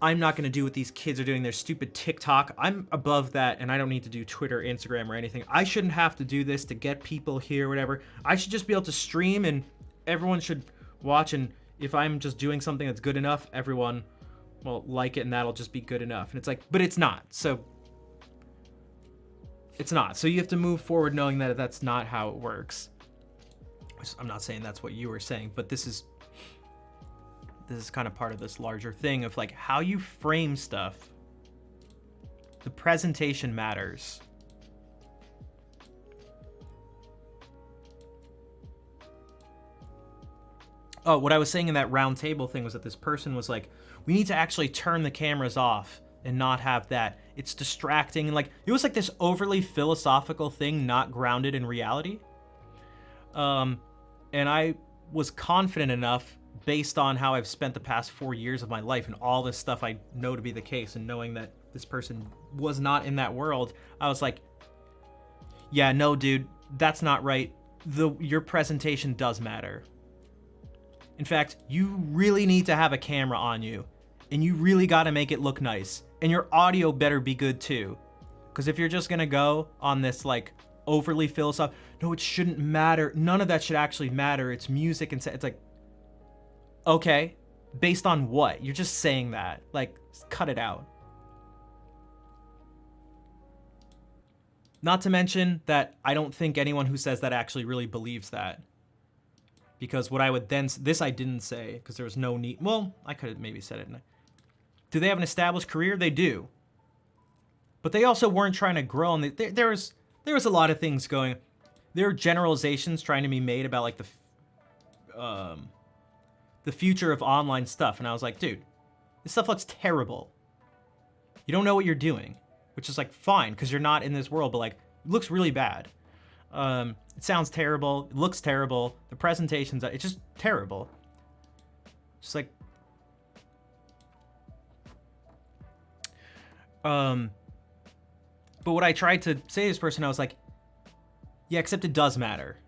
I'm not going to do what these kids are doing, their stupid TikTok. I'm above that, and I don't need to do Twitter, Instagram, or anything. I shouldn't have to do this to get people here, whatever. I should just be able to stream, and everyone should watch, and if I'm just doing something that's good enough, everyone will like it, and that'll just be good enough. And it's like, but it's not. So it's not. So you have to move forward knowing that that's not how it works. I'm not saying that's what you were saying, but this is kind of part of this larger thing of like how you frame stuff. The presentation matters. Oh, what I was saying in that round table thing was that this person was like, we need to actually turn the cameras off and not have that. It's distracting. And like, it was like this overly philosophical thing, not grounded in reality. And I was confident enough, based on how I've spent the past 4 years of my life and all this stuff I know to be the case, and knowing that this person was not in that world, I was like, yeah, no, dude, that's not right. Your presentation does matter. In fact, you really need to have a camera on you, and you really got to make it look nice, and your audio better be good too. Because if you're just gonna go on this like overly philosophical, no, it shouldn't matter, none of that should actually matter, it's music, and it's like, okay, based on what? You're just saying that. Like, cut it out. Not to mention that I don't think anyone who says that actually really believes that. Because what I would then... This I didn't say, because there was no need... Well, I could have maybe said it. Do they have an established career? They do. But they also weren't trying to grow. And there was a lot of things going... There are generalizations trying to be made about, like, the future of online stuff, and I was like, dude, this stuff looks terrible. You don't know what you're doing, which is like fine because you're not in this world, but like it looks really bad. It sounds terrible, it looks terrible, the presentations, it's just terrible. Just like but what I tried to say to this person, I was like, yeah, except it does matter.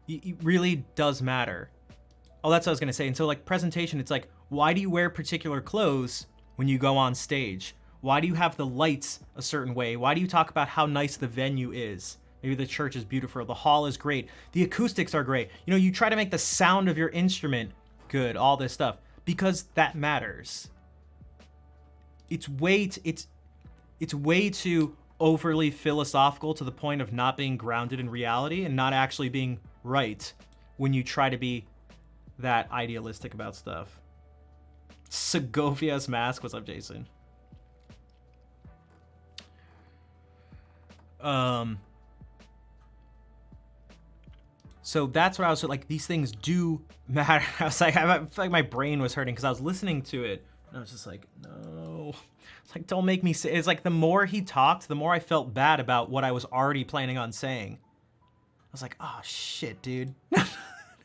It really does matter. Oh, that's what I was gonna say. And so like presentation, it's like, why do you wear particular clothes when you go on stage? Why do you have the lights a certain way? Why do you talk about how nice the venue is? Maybe the church is beautiful, the hall is great, the acoustics are great. You know, you try to make the sound of your instrument good, all this stuff, because that matters. It's way too overly philosophical to the point of not being grounded in reality and not actually being right when you try to be that idealistic about stuff. Segovia's Mask. What's up, Jason? So that's what I was like, these things do matter. I was like, I felt like my brain was hurting because I was listening to it and I was just like, no. It's like, don't make me say, it's like the more he talked, the more I felt bad about what I was already planning on saying. I was like, oh shit, dude.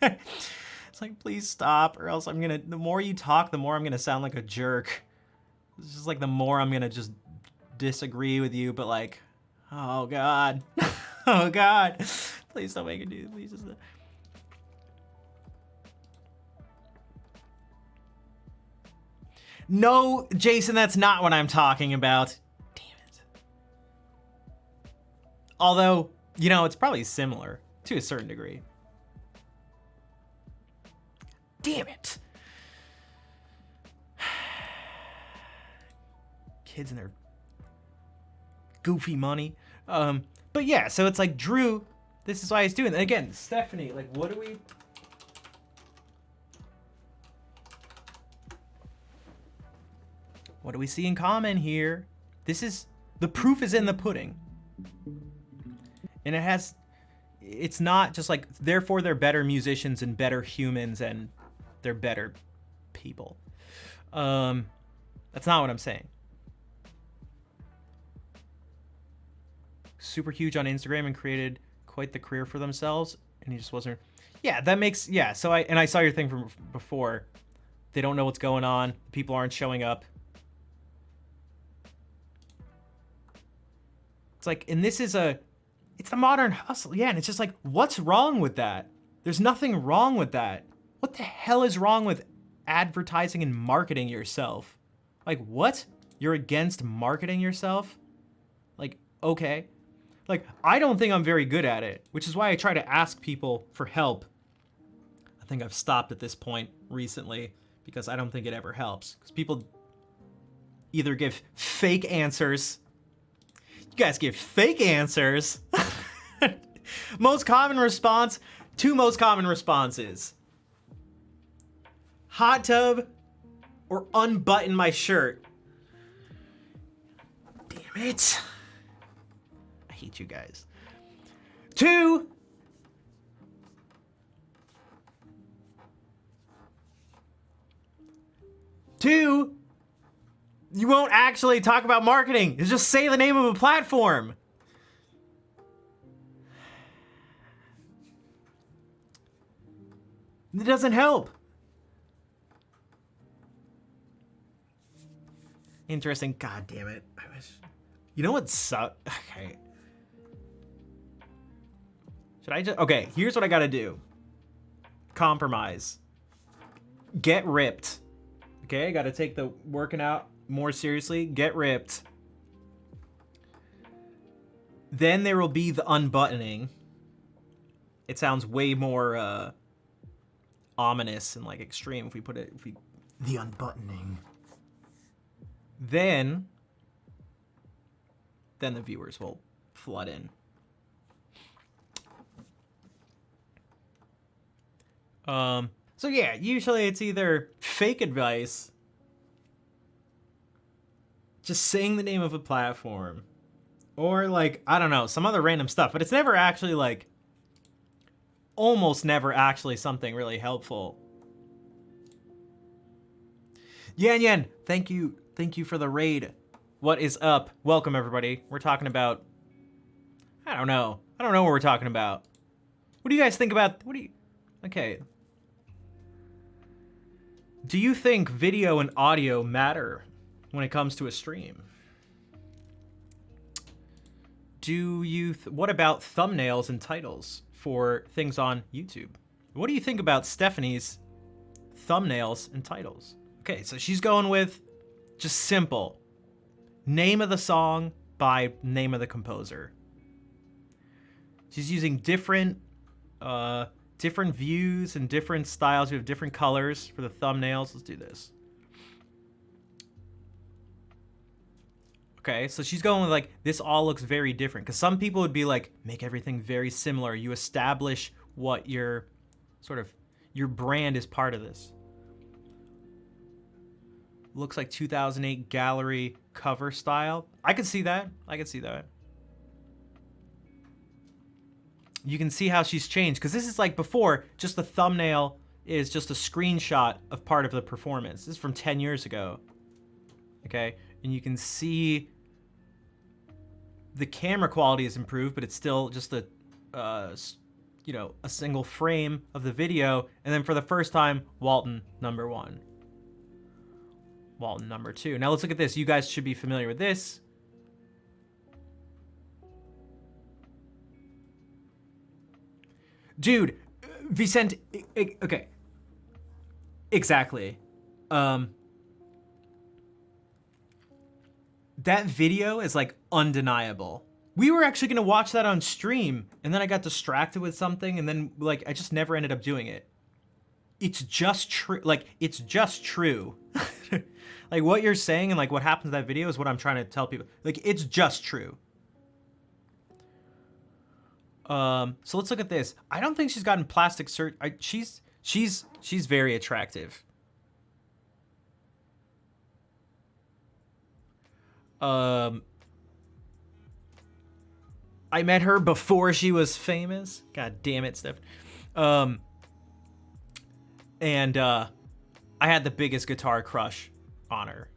It's like, please stop or else I'm gonna, the more you talk, the more I'm gonna sound like a jerk. It's just like the more I'm gonna just disagree with you, but like, oh God. Oh God. Please don't make it do. Please just. No, Jason, that's not what I'm talking about. Damn it. Although, you know, it's probably similar to a certain degree. Damn it. Kids and their goofy money. But yeah, so it's like Drew, this is why he's doing it. And again, Stephanie, like, what do we... What do we see in common here? This is... The proof is in the pudding. And it has... It's not just like, therefore they're better musicians and better humans and they're better people. That's not what I'm saying. Super huge on Instagram and created quite the career for themselves, and he just wasn't. Yeah, that makes, yeah. So I saw your thing from before. They don't know what's going on. People aren't showing up. It's like, and this is it's the modern hustle. Yeah, and it's just like, what's wrong with that? There's nothing wrong with that. What the hell is wrong with advertising and marketing yourself? Like, what? You're against marketing yourself? Like, okay. Like, I don't think I'm very good at it, which is why I try to ask people for help. I think I've stopped at this point recently because I don't think it ever helps. Because people either give fake answers. You guys give fake answers. Most common response, two most common responses. Hot tub or unbutton my shirt. Damn it. I hate you guys. 2, you won't actually talk about marketing. You just say the name of a platform. It doesn't help. Interesting. God damn it. I wish. You know what sucks? Okay. Should I just... Okay, here's what I gotta do. Compromise. Get ripped. Okay, gotta take the working out more seriously. Get ripped. Then there will be the unbuttoning. It sounds way more ominous and like extreme if we put it... The unbuttoning. Then the viewers will flood in. So yeah, usually it's either fake advice, just saying the name of a platform, or like, I don't know, some other random stuff, but it's never actually like, almost never actually something really helpful. Yan Yan, thank you for the raid. What is up? Welcome everybody. We're talking about, I don't know what we're talking about. What do you guys think about, okay. Do you think video and audio matter when it comes to a stream? What about thumbnails and titles for things on YouTube? What do you think about Stephanie's thumbnails and titles? Okay, so she's going with just simple. Name of the song by name of the composer. She's using different views and different styles. We have different colors for the thumbnails. Let's do this. Okay, so she's going with like, this all looks very different. Because some people would be like, make everything very similar. You establish what your sort of, your brand is part of this. Looks like 2008 gallery cover style. I could see that. I could see that. You can see how she's changed. Because this is like before, just the thumbnail is just a screenshot of part of the performance. This is from 10 years ago. Okay, and you can see the camera quality is improved, but it's still just a, you know, a single frame of the video. And then for the first time, Walton #1. Walton #2. Now let's look at this. You guys should be familiar with this. Dude, Vicente, okay. Exactly. That video is like undeniable. We were actually gonna watch that on stream, and then I got distracted with something, and then like I just never ended up doing it. It's just true. Like, it's just true. Like what you're saying and like what happens in that video is what I'm trying to tell people. Like, it's just true. So let's look at this. I don't think she's gotten plastic surgery. She's very attractive. I met her before she was famous. God damn it, Steph. And I had the biggest guitar crush on her.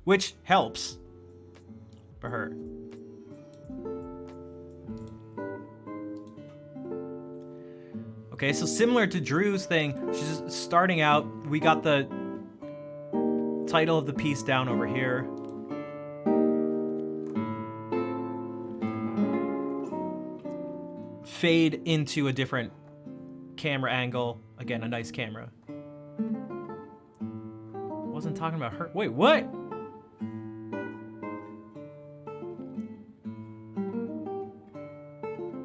Which helps for her. Okay, so similar to Drew's thing, she's starting out, we got the title of the piece down over here. Fade into a different camera angle. Again, a nice camera. Wasn't talking about her. Wait, what?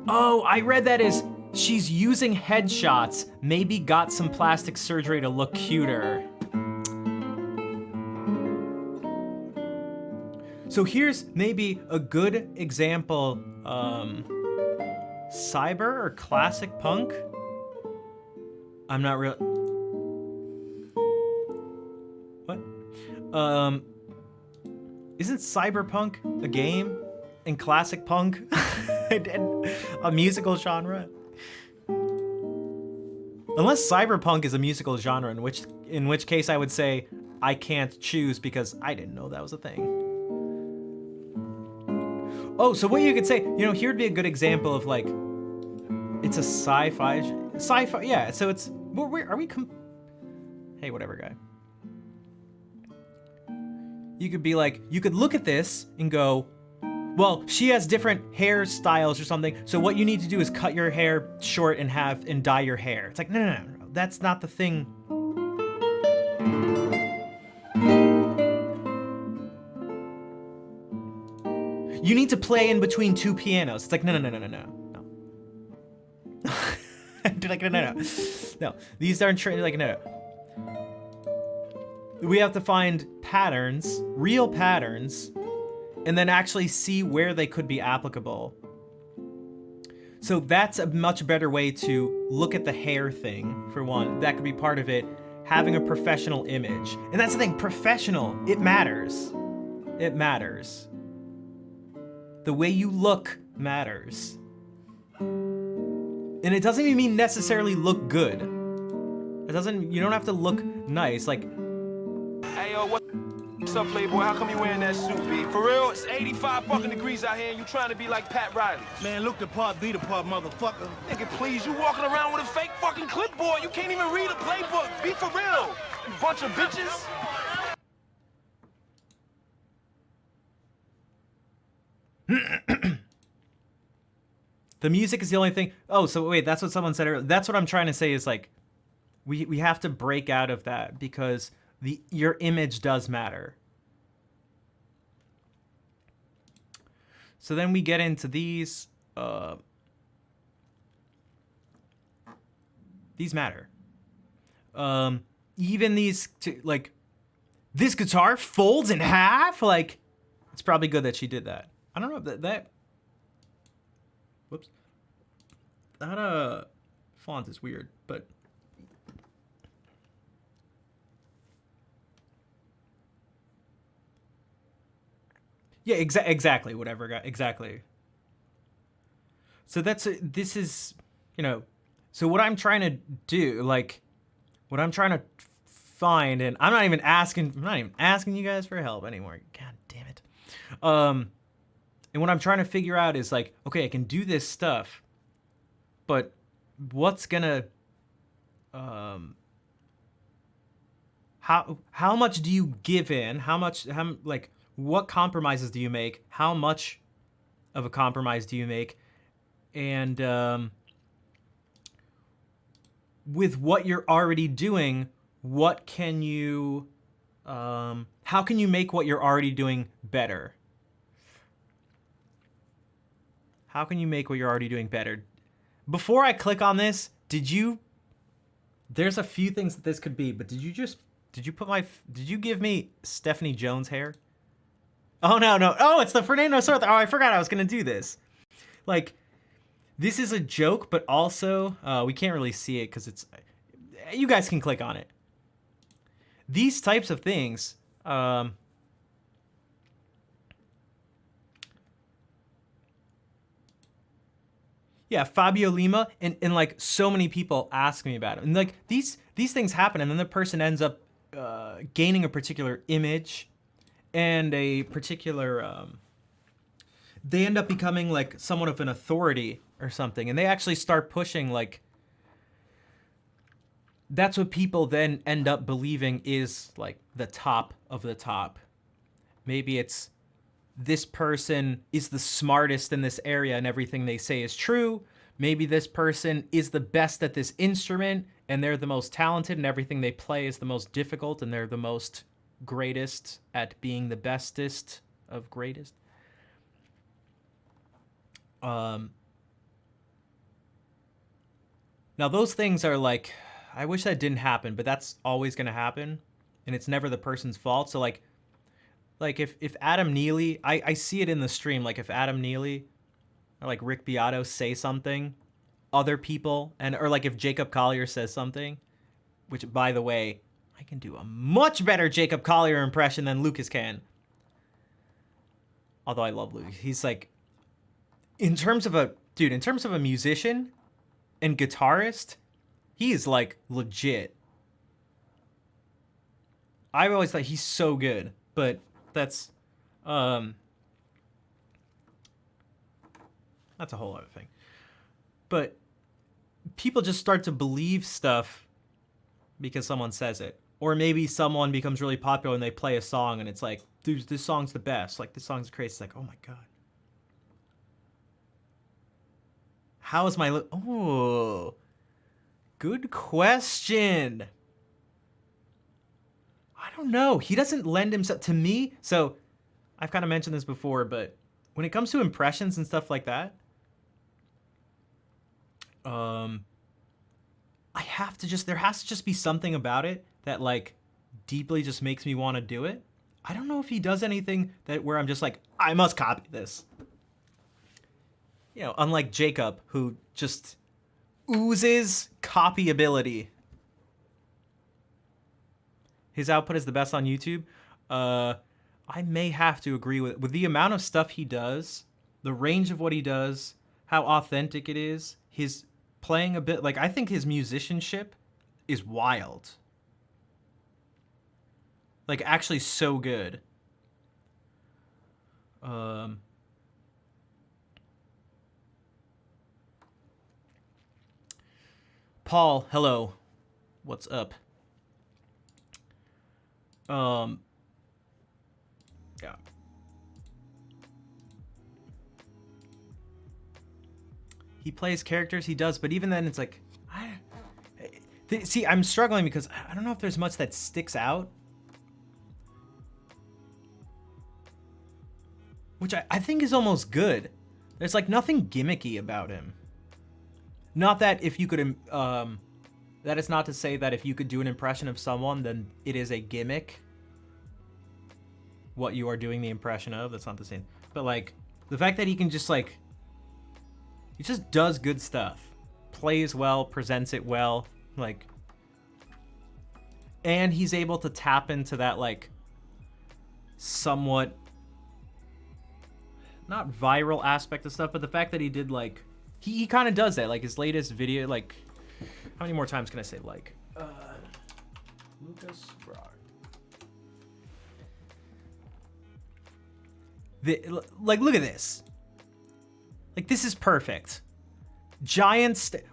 Oh, I read that as she's using headshots, maybe got some plastic surgery to look cuter. So here's maybe a good example, cyber or classic punk? I'm not real. What? Isn't cyberpunk a game? And classic punk a musical genre? Unless cyberpunk is a musical genre, in which case I would say I can't choose because I didn't know that was a thing. Oh, so what you could say, you know, here'd be a good example of like, it's a sci-fi, yeah. So it's, where are we? Hey, whatever, guy. You could be like, you could look at this and go, well, she has different hairstyles or something. So what you need to do is cut your hair short and dye your hair. It's like, no, that's not the thing. You need to play in between two pianos. It's like, no. Dude, like, no. These aren't like, no. We have to find patterns, real patterns, and then actually see where they could be applicable. So that's a much better way to look at the hair thing, for one. That could be part of it. Having a professional image. And that's the thing, professional, it matters. It matters. The way you look matters. And it doesn't even mean necessarily look good. You don't have to look nice, like. Hey, yo, what's up, Playboy? How come you wearing that suit, B? For real? It's 85 fucking degrees out here and you trying to be like Pat Riley. Man, look the part, be the part, motherfucker. Nigga, please, you walking around with a fake fucking clipboard. You can't even read a playbook. Be for real. You bunch of bitches. The music is the only thing. Oh, so wait, that's what someone said earlier. That's what I'm trying to say is like, we have to break out of that because your image does matter. So then we get into these. These matter. Even these, like, this guitar folds in half. Like, it's probably good that she did that. I don't know that whoops. That font is weird, but yeah, exactly. Whatever, exactly. So this is, you know, so what I'm trying to do, like, what I'm trying to find, and I'm not even asking you guys for help anymore. God damn it. And what I'm trying to figure out is like, okay, I can do this stuff, but what's gonna, how much do you give in? How like, what compromises do you make? How much of a compromise do you make? And with what you're already doing, what can you, how can you make what you're already doing better? How can you make what you're already doing better? Before I click on this, there's a few things that this could be, but did you give me Stephanie Jones hair? Oh, no. Oh, it's the Fernando Sordo. Oh, I forgot I was going to do this. Like, this is a joke, but also, we can't really see it because it's, you guys can click on it. These types of things, yeah, Fabio Lima, and like so many people ask me about it. And like these things happen, and then the person ends up gaining a particular image and a particular, they end up becoming like somewhat of an authority or something, and they actually start pushing, like, that's what people then end up believing is like the top of the top. Maybe it's this person is the smartest in this area and everything they say is true. Maybe this person is the best at this instrument and they're the most talented and everything they play is the most difficult and they're the most greatest at being the bestest of greatest. Now those things are like, I wish that didn't happen, but that's always going to happen and it's never the person's fault. So like if Adam Neely, I see it in the stream, like if Adam Neely or like Rick Beato say something, other people, or like if Jacob Collier says something, which by the way, I can do a much better Jacob Collier impression than Lucas can. Although I love Lucas. He's like, in terms of a musician and guitarist, he is like legit. I've always thought he's so good, but that's a whole other thing. But people just start to believe stuff because someone says it. Or maybe someone becomes really popular and they play a song and it's like, dude, this song's the best. Like, this song's crazy. It's like, oh my God. How is my... Oh, good question. I don't know. He doesn't lend himself to me. So I've kind of mentioned this before, but when it comes to impressions and stuff like that, there has to just be something about it that like deeply just makes me want to do it. I don't know if he does anything where I'm just like, I must copy this. You know, unlike Jacob, who just oozes copyability. His output is the best on YouTube. I may have to agree with the amount of stuff he does, the range of what he does, how authentic it is, his playing a bit, like, I think his musicianship is wild. Like, actually so good. Paul, hello. What's up? Yeah. He plays characters, he does, but even then it's like, see, I'm struggling because I don't know if there's much that sticks out. Which I think is almost good. There's like nothing gimmicky about him. Not that if you could That is not to say that if you could do an impression of someone, then it is a gimmick. What you are doing the impression of, that's not the same. But like, the fact that he can just like, he just does good stuff. Plays well, presents it well, like, and he's able to tap into that like somewhat not viral aspect of stuff, but the fact that he did like, he kind of does that. Like his latest video, like, how many more times can I say like? Lucas Brar. Like, look at this. Like, this is perfect.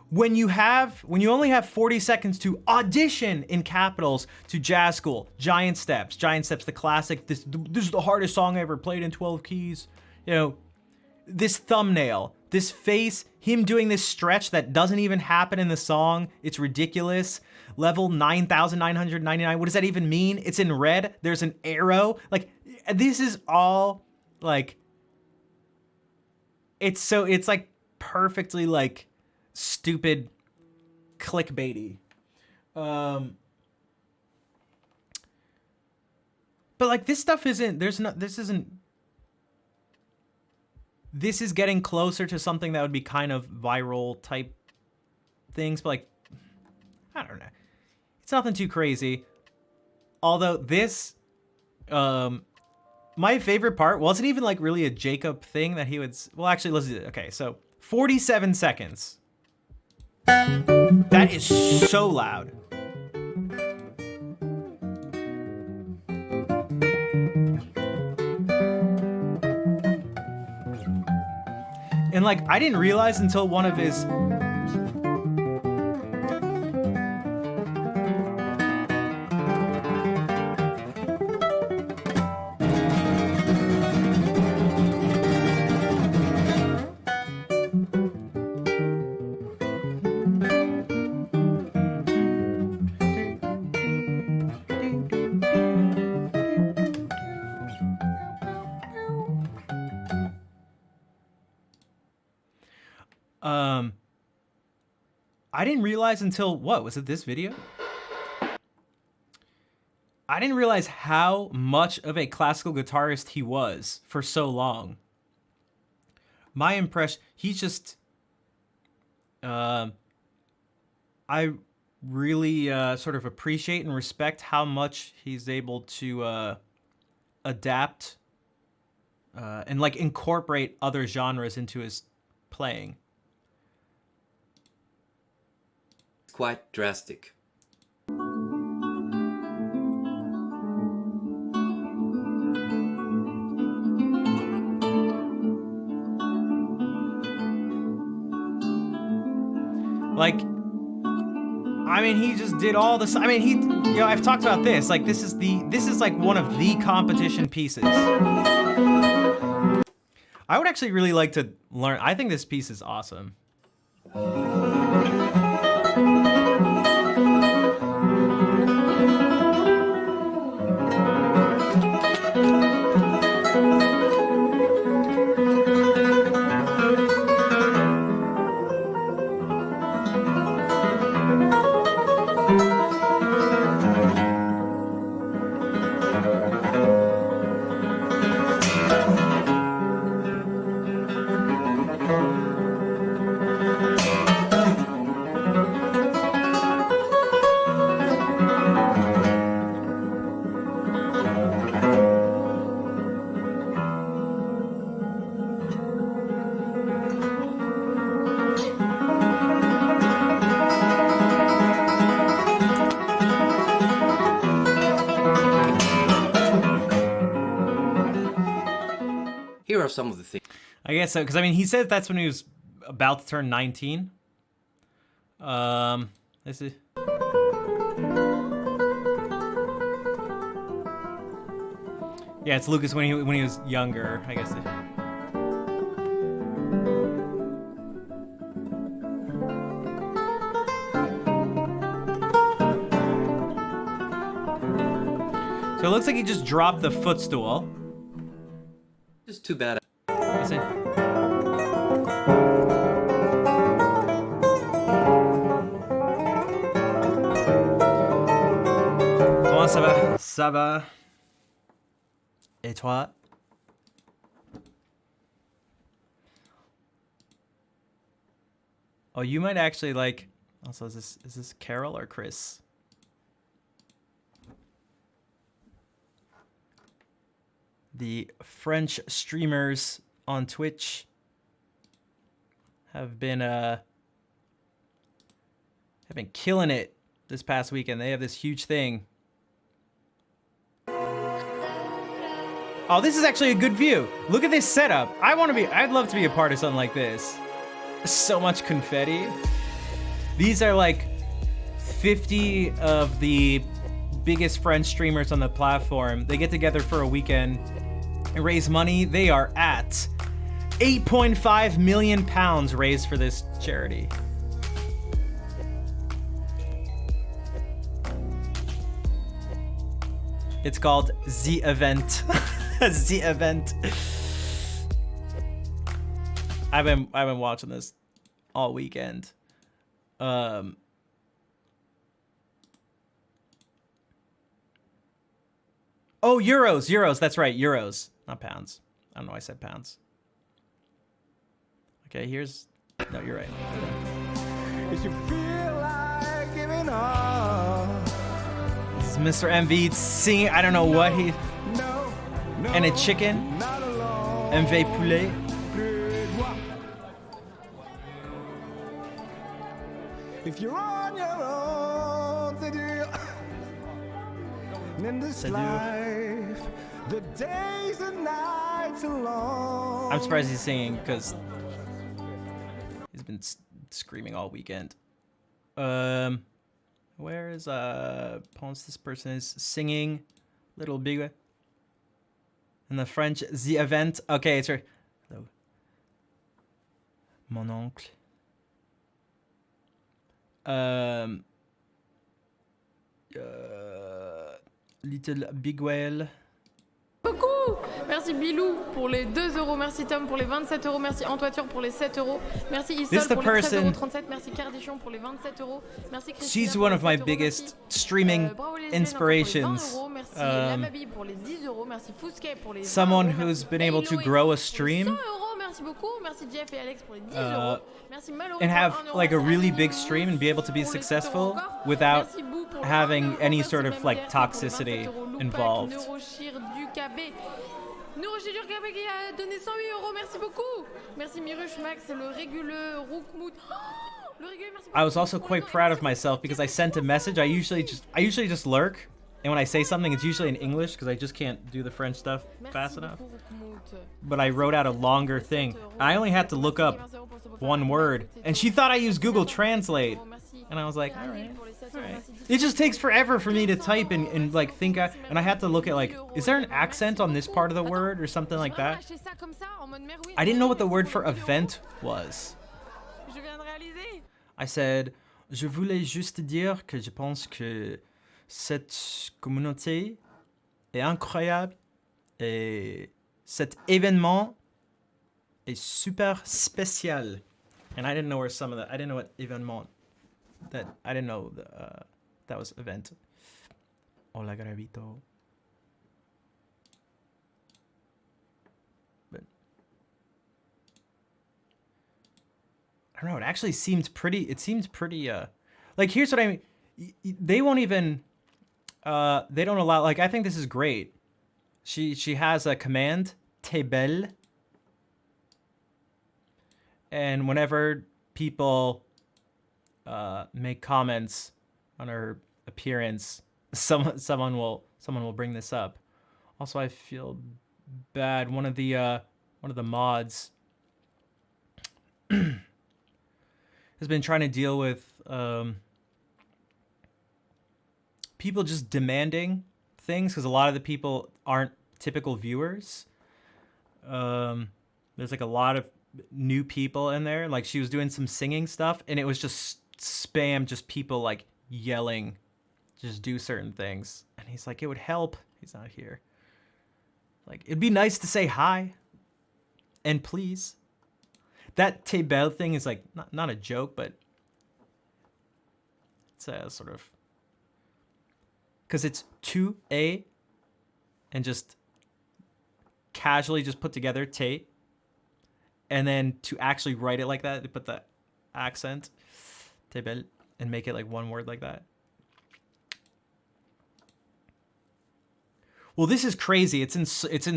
When you only have 40 seconds to audition in capitals to Jazz School, Giant Steps, the classic. This is the hardest song I ever played in 12 keys. You know, this thumbnail, this face, him doing this stretch that doesn't even happen in the song. It's ridiculous. Level 9,999. What does that even mean? It's in red. There's an arrow. Like, this is all like, it's like perfectly like stupid clickbaity. But like this stuff isn't, this is getting closer to something that would be kind of viral type things, but like, I don't know. It's nothing too crazy. Although this, my favorite part wasn't even like really a Jacob thing that he would, well, actually, let's do it. Okay, so 47 seconds. That is so loud. And like, I didn't realize until one of his, I didn't realize until, what, was it this video? I didn't realize how much of a classical guitarist he was for so long. My impression, he's just, I really sort of appreciate and respect how much he's able to adapt and like incorporate other genres into his playing. Quite drastic. Like, I mean, he just did all this. I mean, he, you know, I've talked about this. Like, this is like one of the competition pieces. I would actually really like to learn. I think this piece is awesome. Here are some of the things. I guess so, because I mean, he said that's when he was about to turn 19. Let's see. Yeah, it's Lucas when he was younger, I guess. So it looks like he just dropped the footstool. Just too bad. Let's see. ça va? Ça va. Et toi? Oh, you might actually like. Also, is this Carol or Chris? The French streamers on Twitch have been killing it this past weekend. They have this huge thing. Oh, this is actually a good view. Look at this setup. I'd love to be a part of something like this. So much confetti. These are like 50 of the biggest French streamers on the platform. They get together for a weekend and raise money. They are at 8.5 million pounds raised for this charity. It's called The Event. The Event. I've been watching this all weekend. Oh, euros. That's right, euros, not pounds. I don't know why I said pounds. Okay, here's. No, you're right. If you feel like giving up, This is Mr. MV singing. I don't know what he. no, And a chicken. not alone. MV poulet. If you're on your own, c'est dur. In this C'est dur. life, the days and nights are long. I'm surprised he's singing because he's been screaming all weekend. Where is Ponce? This person is singing Little Big. In the French, The Event. Okay, it's right. Hello. Mon oncle. Little Big Whale. Beaucoup. Merci Bilou pour les 2 euros, merci Tom pour les 27 euros, merci Antoiture pour les 7 euros, merci This Isol is the pour les 13,37 person- €, merci Cardichon pour les 27 euros, merci Christina She's pour one les of my 7 €, biggest merci, streaming Bravo les Zen inspirations. pour les 20 €, merci Lamabi pour les 10 €, merci Fousquet pour les 20 Someone €, who's merci been able to Eloé grow a pour les stream 100 €, merci beaucoup, merci Jeff et Alex pour les 10 €, merci Mallory and pour have 1 €, like a merci really Annie big stream and be able to be pour les 7 € successful encore, without merci Bou pour having 1 €, any merci sort of like Memderti pour les toxicity 27 €, Loupac, involved. Neurochir du KB. Neurochir du KB qui a donné 108 €, merci beaucoup. Merci Miruch Max, le réguleux Roukmout. Oh, le réguleux, merci beaucoup. I was also quite proud of myself because I sent a message. I usually just lurk, and when I say something, it's usually in English because I just can't do the French stuff fast enough. But I wrote out a longer thing. I only had to look up one word, and she thought I used Google Translate, and I was like, all right. It just takes forever for me to type and like think, and I had to look at like, is there an accent on this part of the word or something like that? I didn't know what the word for event was. Je viens de réaliser. I said, je voulais juste dire que je pense que cette communauté est incroyable et cet événement est super spécial. And I didn't know where some of that, I didn't know what événement, that, I didn't know that was event. Hola, Gravito. But I don't know, it actually seemed pretty, like, here's what I mean. They won't even, they don't allow, like, I think this is great. She has a command, Table. And whenever people make comments on her appearance, someone will bring this up. Also, I feel bad. One of the mods has been trying to deal with people just demanding things because a lot of the people aren't typical viewers. There's like a lot of new people in there. Like she was doing some singing stuff and it was just spam, just people like yelling, just do certain things. And he's like, it would help. He's not here. Like, it'd be nice to say hi and please. That Tebel thing is like not a joke, but it's a sort of because it's 2A and just casually just put together Tate. And then to actually write it like that, they put the accent, Tebel, and make it like one word like that. Well, this is crazy. It's in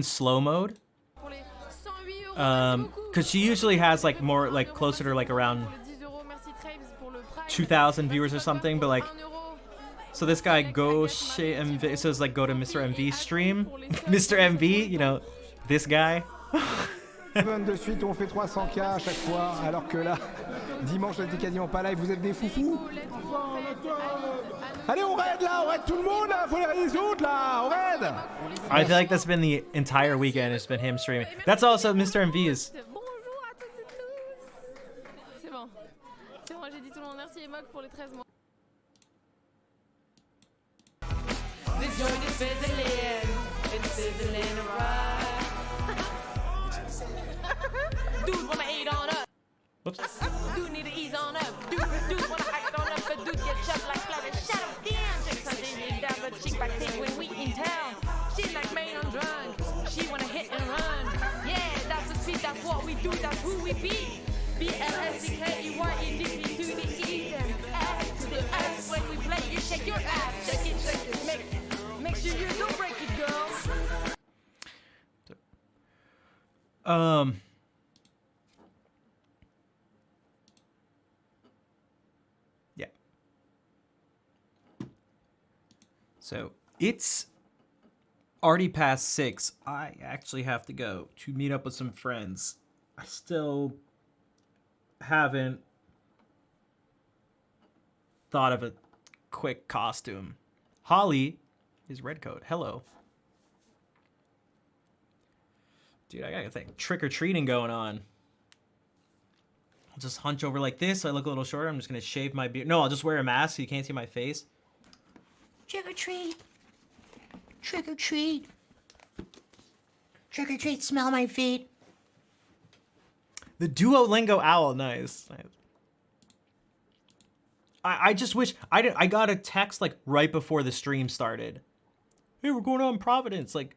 slow mode. Pour les 108 euros, merci beaucoup. Because she usually has like more like closer to like around Pour les 10 euros, merci Traves pour le Prime. 2,000 viewers or Merci something, but like, 1 euro. so this guy go chez MV, it says like go to Mr. MV stream. Mr. MV, you know, this guy. De suite, on fait 300K à chaque fois, alors que là, dimanche, on était quasiment pas live. Vous êtes des foufous? Allez, on raid là, on raid tout le monde là, faut les résoudre là, on raid. I feel like that's been the entire weekend. It's been him streaming. That's also Mr. MV's. Bonjour à toutes et tous. C'est bon. C'est bon, j'ai dit tout le monde. Merci Emok pour les 13 mois. This joint is fizzling. It's fizzling right. Dude wanna hate on us. Whoops. Dude need to ease on up. Dude wanna act on us, but dude get shut like flash shadow. Damn, chicks are digging down the chick back thing when we in town. She like main on drunk. She wanna hit and run. Yeah, that's the speed, that's what we do, that's who we be. BLSCKEYEDP to the E and F to the S. When we play, you shake your ass, shake it, make sure you don't break it, girls. Yeah. So it's already past 6. I actually have to go to meet up with some friends. I still haven't thought of a quick costume. Holly is Redcoat. Hello. Dude, I gotta think. Trick-or-treating going on. I'll just hunch over like this so I look a little shorter. I'm just gonna shave my beard. No, I'll just wear a mask so you can't see my face. Trick-or-treat. Trick-or-treat. Trick-or-treat, smell my feet. The Duolingo owl, nice. I just wish I got a text like right before the stream started. Hey, we're going out in Providence. Like,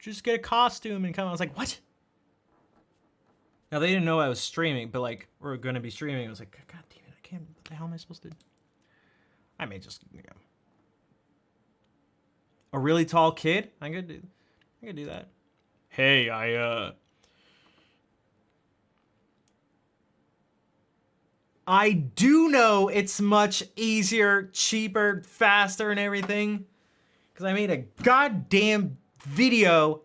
just get a costume and come. I was like, what? Now they didn't know I was streaming, but like we're gonna be streaming. I was like, God damn it, I can't. What the hell am I supposed to do? I may just, you know, a really tall kid. I could do that. Hey, I do know it's much easier, cheaper, faster, and everything. Because I made a goddamn video,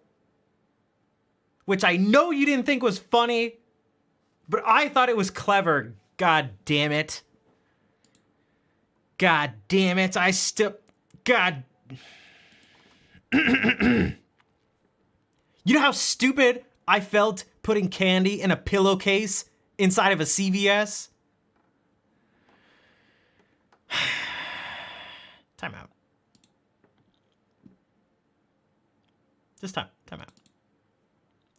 which I know you didn't think was funny, but I thought it was clever. God damn it. God damn it. I still... God... You know how stupid I felt putting candy in a pillowcase inside of a CVS? Time out. Just time out.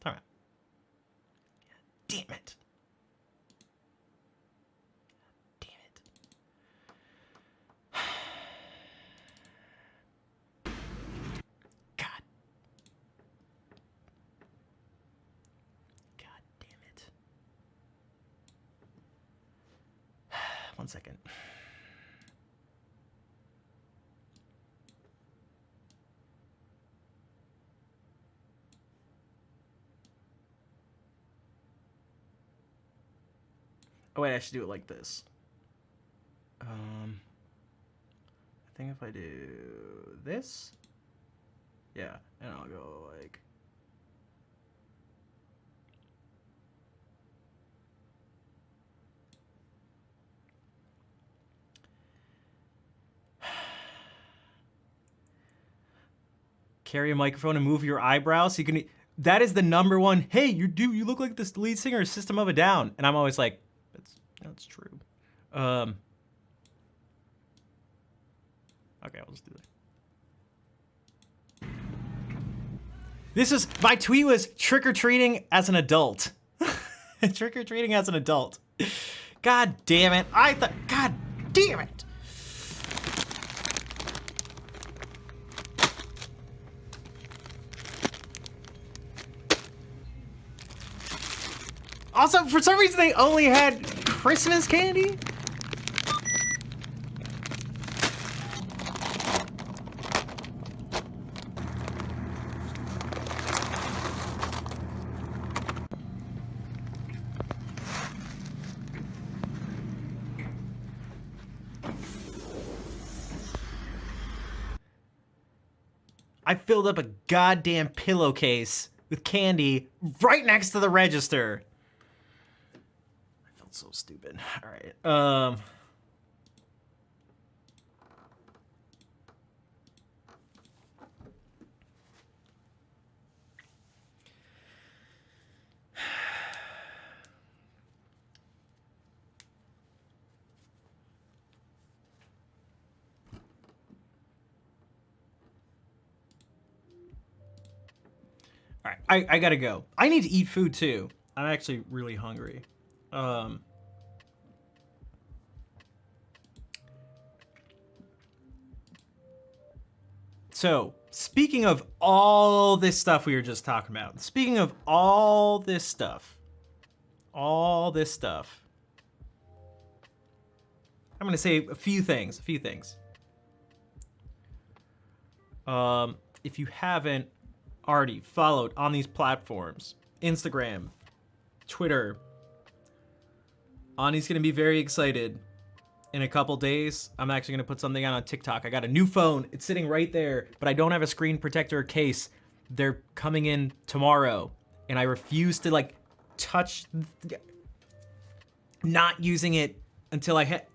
Time out. Damn it. Damn it. God. God damn it. 1 second. Oh wait, I should do it like this. I think if I do this, yeah, and I'll go like. Carry a microphone and move your eyebrows so you can. That is the #1. Hey, you look like this lead singer of System of a Down, and I'm always like. That's true. Okay, I'll just do that. This is my tweet was trick-or-treating as an adult. Trick-or-treating as an adult. God damn it. God damn it. Also, for some reason, they only had Christmas candy? I filled up a goddamn pillowcase with candy right next to the register. I felt so stupid. All right. All right, I gotta go. I need to eat food too. I'm actually really hungry. So, speaking of all this stuff we were just talking about, speaking of all this stuff, I'm gonna say a few things. If you haven't already followed on these platforms, Instagram, Twitter, Ani's gonna be very excited. In a couple days, I'm actually gonna put something out on TikTok. I got a new phone. It's sitting right there, but I don't have a screen protector case. They're coming in tomorrow, and I refuse to like touch, not using it until I hit.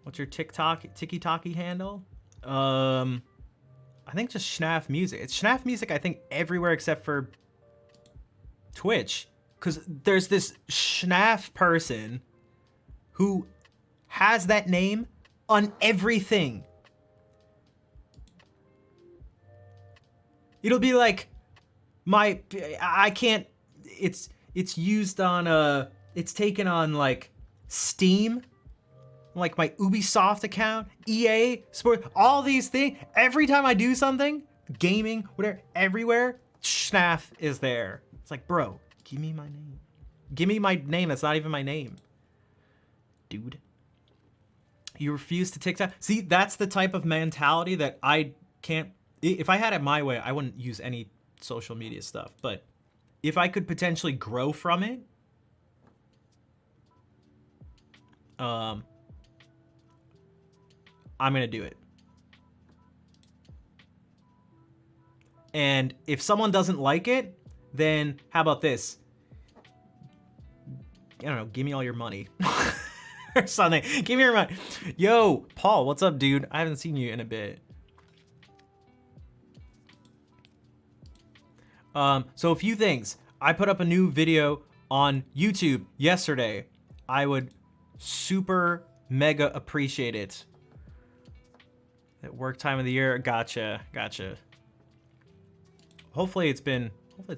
What's your TikTok handle? I think just Schnaf Music. It's Schnaf Music, I think, everywhere except for Twitch. Because there's this Schnaf person who has that name on everything. It'll be like it's used on it's taken on like Steam, like my Ubisoft account, EA, Sport, all these things. Every time I do something, gaming, whatever, everywhere, Schnaf is there. It's like, bro, give me my name. Give me my name. That's not even my name. Dude. You refuse to TikTok. See, that's the type of mentality that I can't. If I had it my way, I wouldn't use any social media stuff. But if I could potentially grow from it, I'm gonna do it. And if someone doesn't like it, then how about this? I don't know, give me all your money. Or something. Give me your money. Yo, Paul, what's up, dude? I haven't seen you in a bit. So a few things. I put up a new video on YouTube yesterday. I would super mega appreciate it. At work time of the year. Gotcha. Hopefully it's been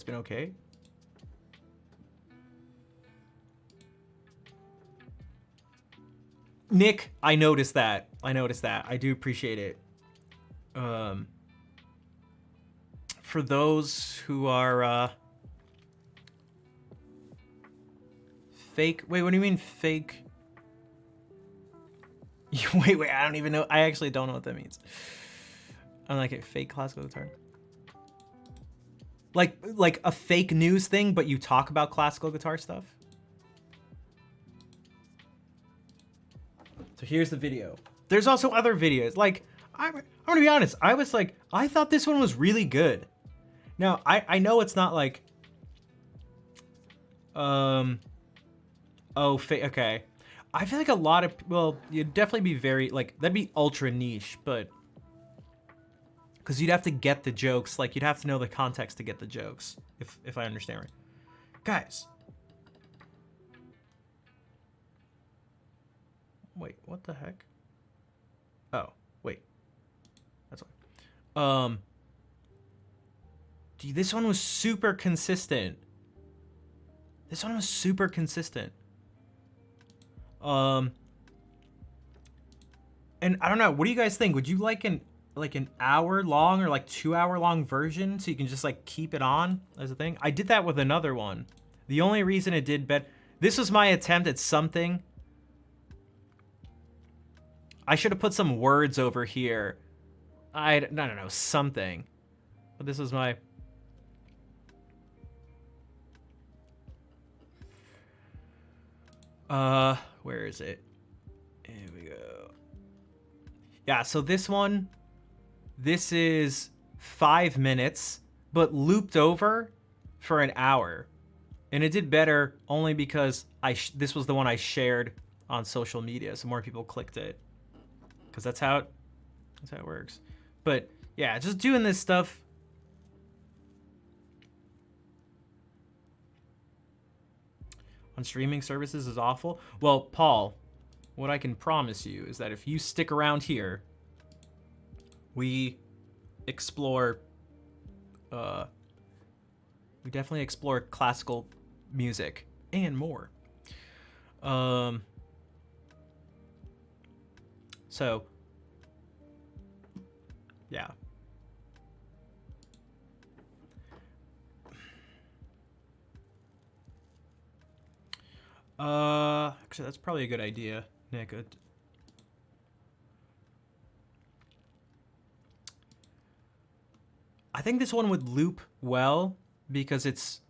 okay. Nick, I noticed that. I do appreciate it. For those who are fake. Wait, what do you mean fake? Wait, I don't even know. I actually don't know what that means. I'm like a fake classical guitar. Like a fake news thing, but you talk about classical guitar stuff. So here's the video. There's also other videos. Like, I'm gonna be honest. I thought this one was really good. Now, I know it's not like, okay. I feel like a lot of, well, you'd definitely be very, like, that'd be ultra niche, but, because you'd have to get the jokes, like, you'd have to know the context to get the jokes, if I understand right. Guys. Wait, what the heck? Oh, wait. That's why. Dude, this one was super consistent. And I don't know, what do you guys think? Would you like like an hour long or like 2 hour long version, so you can just like keep it on as a thing. I did that with another one. The only reason it did better, this was my attempt at something. I should have put some words over here. I don't know, something. But this was my... where is it? Here we go. Yeah, so this one, this is 5 minutes, but looped over for an hour. And it did better only because this was the one I shared on social media, so more people clicked it. Because that's how it works. But yeah, just doing this stuff. On streaming services is awful. Well, Paul, what I can promise you is that if you stick around here, we explore, we definitely explore classical music and more. So, yeah. Actually, that's probably a good idea, Nick. I think this one would loop well because it's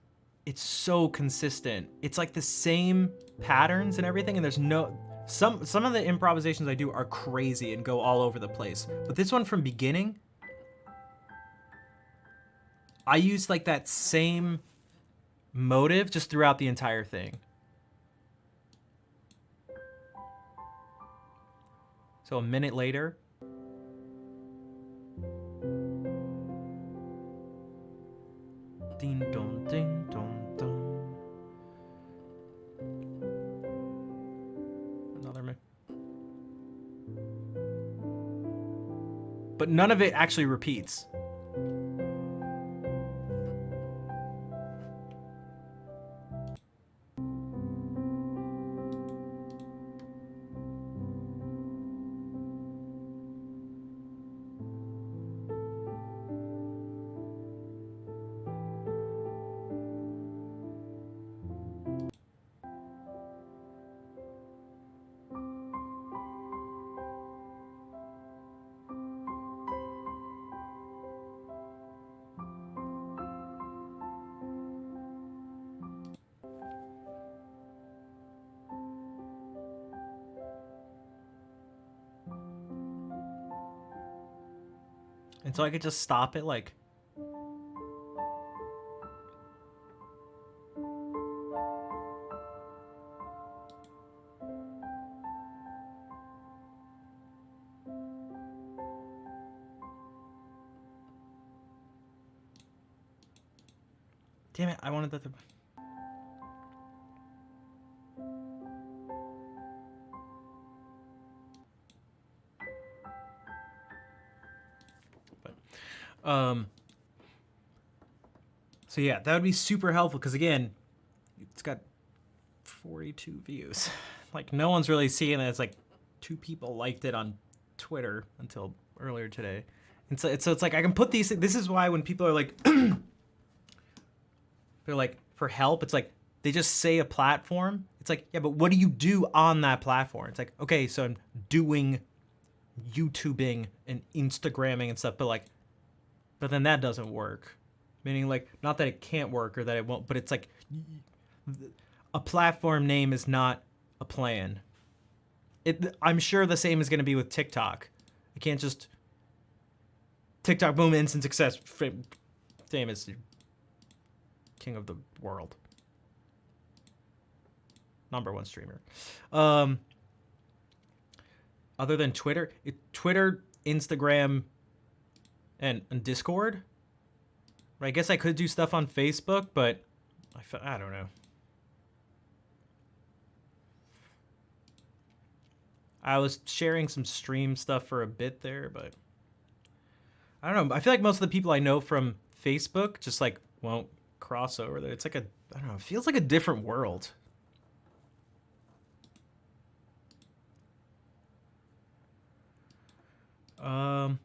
so consistent. It's like the same patterns and everything, and there's no some of the improvisations I do are crazy and go all over the place. But this one from beginning, I used like that same motive just throughout the entire thing. So a minute later, ding dong ding dong dong. Another minute. But none of it actually repeats. And so I could just stop it like... Damn it, I wanted that to... So yeah, that would be super helpful because again, it's got 42 views. Like no one's really seeing it. It's like 2 people liked it on Twitter until earlier today. And so it's like I can put these. This is why when people are like, they're like for help. It's like they just say a platform. It's like yeah, but what do you do on that platform? It's like okay, so I'm doing YouTubing and Instagramming and stuff, but then that doesn't work. Meaning like, not that it can't work or that it won't, but it's like a platform name is not a plan. I'm sure the same is going to be with TikTok. I can't just TikTok, boom, instant success, famous, king of the world, #1 streamer. Other than Twitter, Twitter, Instagram, and Discord. I guess I could do stuff on Facebook, but I don't know. I was sharing some stream stuff for a bit there, but I don't know. I feel like most of the people I know from Facebook just like won't cross over there. It's like I don't know. It feels like a different world.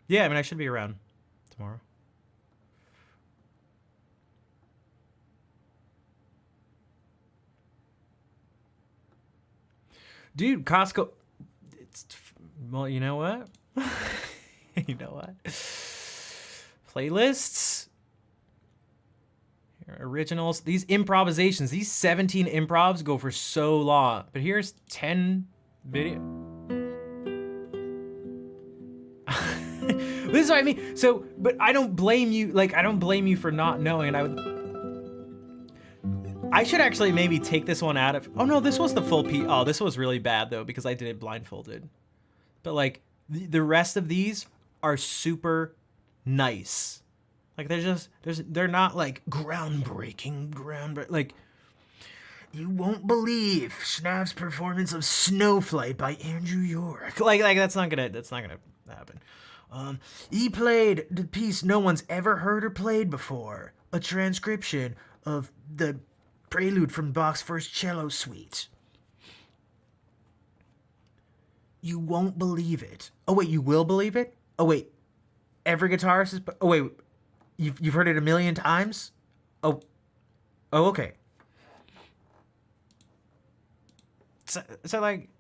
Yeah, I mean, I should be around tomorrow. Dude, Costco. Well, you know what? You know what? Playlists. Here, originals. These improvisations. These 17 improvs go for so long. But here's 10 video. This is what I mean. So, but I don't blame you. Like, I don't blame you for not knowing. And I should actually maybe take this one out of. Oh no, this was the full piece. Oh, this was really bad though because I did it blindfolded. But like the rest of these are super nice. Like they're not like groundbreaking. Like you won't believe Schnap's performance of Snowflake by Andrew York. Like that's not gonna happen. He played the piece no one's ever heard or played before. A transcription of the prelude from Bach's first cello suite. You won't believe it. Oh wait, you will believe it? Oh wait, every guitarist is. Oh wait, you've heard it a million times? Oh, okay. So like,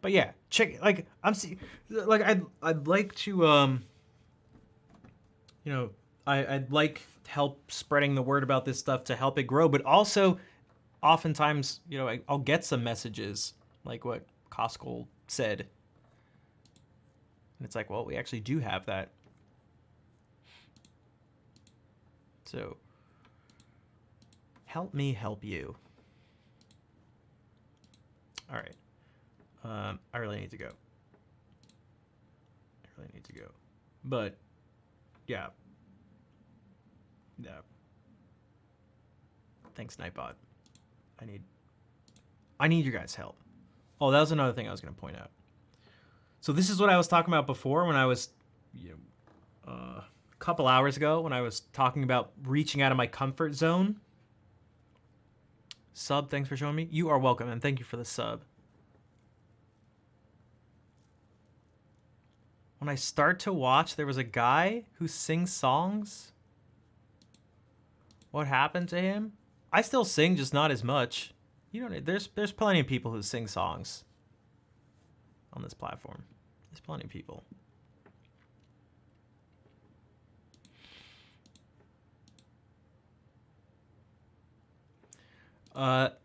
but yeah, check. Like I'd like to you know, I'd like help spreading the word about this stuff to help it grow, but also oftentimes, you know, I'll get some messages like what Koskol said. And it's like, well, we actually do have that. So help me help you. All right. I really need to go. But yeah. Thanks, Nightbot. I need your guys' help. Oh, that was another thing I was going to point out. So this is what I was talking about before when I was, a couple hours ago when I was talking about reaching out of my comfort zone. Sub, thanks for showing me. You are welcome, and thank you for the sub. When I start to watch, there was a guy who sings songs. What happened to him? I still sing, just not as much. You don't. There's plenty of people who sing songs on this platform. There's plenty of people.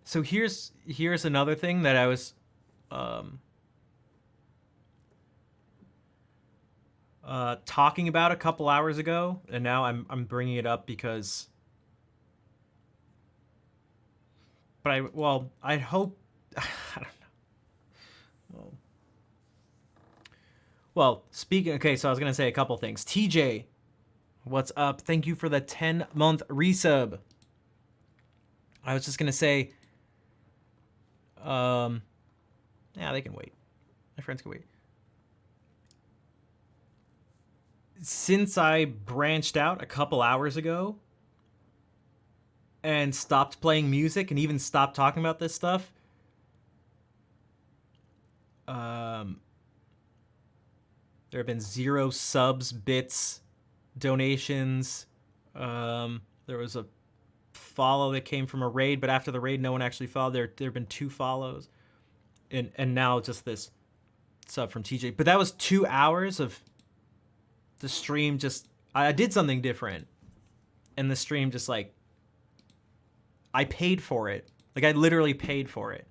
So here's another thing that I was talking about a couple hours ago, and now I'm bringing it up because. But I'd hope. I don't know. Well, speaking. Okay, so I was gonna say a couple things. TJ, what's up? Thank you for the 10-month resub. I was just gonna say. Yeah, they can wait. My friends can wait. Since I branched out a couple hours ago and stopped playing music and even stopped talking about this stuff, there have been 0 subs, bits, donations. There was a follow that came from a raid, but after the raid, no one actually followed. There have been 2 follows, and now just this sub from TJ. But that was 2 hours of the stream. Just I did something different, and the stream just like I paid for it. Like I literally paid for it.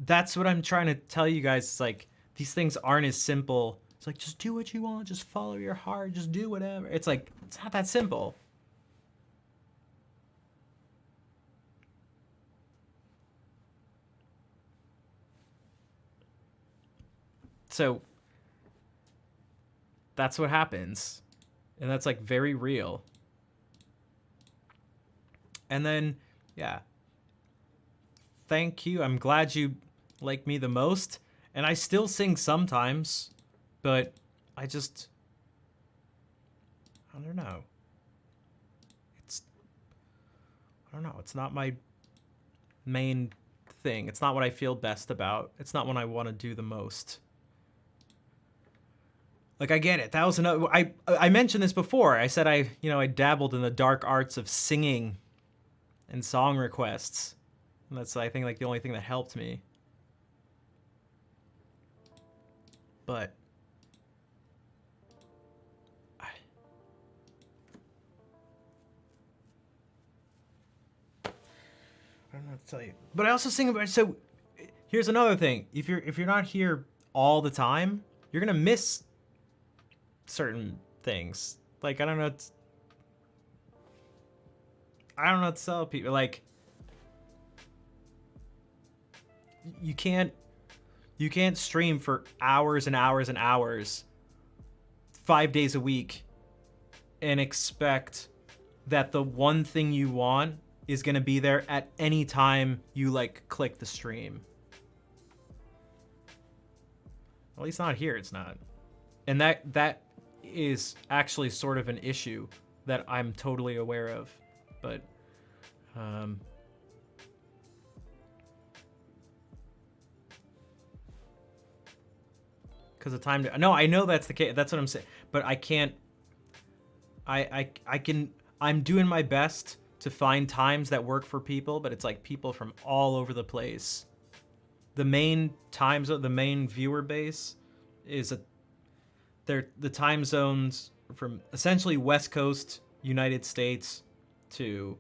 That's what I'm trying to tell you guys. It's like these things aren't as simple. It's like just do what you want, just follow your heart, just do whatever. It's like it's not that simple. So that's what happens. And that's like very real. And then, yeah. Thank you. I'm glad you like me the most. And I still sing sometimes, but I don't know. I don't know. It's not my main thing. It's not what I feel best about. It's not what I want to do the most. Like, I get it. That was another. I mentioned this before. I said I dabbled in the dark arts of singing and song requests. And that's, I think, like the only thing that helped me. But I don't know what to tell you. But I also sing about. So here's another thing. If you're not here all the time, you're gonna miss certain things. Like, I don't know what to tell people. Like, you can't stream for hours and hours and hours 5 days a week and expect that the one thing you want is going to be there at any time you like click the stream. At least not here, it's not. And that is actually sort of an issue that I'm totally aware of. But because of time to, no, I know that's the case. That's what I'm saying. But I can't. I'm doing my best to find times that work for people, but it's like people from all over the place. The main viewer base is the time zones from essentially West Coast United States to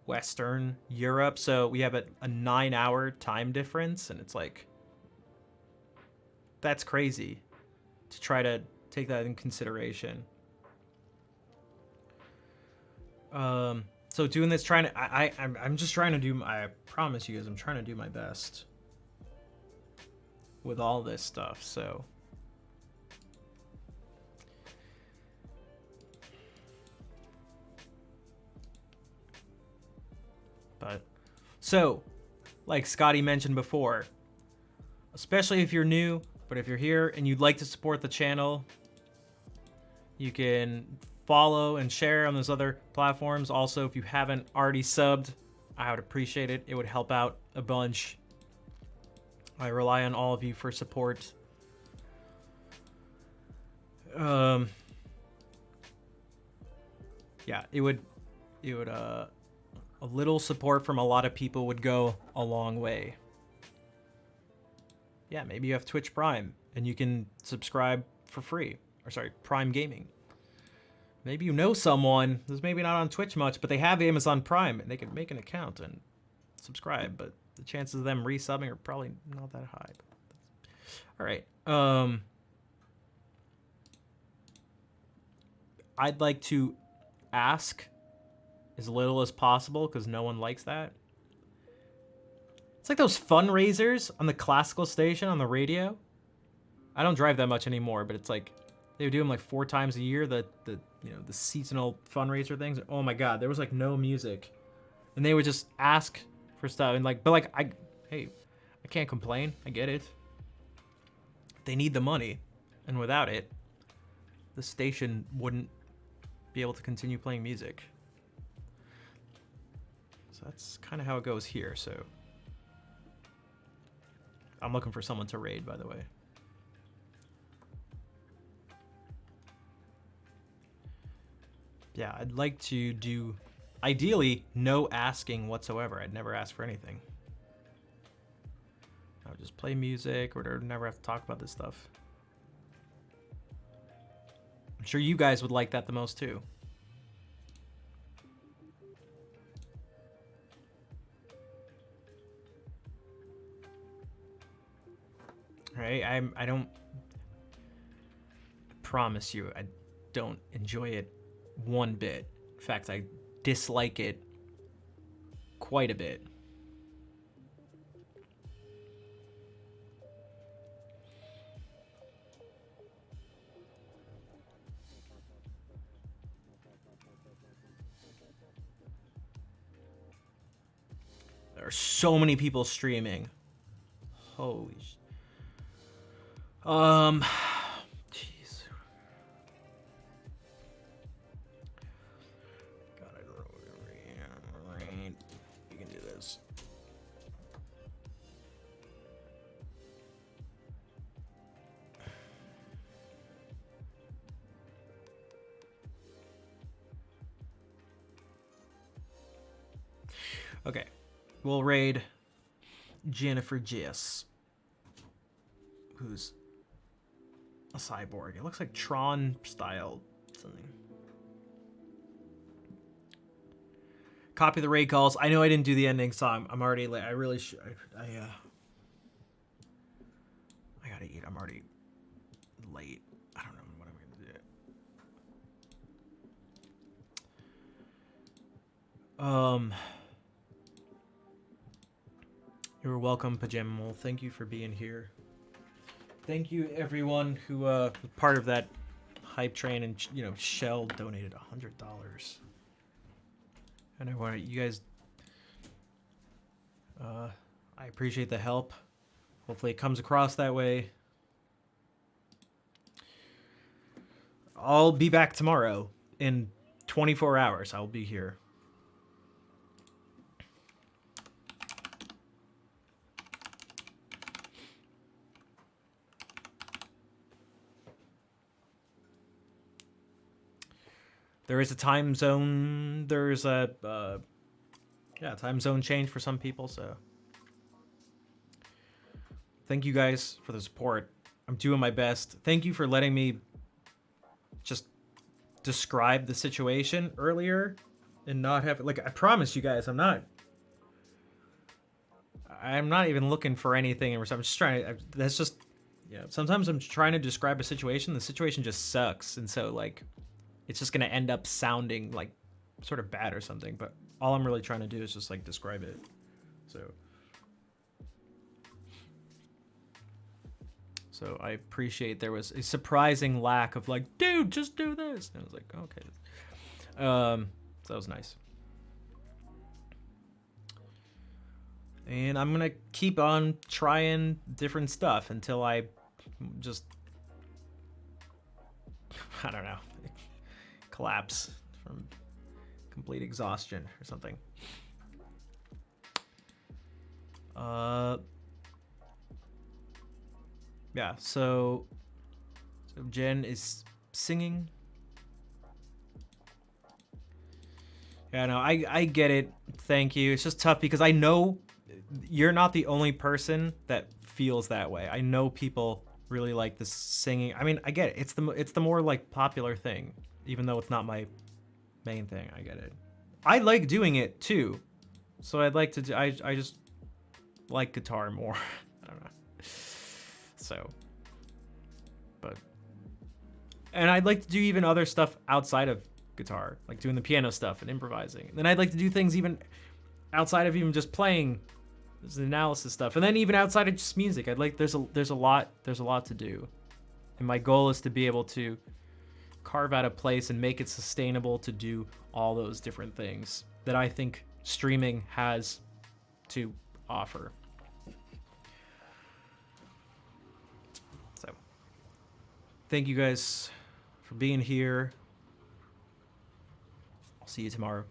Western Europe. So we have a 9-hour time difference, and it's like, that's crazy to try to take that in consideration. So doing this, I'm just trying to do, I promise you guys, I'm trying to do my best with all this stuff, so. But, so, like Scotty mentioned before, especially if you're new, but if you're here and you'd like to support the channel, you can follow and share on those other platforms. Also, if you haven't already subbed, I would appreciate it. It would help out a bunch. I rely on all of you for support. Yeah, it would a little support from a lot of people would go a long way. Yeah, maybe you have Twitch Prime and you can subscribe for free. Or sorry, Prime Gaming. Maybe you know someone who's maybe not on Twitch much, but they have Amazon Prime and they can make an account and subscribe, but the chances of them resubbing are probably not that high. All right. I'd like to ask as little as possible because no one likes that. It's like those fundraisers on the classical station on the radio. I don't drive that much anymore, but it's like they would do them like 4 times a year. The seasonal fundraiser things. Oh my god, there was like no music, and they would just ask for stuff and like, but like I can't complain. I get it. They need the money, and without it, the station wouldn't be able to continue playing music. So that's kind of how it goes here. So I'm looking for someone to raid, by the way. Yeah, I'd like to do, ideally, no asking whatsoever. I'd never ask for anything. I would just play music or never have to talk about this stuff. I'm sure you guys would like that the most too. Right? I don't promise you I don't enjoy it one bit. In fact, I dislike it quite a bit. There are so many people streaming. Holy jeez. God, I don't know. You can do this. Okay. We'll raid Jennifer Jiss, who's a cyborg. It looks like Tron style something. Copy the raid calls. I know I didn't do the ending, so I'm already late. I really should. I gotta eat. I'm already late. I don't know what I'm gonna do. You're welcome, Pajama Mole. Thank you for being here. Thank you, everyone who was part of that hype train, and Shell donated $100. And I want you guys. I appreciate the help. Hopefully, it comes across that way. I'll be back tomorrow in 24 hours. I'll be here. There is a time zone. There's a time zone change for some people. So thank you guys for the support. I'm doing my best. Thank you for letting me just describe the situation earlier and not have like I promise you guys I'm not even looking for anything. I'm just trying to. That's just sometimes I'm trying to describe a situation. The situation just sucks, and so like. It's just gonna end up sounding like sort of bad or something, but all I'm really trying to do is just like describe it. So I appreciate there was a surprising lack of like, dude, just do this. And I was like, okay. So that was nice. And I'm gonna keep on trying different stuff until I just, I don't know. Collapse from complete exhaustion or something. Yeah, so Jen is singing. Yeah, no, I get it. Thank you. It's just tough because I know you're not the only person that feels that way. I know people really like the singing. I mean, I get it. It's the more like popular thing. Even though it's not my main thing, I get it. I like doing it too, so I'd like to do. I just like guitar more. I don't know. So, and I'd like to do even other stuff outside of guitar, like doing the piano stuff and improvising. And then I'd like to do things even outside of even just playing, there's analysis stuff, and then even outside of just music. I'd like there's a lot to do, and my goal is to be able to carve out a place and make it sustainable to do all those different things that I think streaming has to offer. So, thank you guys for being here. I'll see you tomorrow.